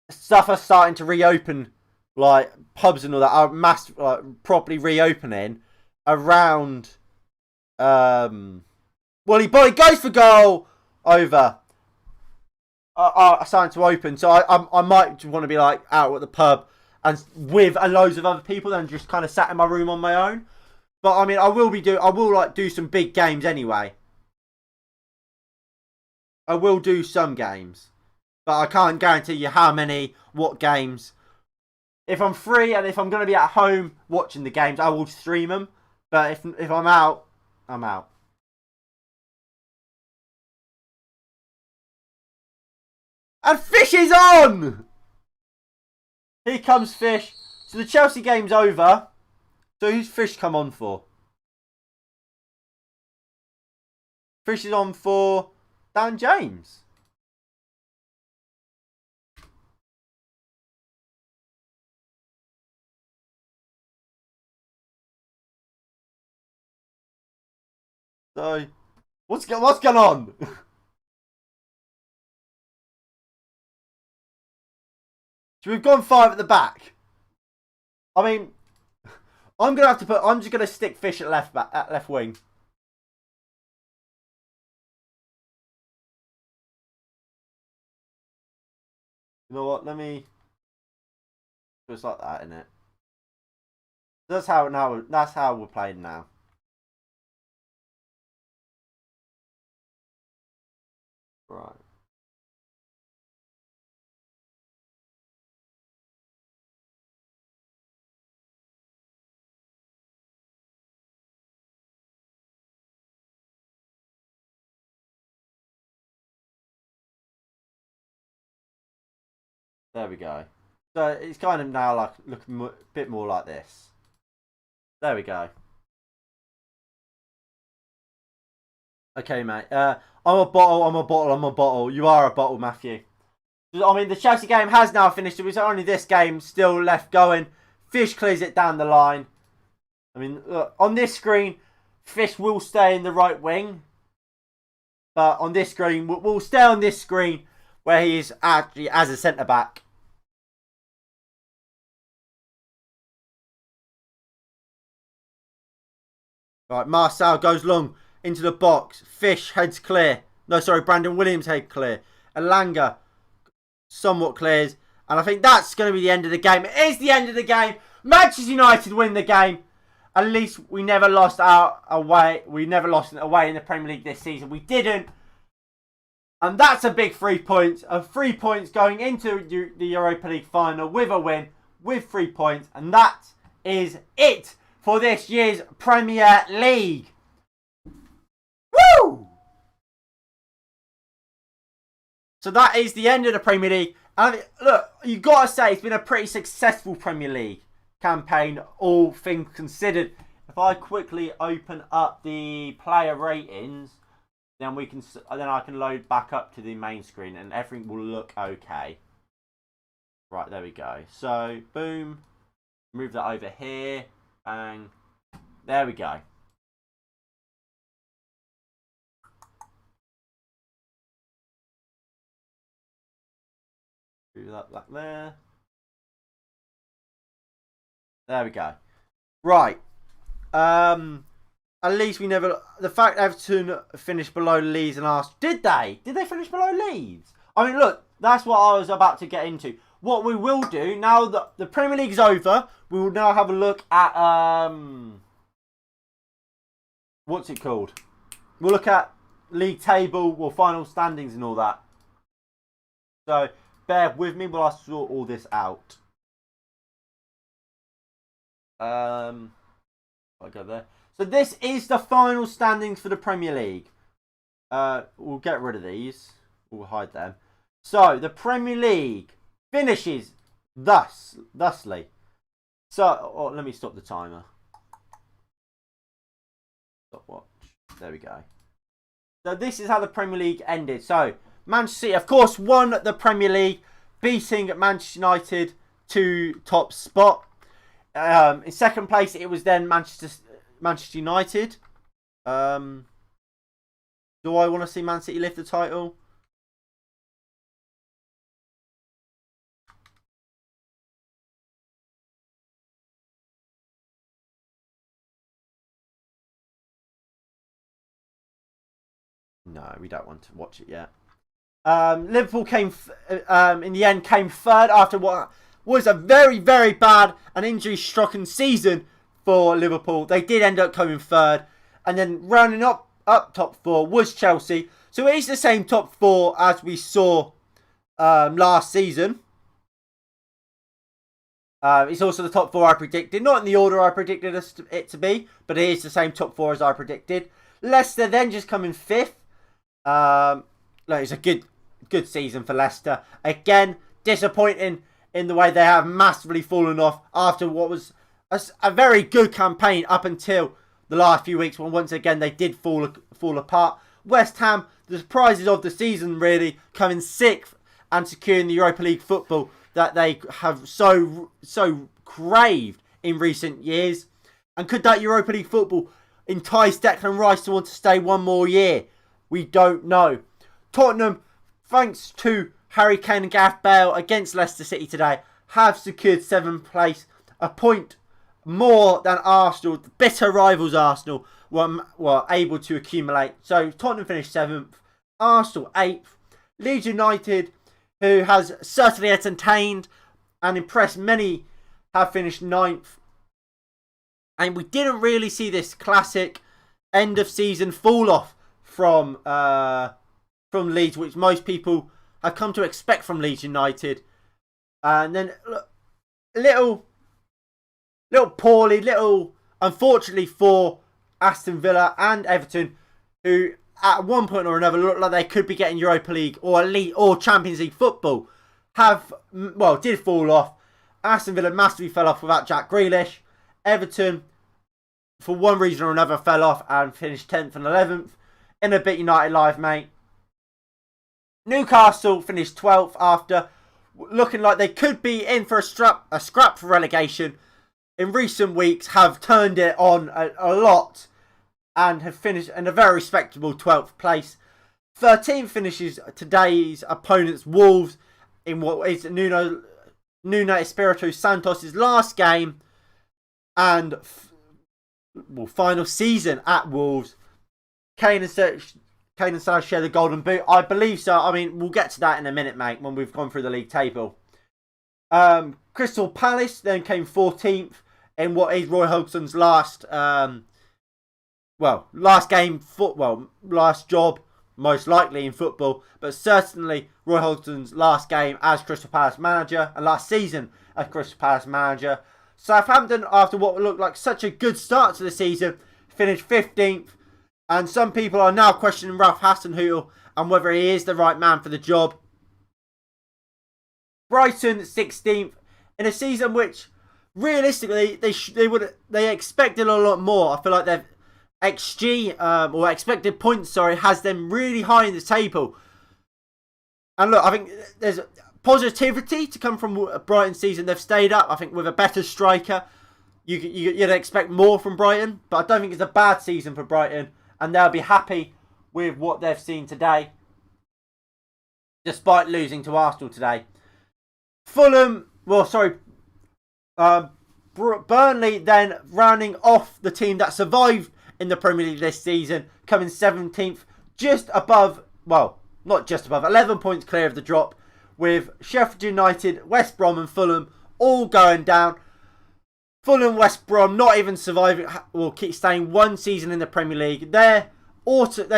stuff are starting to reopen, like pubs and all that are properly reopening around. Well, he goes for goal over. Are starting to open, so I might want to be like out at the pub and with loads of other people than just kind of sat in my room on my own. But I mean, I will do some big games anyway. I will do some games, but I can't guarantee you how many, what games. If I'm free and if I'm going to be at home watching the games, I will stream them. But if I'm out, I'm out. And Fish is on! Here comes Fish. So the Chelsea game's over. So who's Fish come on for? Fish is on for Dan James. So, what's going on? So we've gone 5 at the back. I mean, I'm just gonna stick Fish at left wing. You know what? Let me just like that, innit? That's how we're playing now. Right. There we go. So it's kind of now like looking a bit more like this. There we go. Okay, mate. I'm a bottle. You are a bottle, Matthew. I mean, the Chelsea game has now finished. It was only this game still left going. Fish clears it down the line. I mean, look, on this screen, Fish will stay in the right wing. But on this screen, we'll stay on this screen where he is actually as a centre-back. Right, Marcel goes long into the box. Fish heads clear. No, sorry, Brandon Williams head clear. Elanga somewhat clears. And I think that's going to be the end of the game. It is the end of the game. Manchester United win the game. At least we never lost away. We never lost away in the Premier League this season. We didn't. And that's a big 3 points. 3 points going into the Europa League final with a win. With 3 points. And that is it for this year's Premier League. Woo! So that is the end of the Premier League. And look, you've got to say it's been a pretty successful Premier League campaign, all things considered. If I quickly open up the player ratings, then I can load back up to the main screen and everything will look okay. Right, there we go. So, boom. Move that over here. Bang. There we go. Do that back there. There we go. Right. At least we never... The fact Everton finished below Leeds and Arsenal... Did they? Did they finish below Leeds? I mean, look. That's what I was about to get into. What we will do, now that the Premier League's over, we will now have a look at... what's it called? We'll look at league table, well, final standings and all that. So, bear with me while I sort all this out. I go there. So this is the final standings for the Premier League. We'll get rid of these. We'll hide them. So the Premier League finishes thusly. So let me stop the timer. Stopwatch. There we go. So this is how the Premier League ended. So Manchester City, of course, won the Premier League, beating Manchester United to top spot. In second place, it was then Manchester United. Do I want to see Man City lift the title? No, we don't want to watch it yet. Liverpool came in the end came third after what was a very, very bad and injury-stricken season for Liverpool. They did end up coming third. And then rounding up top four was Chelsea. So it is the same top four as we saw last season. It's also the top four I predicted. Not in the order I predicted it to be. But it is the same top four as I predicted. Leicester then just come in fifth. It's a good season for Leicester. Again, disappointing in the way they have massively fallen off after what was a very good campaign up until the last few weeks, when once again they did fall apart. West Ham, the surprises of the season, really coming 6th and securing the Europa League football that they have so craved in recent years. And could that Europa League football entice Declan Rice to want to stay one more year? We don't know. Tottenham, thanks to Harry Kane and Gareth Bale against Leicester City today, have secured 7th place, a point more than Arsenal, the bitter rivals Arsenal, were able to accumulate. So Tottenham finished 7th, Arsenal 8th, Leeds United, who has certainly entertained and impressed many, have finished 9th. And we didn't really see this classic end of season fall off from Leeds, which most people have come to expect from Leeds United. And then little poorly, unfortunately for Aston Villa and Everton, who at one point or another looked like they could be getting Europa League or Elite or Champions League football, did fall off. Aston Villa massively fell off without Jack Grealish. Everton, for one reason or another, fell off and finished 10th and 11th. In a bit United live, mate. Newcastle finished 12th after looking like they could be in for a scrap for relegation. In recent weeks, have turned it on a lot and have finished in a very respectable 12th place. 13th finishes today's opponents, Wolves, in what is Nuno Espirito Santos' last game and final season at Wolves. Kane and Salah share the golden boot. I believe so. I mean, we'll get to that in a minute, mate, when we've gone through the league table. Crystal Palace then came 14th in what is Roy Hodgson's last job, most likely in football, but certainly Roy Hodgson's last game as Crystal Palace manager and last season as Crystal Palace manager. Southampton, after what looked like such a good start to the season, finished 15th, and some people are now questioning Ralph Hasenhüttl and whether he is the right man for the job. Brighton 16th in a season which realistically they expected a lot more. I feel like their XG or expected points, has them really high in the table. And look, I think there's positivity to come from Brighton's season. They've stayed up. I think with a better striker, you'd expect more from Brighton. But I don't think it's a bad season for Brighton, and they'll be happy with what they've seen today, despite losing to Arsenal today. Burnley then rounding off the team that survived in the Premier League this season, coming 17th, not just above, 11 points clear of the drop, with Sheffield United, West Brom and Fulham all going down. Fulham, West Brom not even surviving, will keep staying one season in the Premier League. They're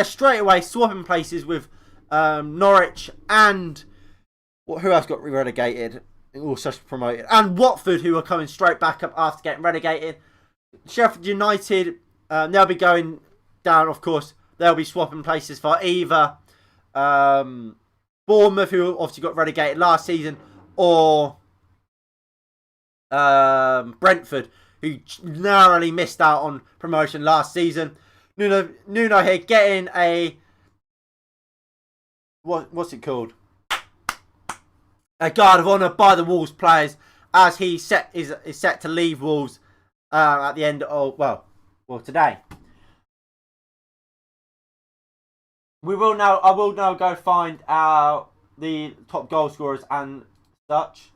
straight away swapping places with Norwich and who else got relegated? Also promoted. And Watford, who are coming straight back up after getting relegated. Sheffield United, they'll be going down, of course. They'll be swapping places for either Bournemouth, who obviously got relegated last season, or Brentford, who narrowly missed out on promotion last season. Nuno here getting a what's it called? A guard of honour by the Wolves players, as he is set to leave Wolves at the end of today. I will now go find out the top goal scorers and such.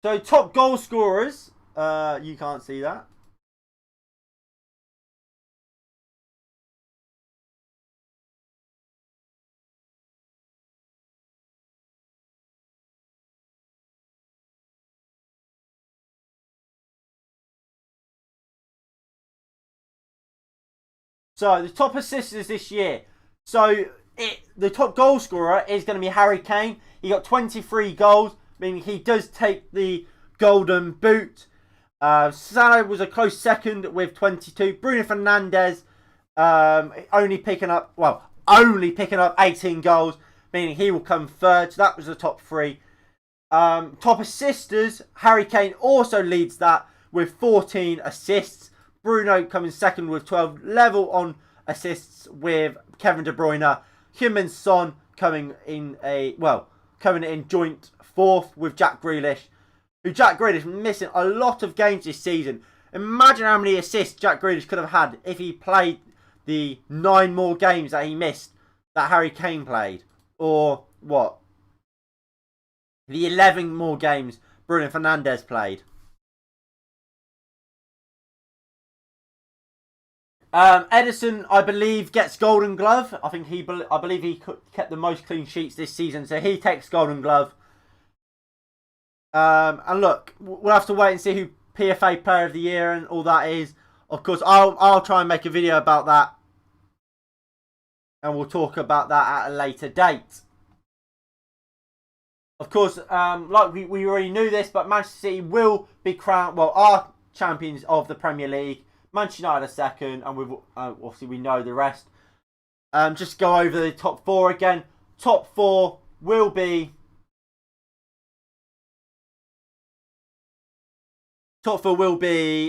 So top goal scorers, you can't see that. So the top assisters this year. So the top goal scorer is going to be Harry Kane. He got 23 goals, meaning he does take the golden boot. Salah was a close second with 22. Bruno Fernandes only picking up 18 goals, meaning he will come third. So that was the top three. Top assisters, Harry Kane also leads that with 14 assists. Bruno coming second with 12, level on assists with Kevin De Bruyne. Heung-min Son coming in joint fourth with Jack Grealish. Jack Grealish missing a lot of games this season. Imagine how many assists Jack Grealish could have had if he played the 9 more games that he missed that Harry Kane played. Or what? The 11 more games Bruno Fernandes played. Ederson, I believe, gets Golden Glove. I believe he kept the most clean sheets this season, so he takes Golden Glove. And look, we'll have to wait and see who PFA Player of the Year and all that is. Of course, I'll try and make a video about that, and we'll talk about that at a later date. Of course, like we already knew this, but Manchester City will be crowned, are champions of the Premier League. Manchester United are second, and obviously we know the rest. Just go over the top 4 again. Top 4 will be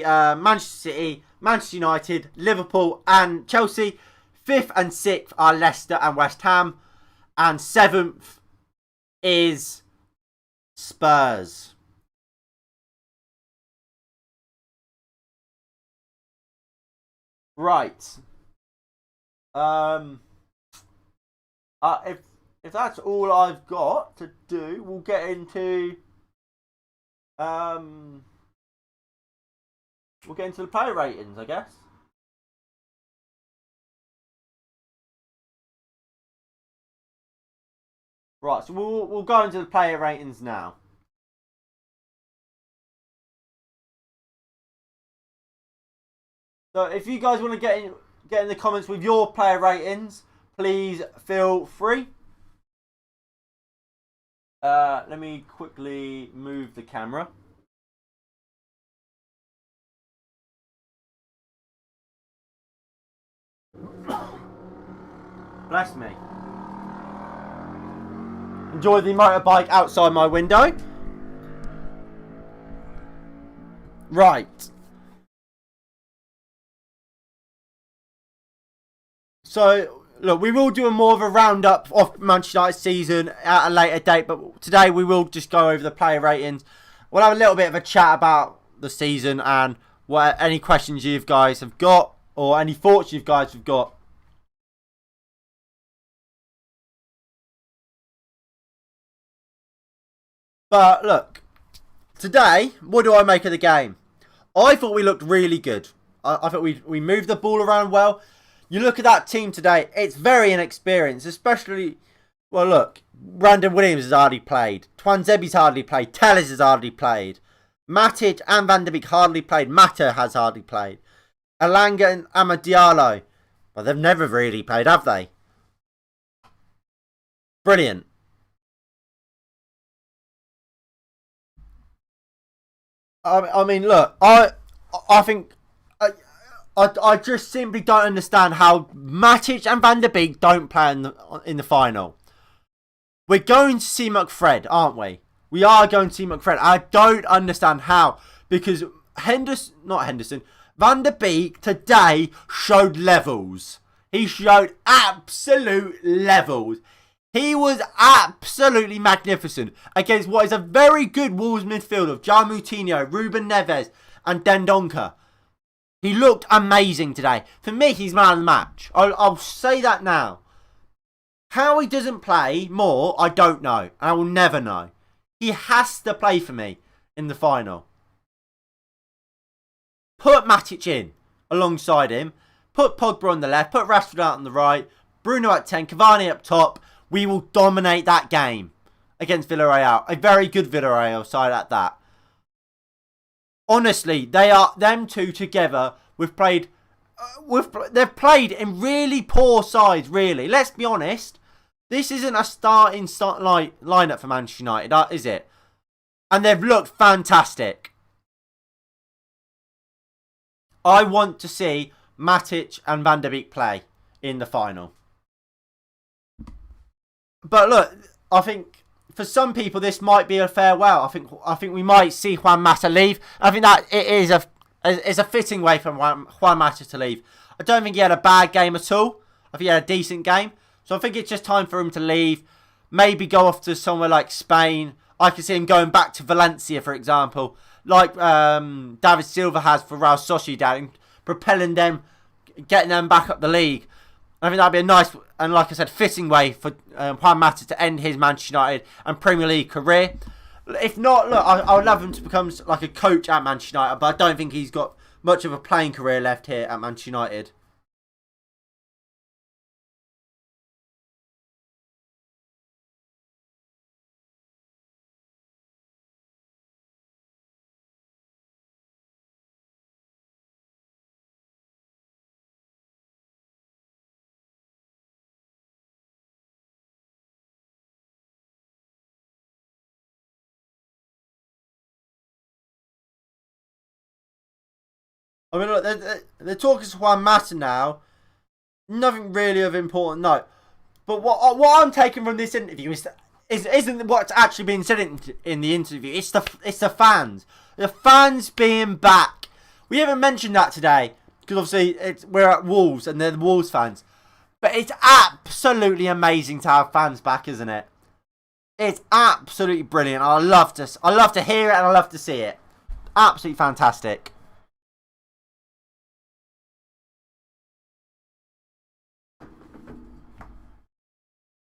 Manchester City, Manchester United, Liverpool and Chelsea. 5th and 6th are Leicester and West Ham. And 7th is Spurs. Right. If that's all I've got to do, we'll get into the player ratings, I guess. Right, so we'll go into the player ratings now. So if you guys want to get in the comments with your player ratings, please feel free. Let me quickly move the camera. Bless me. Enjoy the motorbike outside my window. Right. So, look, we will do more of a roundup of Manchester United season at a later date, but today we will just go over the player ratings. We'll have a little bit of a chat about the season and any questions you guys have got or any thoughts you guys have got. But look, today, what do I make of the game? I thought we looked really good. I thought we moved the ball around well. You look at that team today, it's very inexperienced, especially, well, look, Brandon Williams has hardly played. Tuanzebe's hardly played. Telles has hardly played. Matic and Van der Beek hardly played. Mata has hardly played. Elanga and Amad Diallo, well, they've never really played, have they? Brilliant. I mean, look, I think I just simply don't understand how Matic and Van der Beek don't play in the final. We're going to see McFred, aren't we? We are going to see McFred. I don't understand how, because Van der Beek today showed levels. He showed absolute levels. He was absolutely magnificent against what is a very good Wolves midfield of João Moutinho, Ruben Neves and Dendoncker. He looked amazing today. For me, he's man of the match. I'll say that now. How he doesn't play more, I don't know. And I will never know. He has to play for me in the final. Put Matic in alongside him. Put Pogba on the left. Put Rashford out on the right. Bruno at 10. Cavani up top. We will dominate that game against Villarreal. A very good Villarreal side at that. Honestly, them two together. They've played in really poor sides. Really, let's be honest. This isn't a starting lineup for Manchester United, is it? And they've looked fantastic. I want to see Matic and Van der Beek play in the final. But look, I think for some people this might be a farewell. I think we might see Juan Mata leave. I think that it is a fitting way for Juan Mata to leave. I don't think he had a bad game at all. I think he had a decent game. So I think it's just time for him to leave. Maybe go off to somewhere like Spain. I can see him going back to Valencia, for example, like David Silva has for Real Sociedad, and propelling them, getting them back up the league. I think that'd be a nice and, like I said, fitting way for Juan Mata to end his Manchester United and Premier League career. If not, look, I would love him to become like a coach at Manchester United, but I don't think he's got much of a playing career left here at Manchester United. I mean, look, they're talking to Juan Mata now. Nothing really of important note. But what I'm taking from this interview isn't what's actually being said in the interview. It's the fans. The fans being back. We haven't mentioned that today because obviously we're at Wolves and they're the Wolves fans. But it's absolutely amazing to have fans back, isn't it? It's absolutely brilliant. I love to hear it and I love to see it. Absolutely fantastic.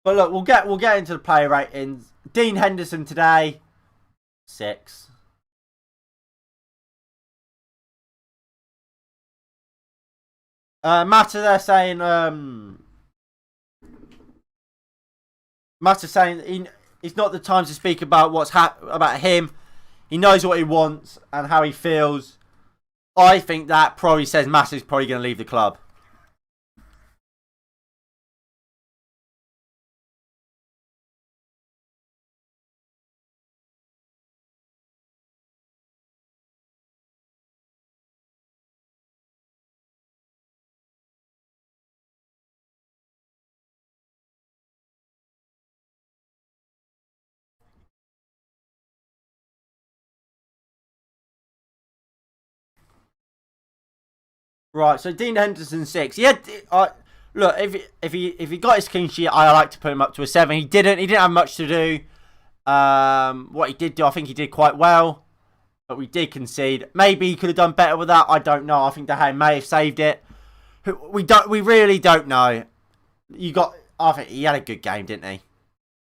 But look, we'll get into the player ratings. Dean Henderson today, 6. Mata, they're saying Mata saying it's not the time to speak about about him. He knows what he wants and how he feels. I think that probably says Mata's probably going to leave the club. Right, so Dean Henderson 6. Yeah, look, if he got his clean sheet, I like to put him up to a 7. He didn't. He didn't have much to do. What he did do, I think he did quite well, but we did concede. Maybe he could have done better with that. I don't know. I think De Gea may have saved it. We really don't know. I think he had a good game, didn't he?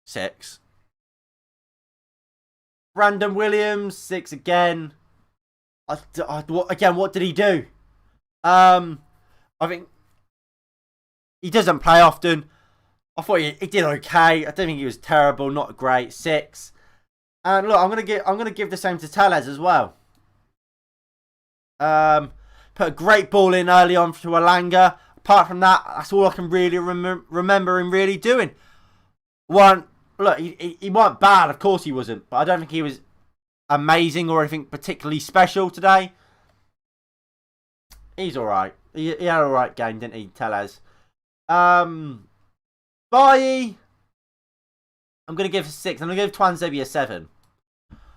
6. Brandon Williams 6 again. Again, what did he do? I think he doesn't play often. I thought he did okay. I don't think he was terrible, not great. 6. And look, I'm gonna give the same to Telles as well. Put a great ball in early on to Elanga. Apart from that, that's all I can really remember him really doing. Look, he wasn't bad, of course he wasn't, but I don't think he was amazing or anything particularly special today. He's alright. He had an alright game, didn't he, Telles? Bailly, I'm going to give a 6. I'm going to give Tuanzebe a 7.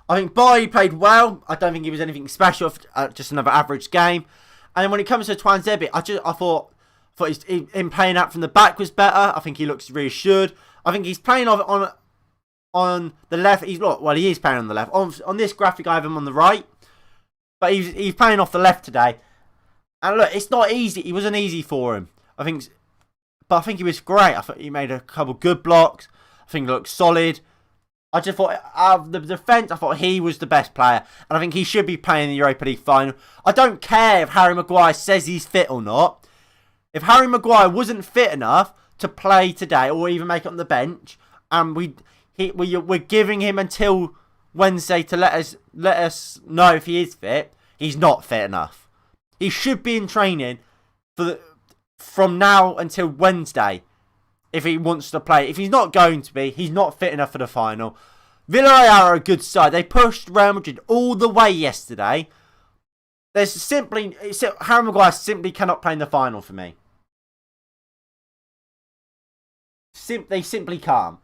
I think Bailly played well. I don't think he was anything special. Just another average game. And then when it comes to Tuanzebe, I thought him playing out from the back was better. I think he looks reassured. I think he's playing on the left. He is playing on the left. On this graphic, I have him on the right. But he's playing off the left today. And look, it's not easy. It wasn't easy for him. But I think he was great. I thought he made a couple good blocks. I think he looked solid. I just thought, out of the defence, I thought he was the best player. And I think he should be playing the Europa League final. I don't care if Harry Maguire says he's fit or not. If Harry Maguire wasn't fit enough to play today or even make it on the bench, and we're giving him until Wednesday to let us know if he is fit, he's not fit enough. He should be in training from now until Wednesday. if he wants to play. If he's not going to be, he's not fit enough for the final. Villarreal are a good side. They pushed Real Madrid all the way yesterday. There's simply... Harry Maguire simply cannot play in the final for me. They simply can't.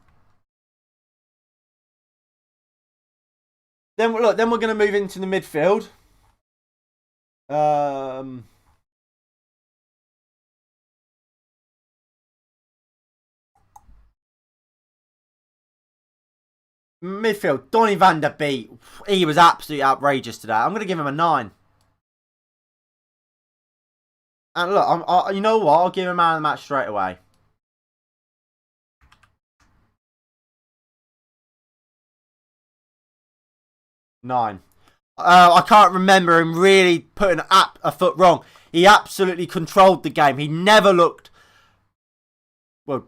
Then look, then we're going to move into the midfield. Midfield, Donny van der Beek. He was absolutely outrageous today. I'm going to give him a 9. And look, you know what? I'll give him man of the match straight away. Nine. I can't remember him really putting a foot wrong. He absolutely controlled the game. He never looked, well,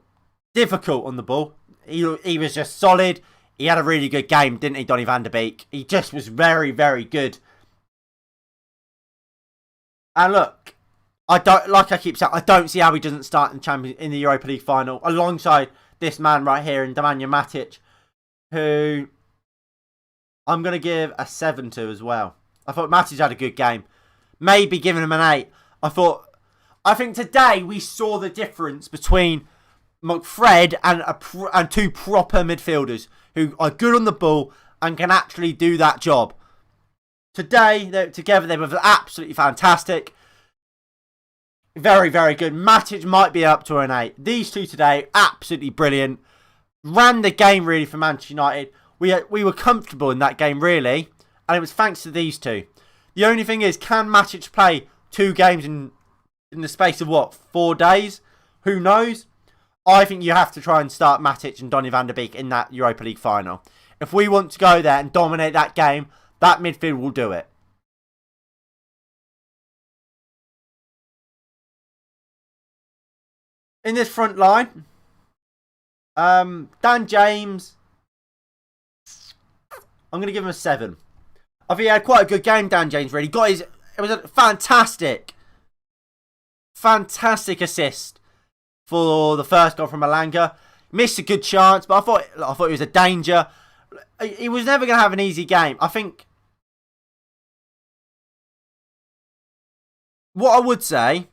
difficult on the ball. He was just solid. He had a really good game, didn't he, Donny van der Beek? He just was very, very good. And look, I keep saying, I don't see how he doesn't start in the Europa League final alongside this man right here in Nemanja Matic, who I'm going to give a 7 to as well. I thought Matic had a good game. Maybe giving him an 8. I think today we saw the difference between McFred and two proper midfielders who are good on the ball and can actually do that job. Today, together, they were absolutely fantastic. Very, very good. Matic might be up to an 8. These two today, absolutely brilliant. Ran the game really for Manchester United. We were comfortable in that game, really. And it was thanks to these two. The only thing is, can Matic play 2 games in the space of, what, 4 days? Who knows? I think you have to try and start Matic and Donny van der Beek in that Europa League final. If we want to go there and dominate that game, that midfield will do it. In this front line, Dan James, I'm going to give him a 7. I think he had quite a good game, Dan James, really. It was a fantastic assist for the first goal from Elanga. Missed a good chance, but I thought he was a danger. He was never going to have an easy game. I think what I would say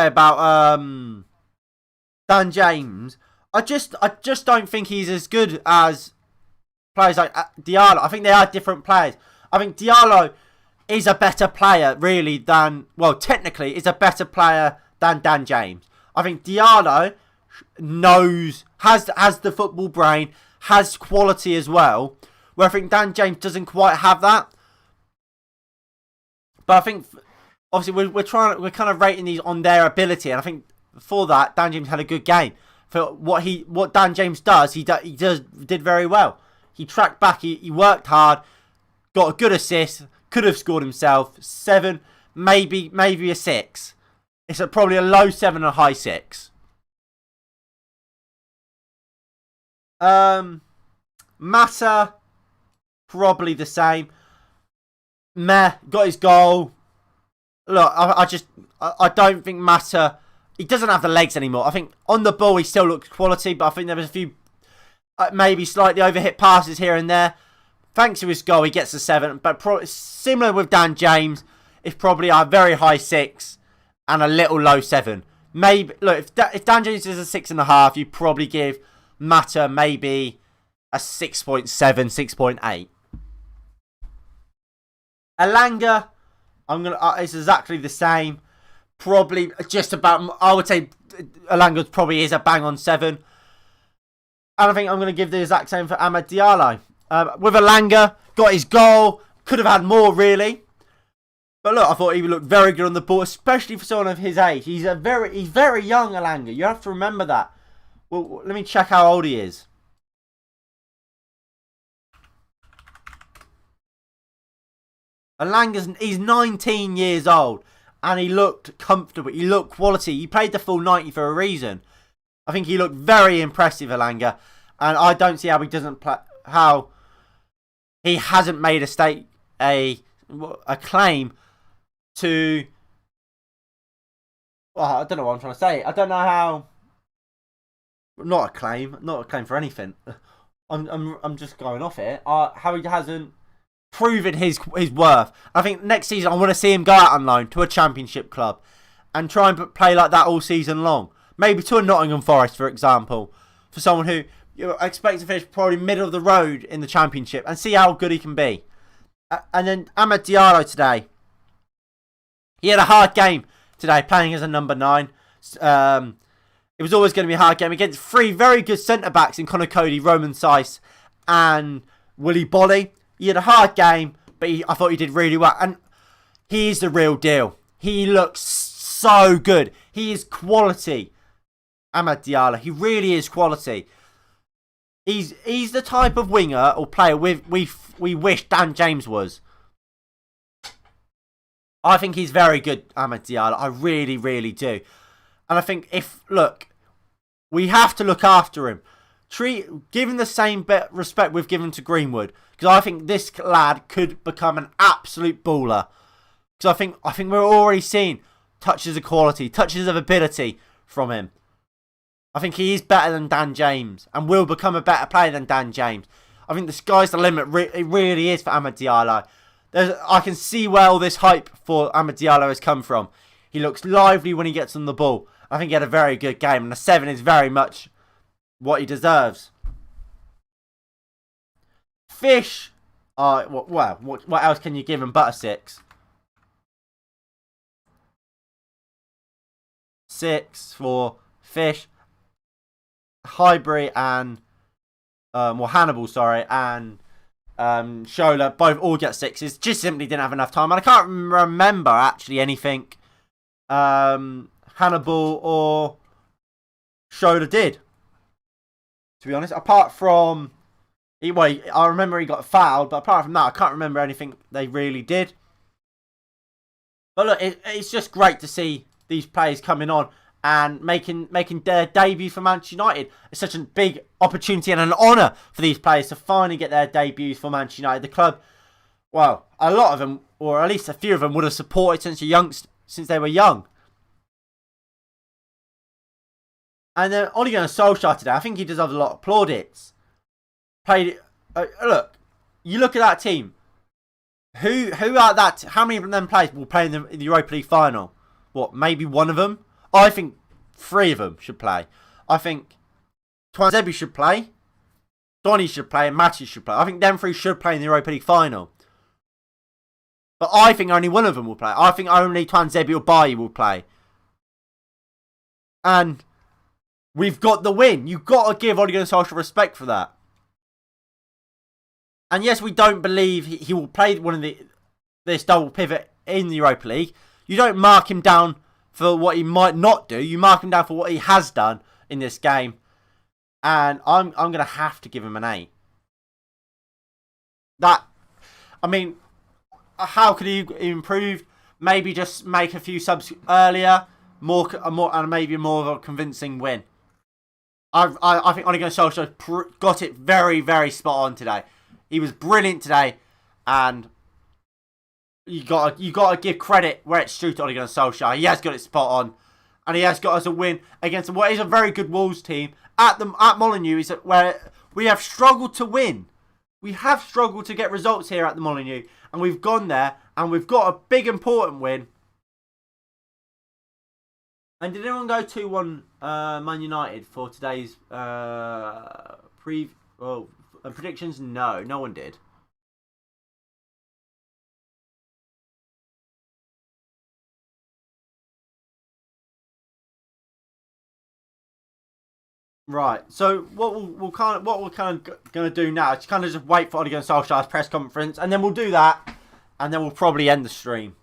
about Dan James, I just don't think he's as good as players like Diallo. I think they are different players. I think Diallo is a better player, really, technically, is a better player than Dan James. I think Diallo has the football brain, has quality as well, where I think Dan James doesn't quite have that. But I think, obviously, we're kind of rating these on their ability, and I think for that, Dan James had a good game. For what Dan James does, he did very well. He tracked back, he worked hard, got a good assist, could have scored himself. 7, maybe a 6. It's probably a low 7 and a high 6. Mata, probably the same. Meh, got his goal. Look, I don't think Mata, he doesn't have the legs anymore. I think on the ball he still looks quality, but I think there was a few maybe slightly overhit passes here and there. Thanks to his goal, he gets a 7. But similar with Dan James, it's probably a very high 6 and a little low 7. Maybe look, if Dan James is a 6.5, you probably give Mata maybe a 6.7, 6.8. Elanga, it's exactly the same. Probably just about, I would say Elanga probably is a bang on 7. And I think I'm going to give the exact same for Amad Diallo. With Elanga, got his goal. Could have had more, really. But look, I thought he looked very good on the ball, especially for someone of his age. He's very young, Elanga. You have to remember that. Well, let me check how old he is. He's 19 years old. And he looked comfortable. He looked quality. He played the full 90 for a reason. I think he looked very impressive, Elanga. And I don't see how he doesn't play, how he hasn't made a claim to Well, I don't know what I'm trying to say. I don't know how. Not a claim for anything. I'm just going off it. How he hasn't proven his worth. I think next season I want to see him go out on loan to a Championship club and try and play like that all season long. Maybe to a Nottingham Forest, for example, for someone who you expect to finish probably middle of the road in the Championship and see how good he can be. And then Amad Diallo today. He had a hard game today playing as a number 9. It was always going to be a hard game against 3 very good centre-backs in Conor Cody, Roman Saiss and Willy Bolly. He had a hard game, but I thought he did really well. And he's the real deal. He looks so good. He is quality. Amad Diallo. He really is quality. He's the type of winger or player we wish Dan James was. I think he's very good, Amad Diallo. I really, really do. And I think we have to look after him. Give him the same respect we've given to Greenwood. Because I think this lad could become an absolute baller. Because I think we're already seeing touches of quality, touches of ability from him. I think he is better than Dan James and will become a better player than Dan James. I think the sky's the limit. It really is for Amad Diallo. I can see where all this hype for Amad Diallo has come from. He looks lively when he gets on the ball. I think he had a very good game, and a 7 is very much what he deserves. Fish. What else can you give him but a 6? 6 for Fish. Highbury and Hannibal, sorry, and Shola both all get 6s. Just simply didn't have enough time, and I can't remember actually anything Hannibal or Shola did. To be honest, apart from I remember he got fouled, but apart from that, I can't remember anything they really did. But look, it's just great to see these players coming on and making their debut for Manchester United. It's such a big opportunity and an honour for these players to finally get their debuts for Manchester United. The club, well, a lot of them, or at least a few of them, would have supported since they were young. And then Ole Gunnar Solskjaer today, I think he deserves a lot of plaudits. Look, you look at that team. Who are that? How many of them players will play in the Europa League final? What, maybe one of them? I think 3 of them should play. I think Tuanzebe should play, Donny should play, and Matty should play. I think them 3 should play in the Europa League final. But I think only one of them will play. I think only Tuanzebe or Bailly will play. And we've got the win. You've got to give Ole Gunnar Solskjaer respect for that. And yes, we don't believe he will play this double pivot in the Europa League. You don't mark him down for what he might not do. You mark him down for what he has done in this game. And I'm going to have to give him an 8. How could he improve? Maybe just make a few subs earlier, and maybe more of a convincing win. I think Ole Gunnar Solskjaer got it very, very spot on today. He was brilliant today, and you got to give credit where it's due to Ole Gunnar Solskjaer. He has got it spot on, and he has got us a win against what is a very good Wolves team at Molineux. Is where we have struggled to win. We have struggled to get results here at the Molineux, and we've gone there and we've got a big important win. And did anyone go 2-1 Man United for today's predictions? No, no one did. Right. So what we're kind of going to do now is kind of just wait for Ole Gunnar Solskjaer's press conference, and then we'll do that, and then we'll probably end the stream.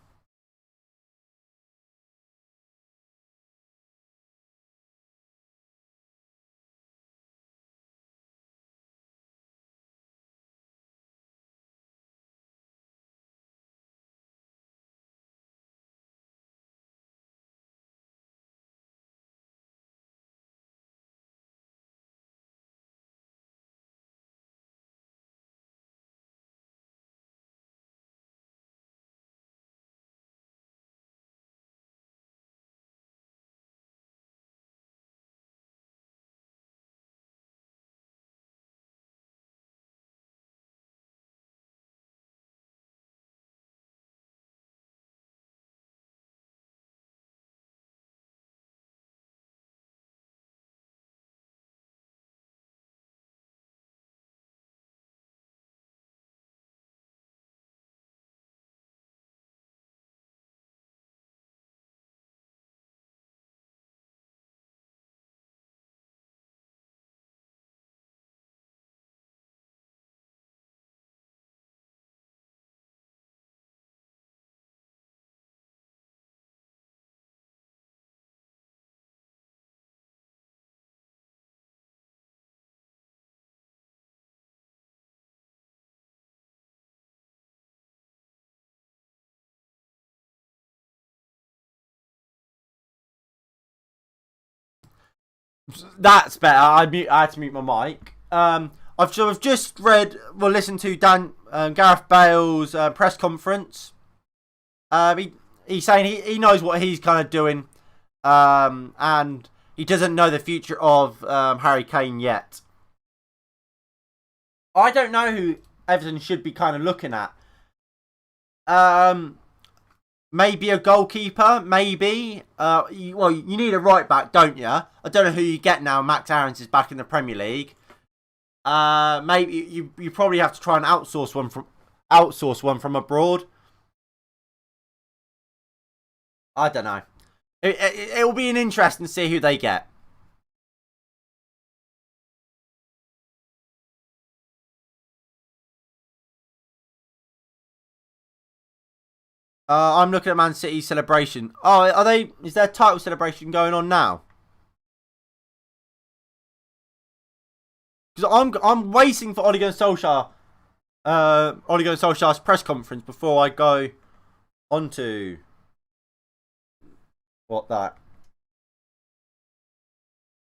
That's better. I had to mute my mic. I've just read, listened to Gareth Bale's press conference. He's saying he knows what he's kind of doing, and he doesn't know the future of Harry Kane yet. I don't know who Everton should be kind of looking at. Maybe a goalkeeper, maybe. You need a right back, don't you? I don't know who you get now. Max Aarons is back in the Premier League. Maybe you probably have to try and outsource one from abroad. I don't know. It will be an interesting to see who they get. I'm looking at Man City's celebration. Oh, are they? Is their title celebration going on now? Because I'm waiting for Ole Gunnar Solskjaer. Ole Gunnar Solskjaer's press conference before I go on to what that.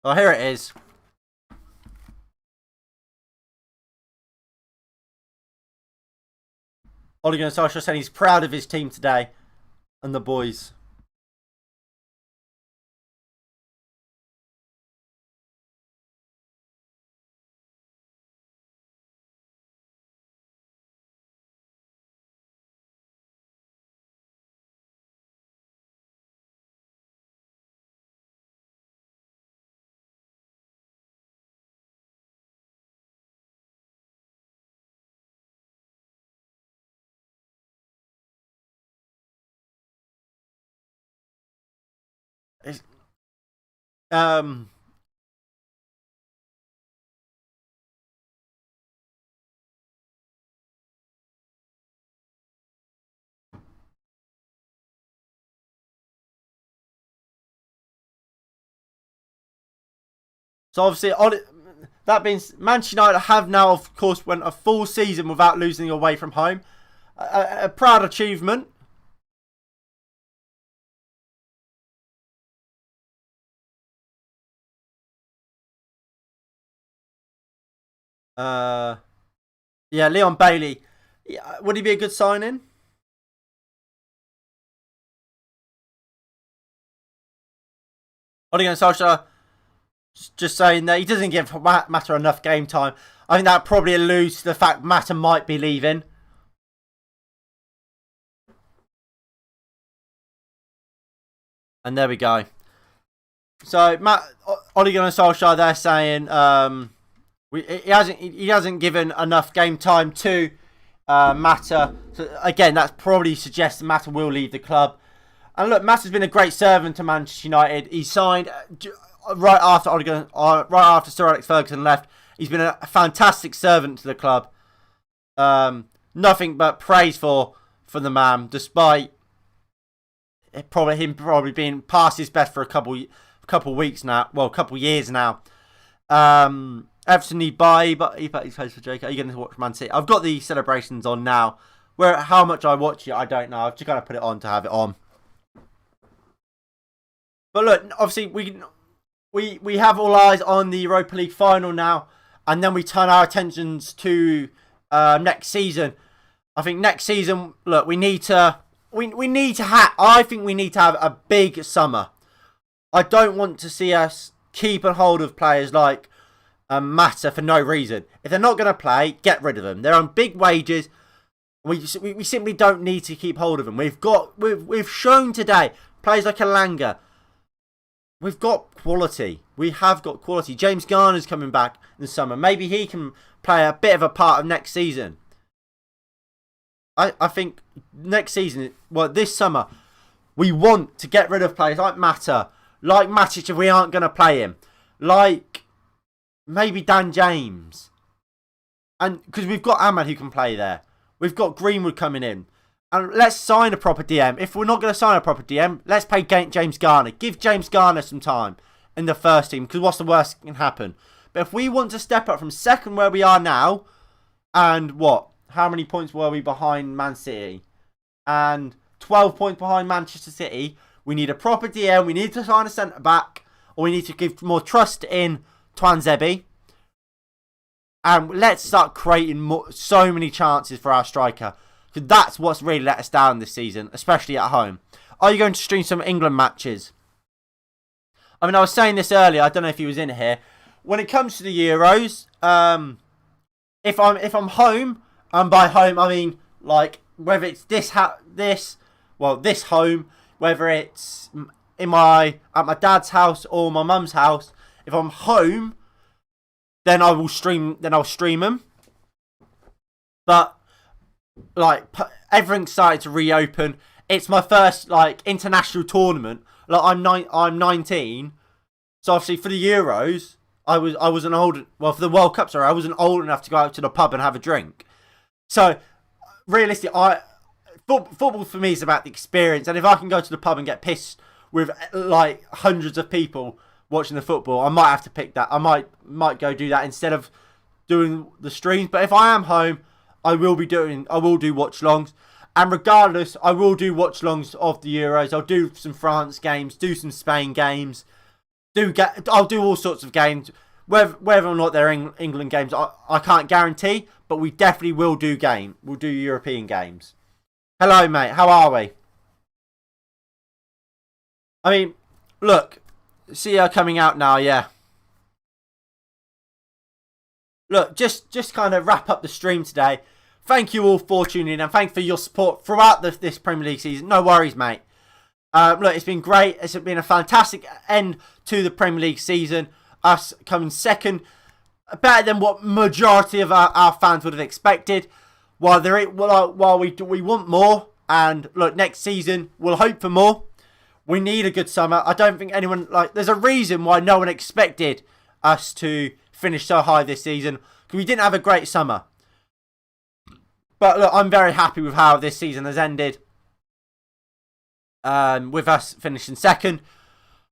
Oh, here it is. Ole Gunnar Solskjaer saying he's proud of his team today and the boys. It's, um. So obviously, that means Manchester United have now, of course, went a full season without losing away from home. A proud achievement. Yeah, Leon Bailey. Yeah, would he be a good signing? Ole Gunnar Solskjaer just saying that he doesn't give Mata enough game time. I think that probably alludes to the fact Mata might be leaving. And there we go. So Ole Gunnar Solskjaer, they're saying he hasn't given enough game time to Mata. So again, that's probably suggests Mata will leave the club. And look, Mata's been a great servant to Manchester United. He signed right after Sir Alex Ferguson left. He's been a fantastic servant to the club. Nothing but praise for the man, despite him being past his best for a couple weeks now. Well, a couple years now. Everton need buy, but he plays for JK. Are you going to watch Man City? I've got the celebrations on now. How much I watch it, I don't know. I've just got to put it on to have it on. But look, obviously we have all eyes on the Europa League final now, and then we turn our attentions to next season. I think next season, look, we need to I think we need to have a big summer. I don't want to see us keep a hold of players like Mata for no reason. If they're not going to play, get rid of them. They're on big wages. We simply don't need to keep hold of them. We've shown today players like Elanga. We've got quality. We have got quality. James Garner's coming back in the summer. Maybe he can play a bit of a part of next season. I think next season, this summer, we want to get rid of players like Mata, like Matic if we aren't going to play him, like maybe Dan James. And because we've got Ahmad who can play there. We've got Greenwood coming in. And let's sign a proper DM. If we're not going to sign a proper DM, let's pay James Garner. Give James Garner some time in the first team, because what's the worst that can happen? But if we want to step up from second where we are now, and how many points were we behind Man City? And 12 points behind Manchester City. We need a proper DM. We need to sign a centre back. or we need to give more trust in Tuanzebe. And let's start creating so many chances for our striker. Because that's what's really let us down this season, especially at home. Are you going to stream some England matches? I mean, I was saying this earlier. I don't know if he was in here. When it comes to the Euros, if I'm home, and by home I mean like whether it's this home, whether it's at my dad's house or my mum's house. If I'm home, then I'll stream them. But like everything's started to reopen. It's my first like international tournament. Like I'm 19, so obviously for the Euros, I wasn't old. Well, for the World Cup, sorry, I wasn't old enough to go out to the pub and have a drink. So realistically, football for me is about the experience. And if I can go to the pub and get pissed with like hundreds of people watching the football, I might have to pick that. I might go do that instead of doing the streams. But if I am home, I will do watch longs. And regardless, I will do watch longs of the Euros. I'll do some France games, do some Spain games. I'll do all sorts of games. Whether or not they're England games, I can't guarantee. But we definitely will do We'll do European games. Hello, mate. How are we? I mean, look. See her coming out now, yeah. Look, just kind of wrap up the stream today. Thank you all for tuning in and thank you for your support throughout this Premier League season. No worries, mate. Look, it's been great. It's been a fantastic end to the Premier League season. Us coming second, better than what majority of our fans would have expected. While we want more, and look, next season we'll hope for more. We need a good summer. I don't think anyone there's a reason why no one expected us to finish so high this season, because we didn't have a great summer. But look, I'm very happy with how this season has ended. With us finishing second,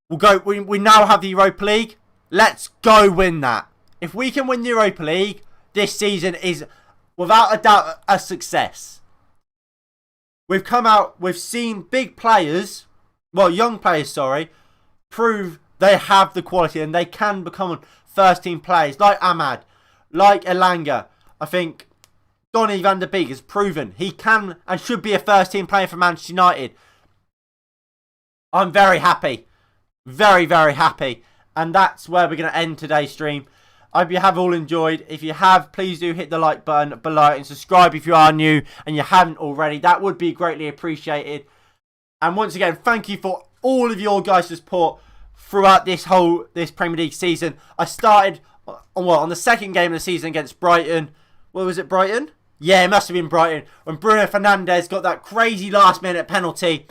we now have the Europa League. Let's go win that. If we can win the Europa League, this season is without a doubt a success. We've seen big players, young players, prove they have the quality and they can become first team players like Ahmad, like Elanga. I think Donny van der Beek has proven he can and should be a first team player for Manchester United. I'm very happy. Very, very happy. And that's where we're going to end today's stream. I hope you have all enjoyed. If you have, please do hit the like button below and subscribe if you are new and you haven't already. That would be greatly appreciated. And once again, thank you for all of your guys' support throughout this Premier League season. I started on the second game of the season against Brighton. What was it, Brighton? Yeah, it must have been Brighton. When Bruno Fernandes got that crazy last minute penalty.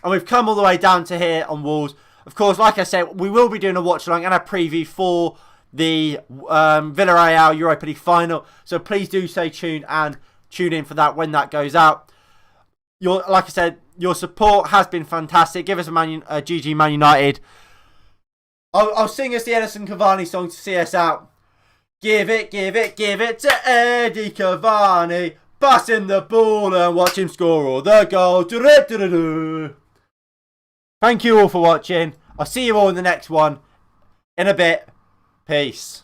And we've come all the way down to here on Wolves. Of course, like I said, we will be doing a watch along and a preview for the Villarreal Europa League final. So please do stay tuned and tune in for that when that goes out. Like I said, your support has been fantastic. Give us a GG Man United. I'll sing us the Edison Cavani song to see us out. Give it to Eddie Cavani. Passing the ball and watch him score all the goals. Thank you all for watching. I'll see you all in the next one. In a bit. Peace.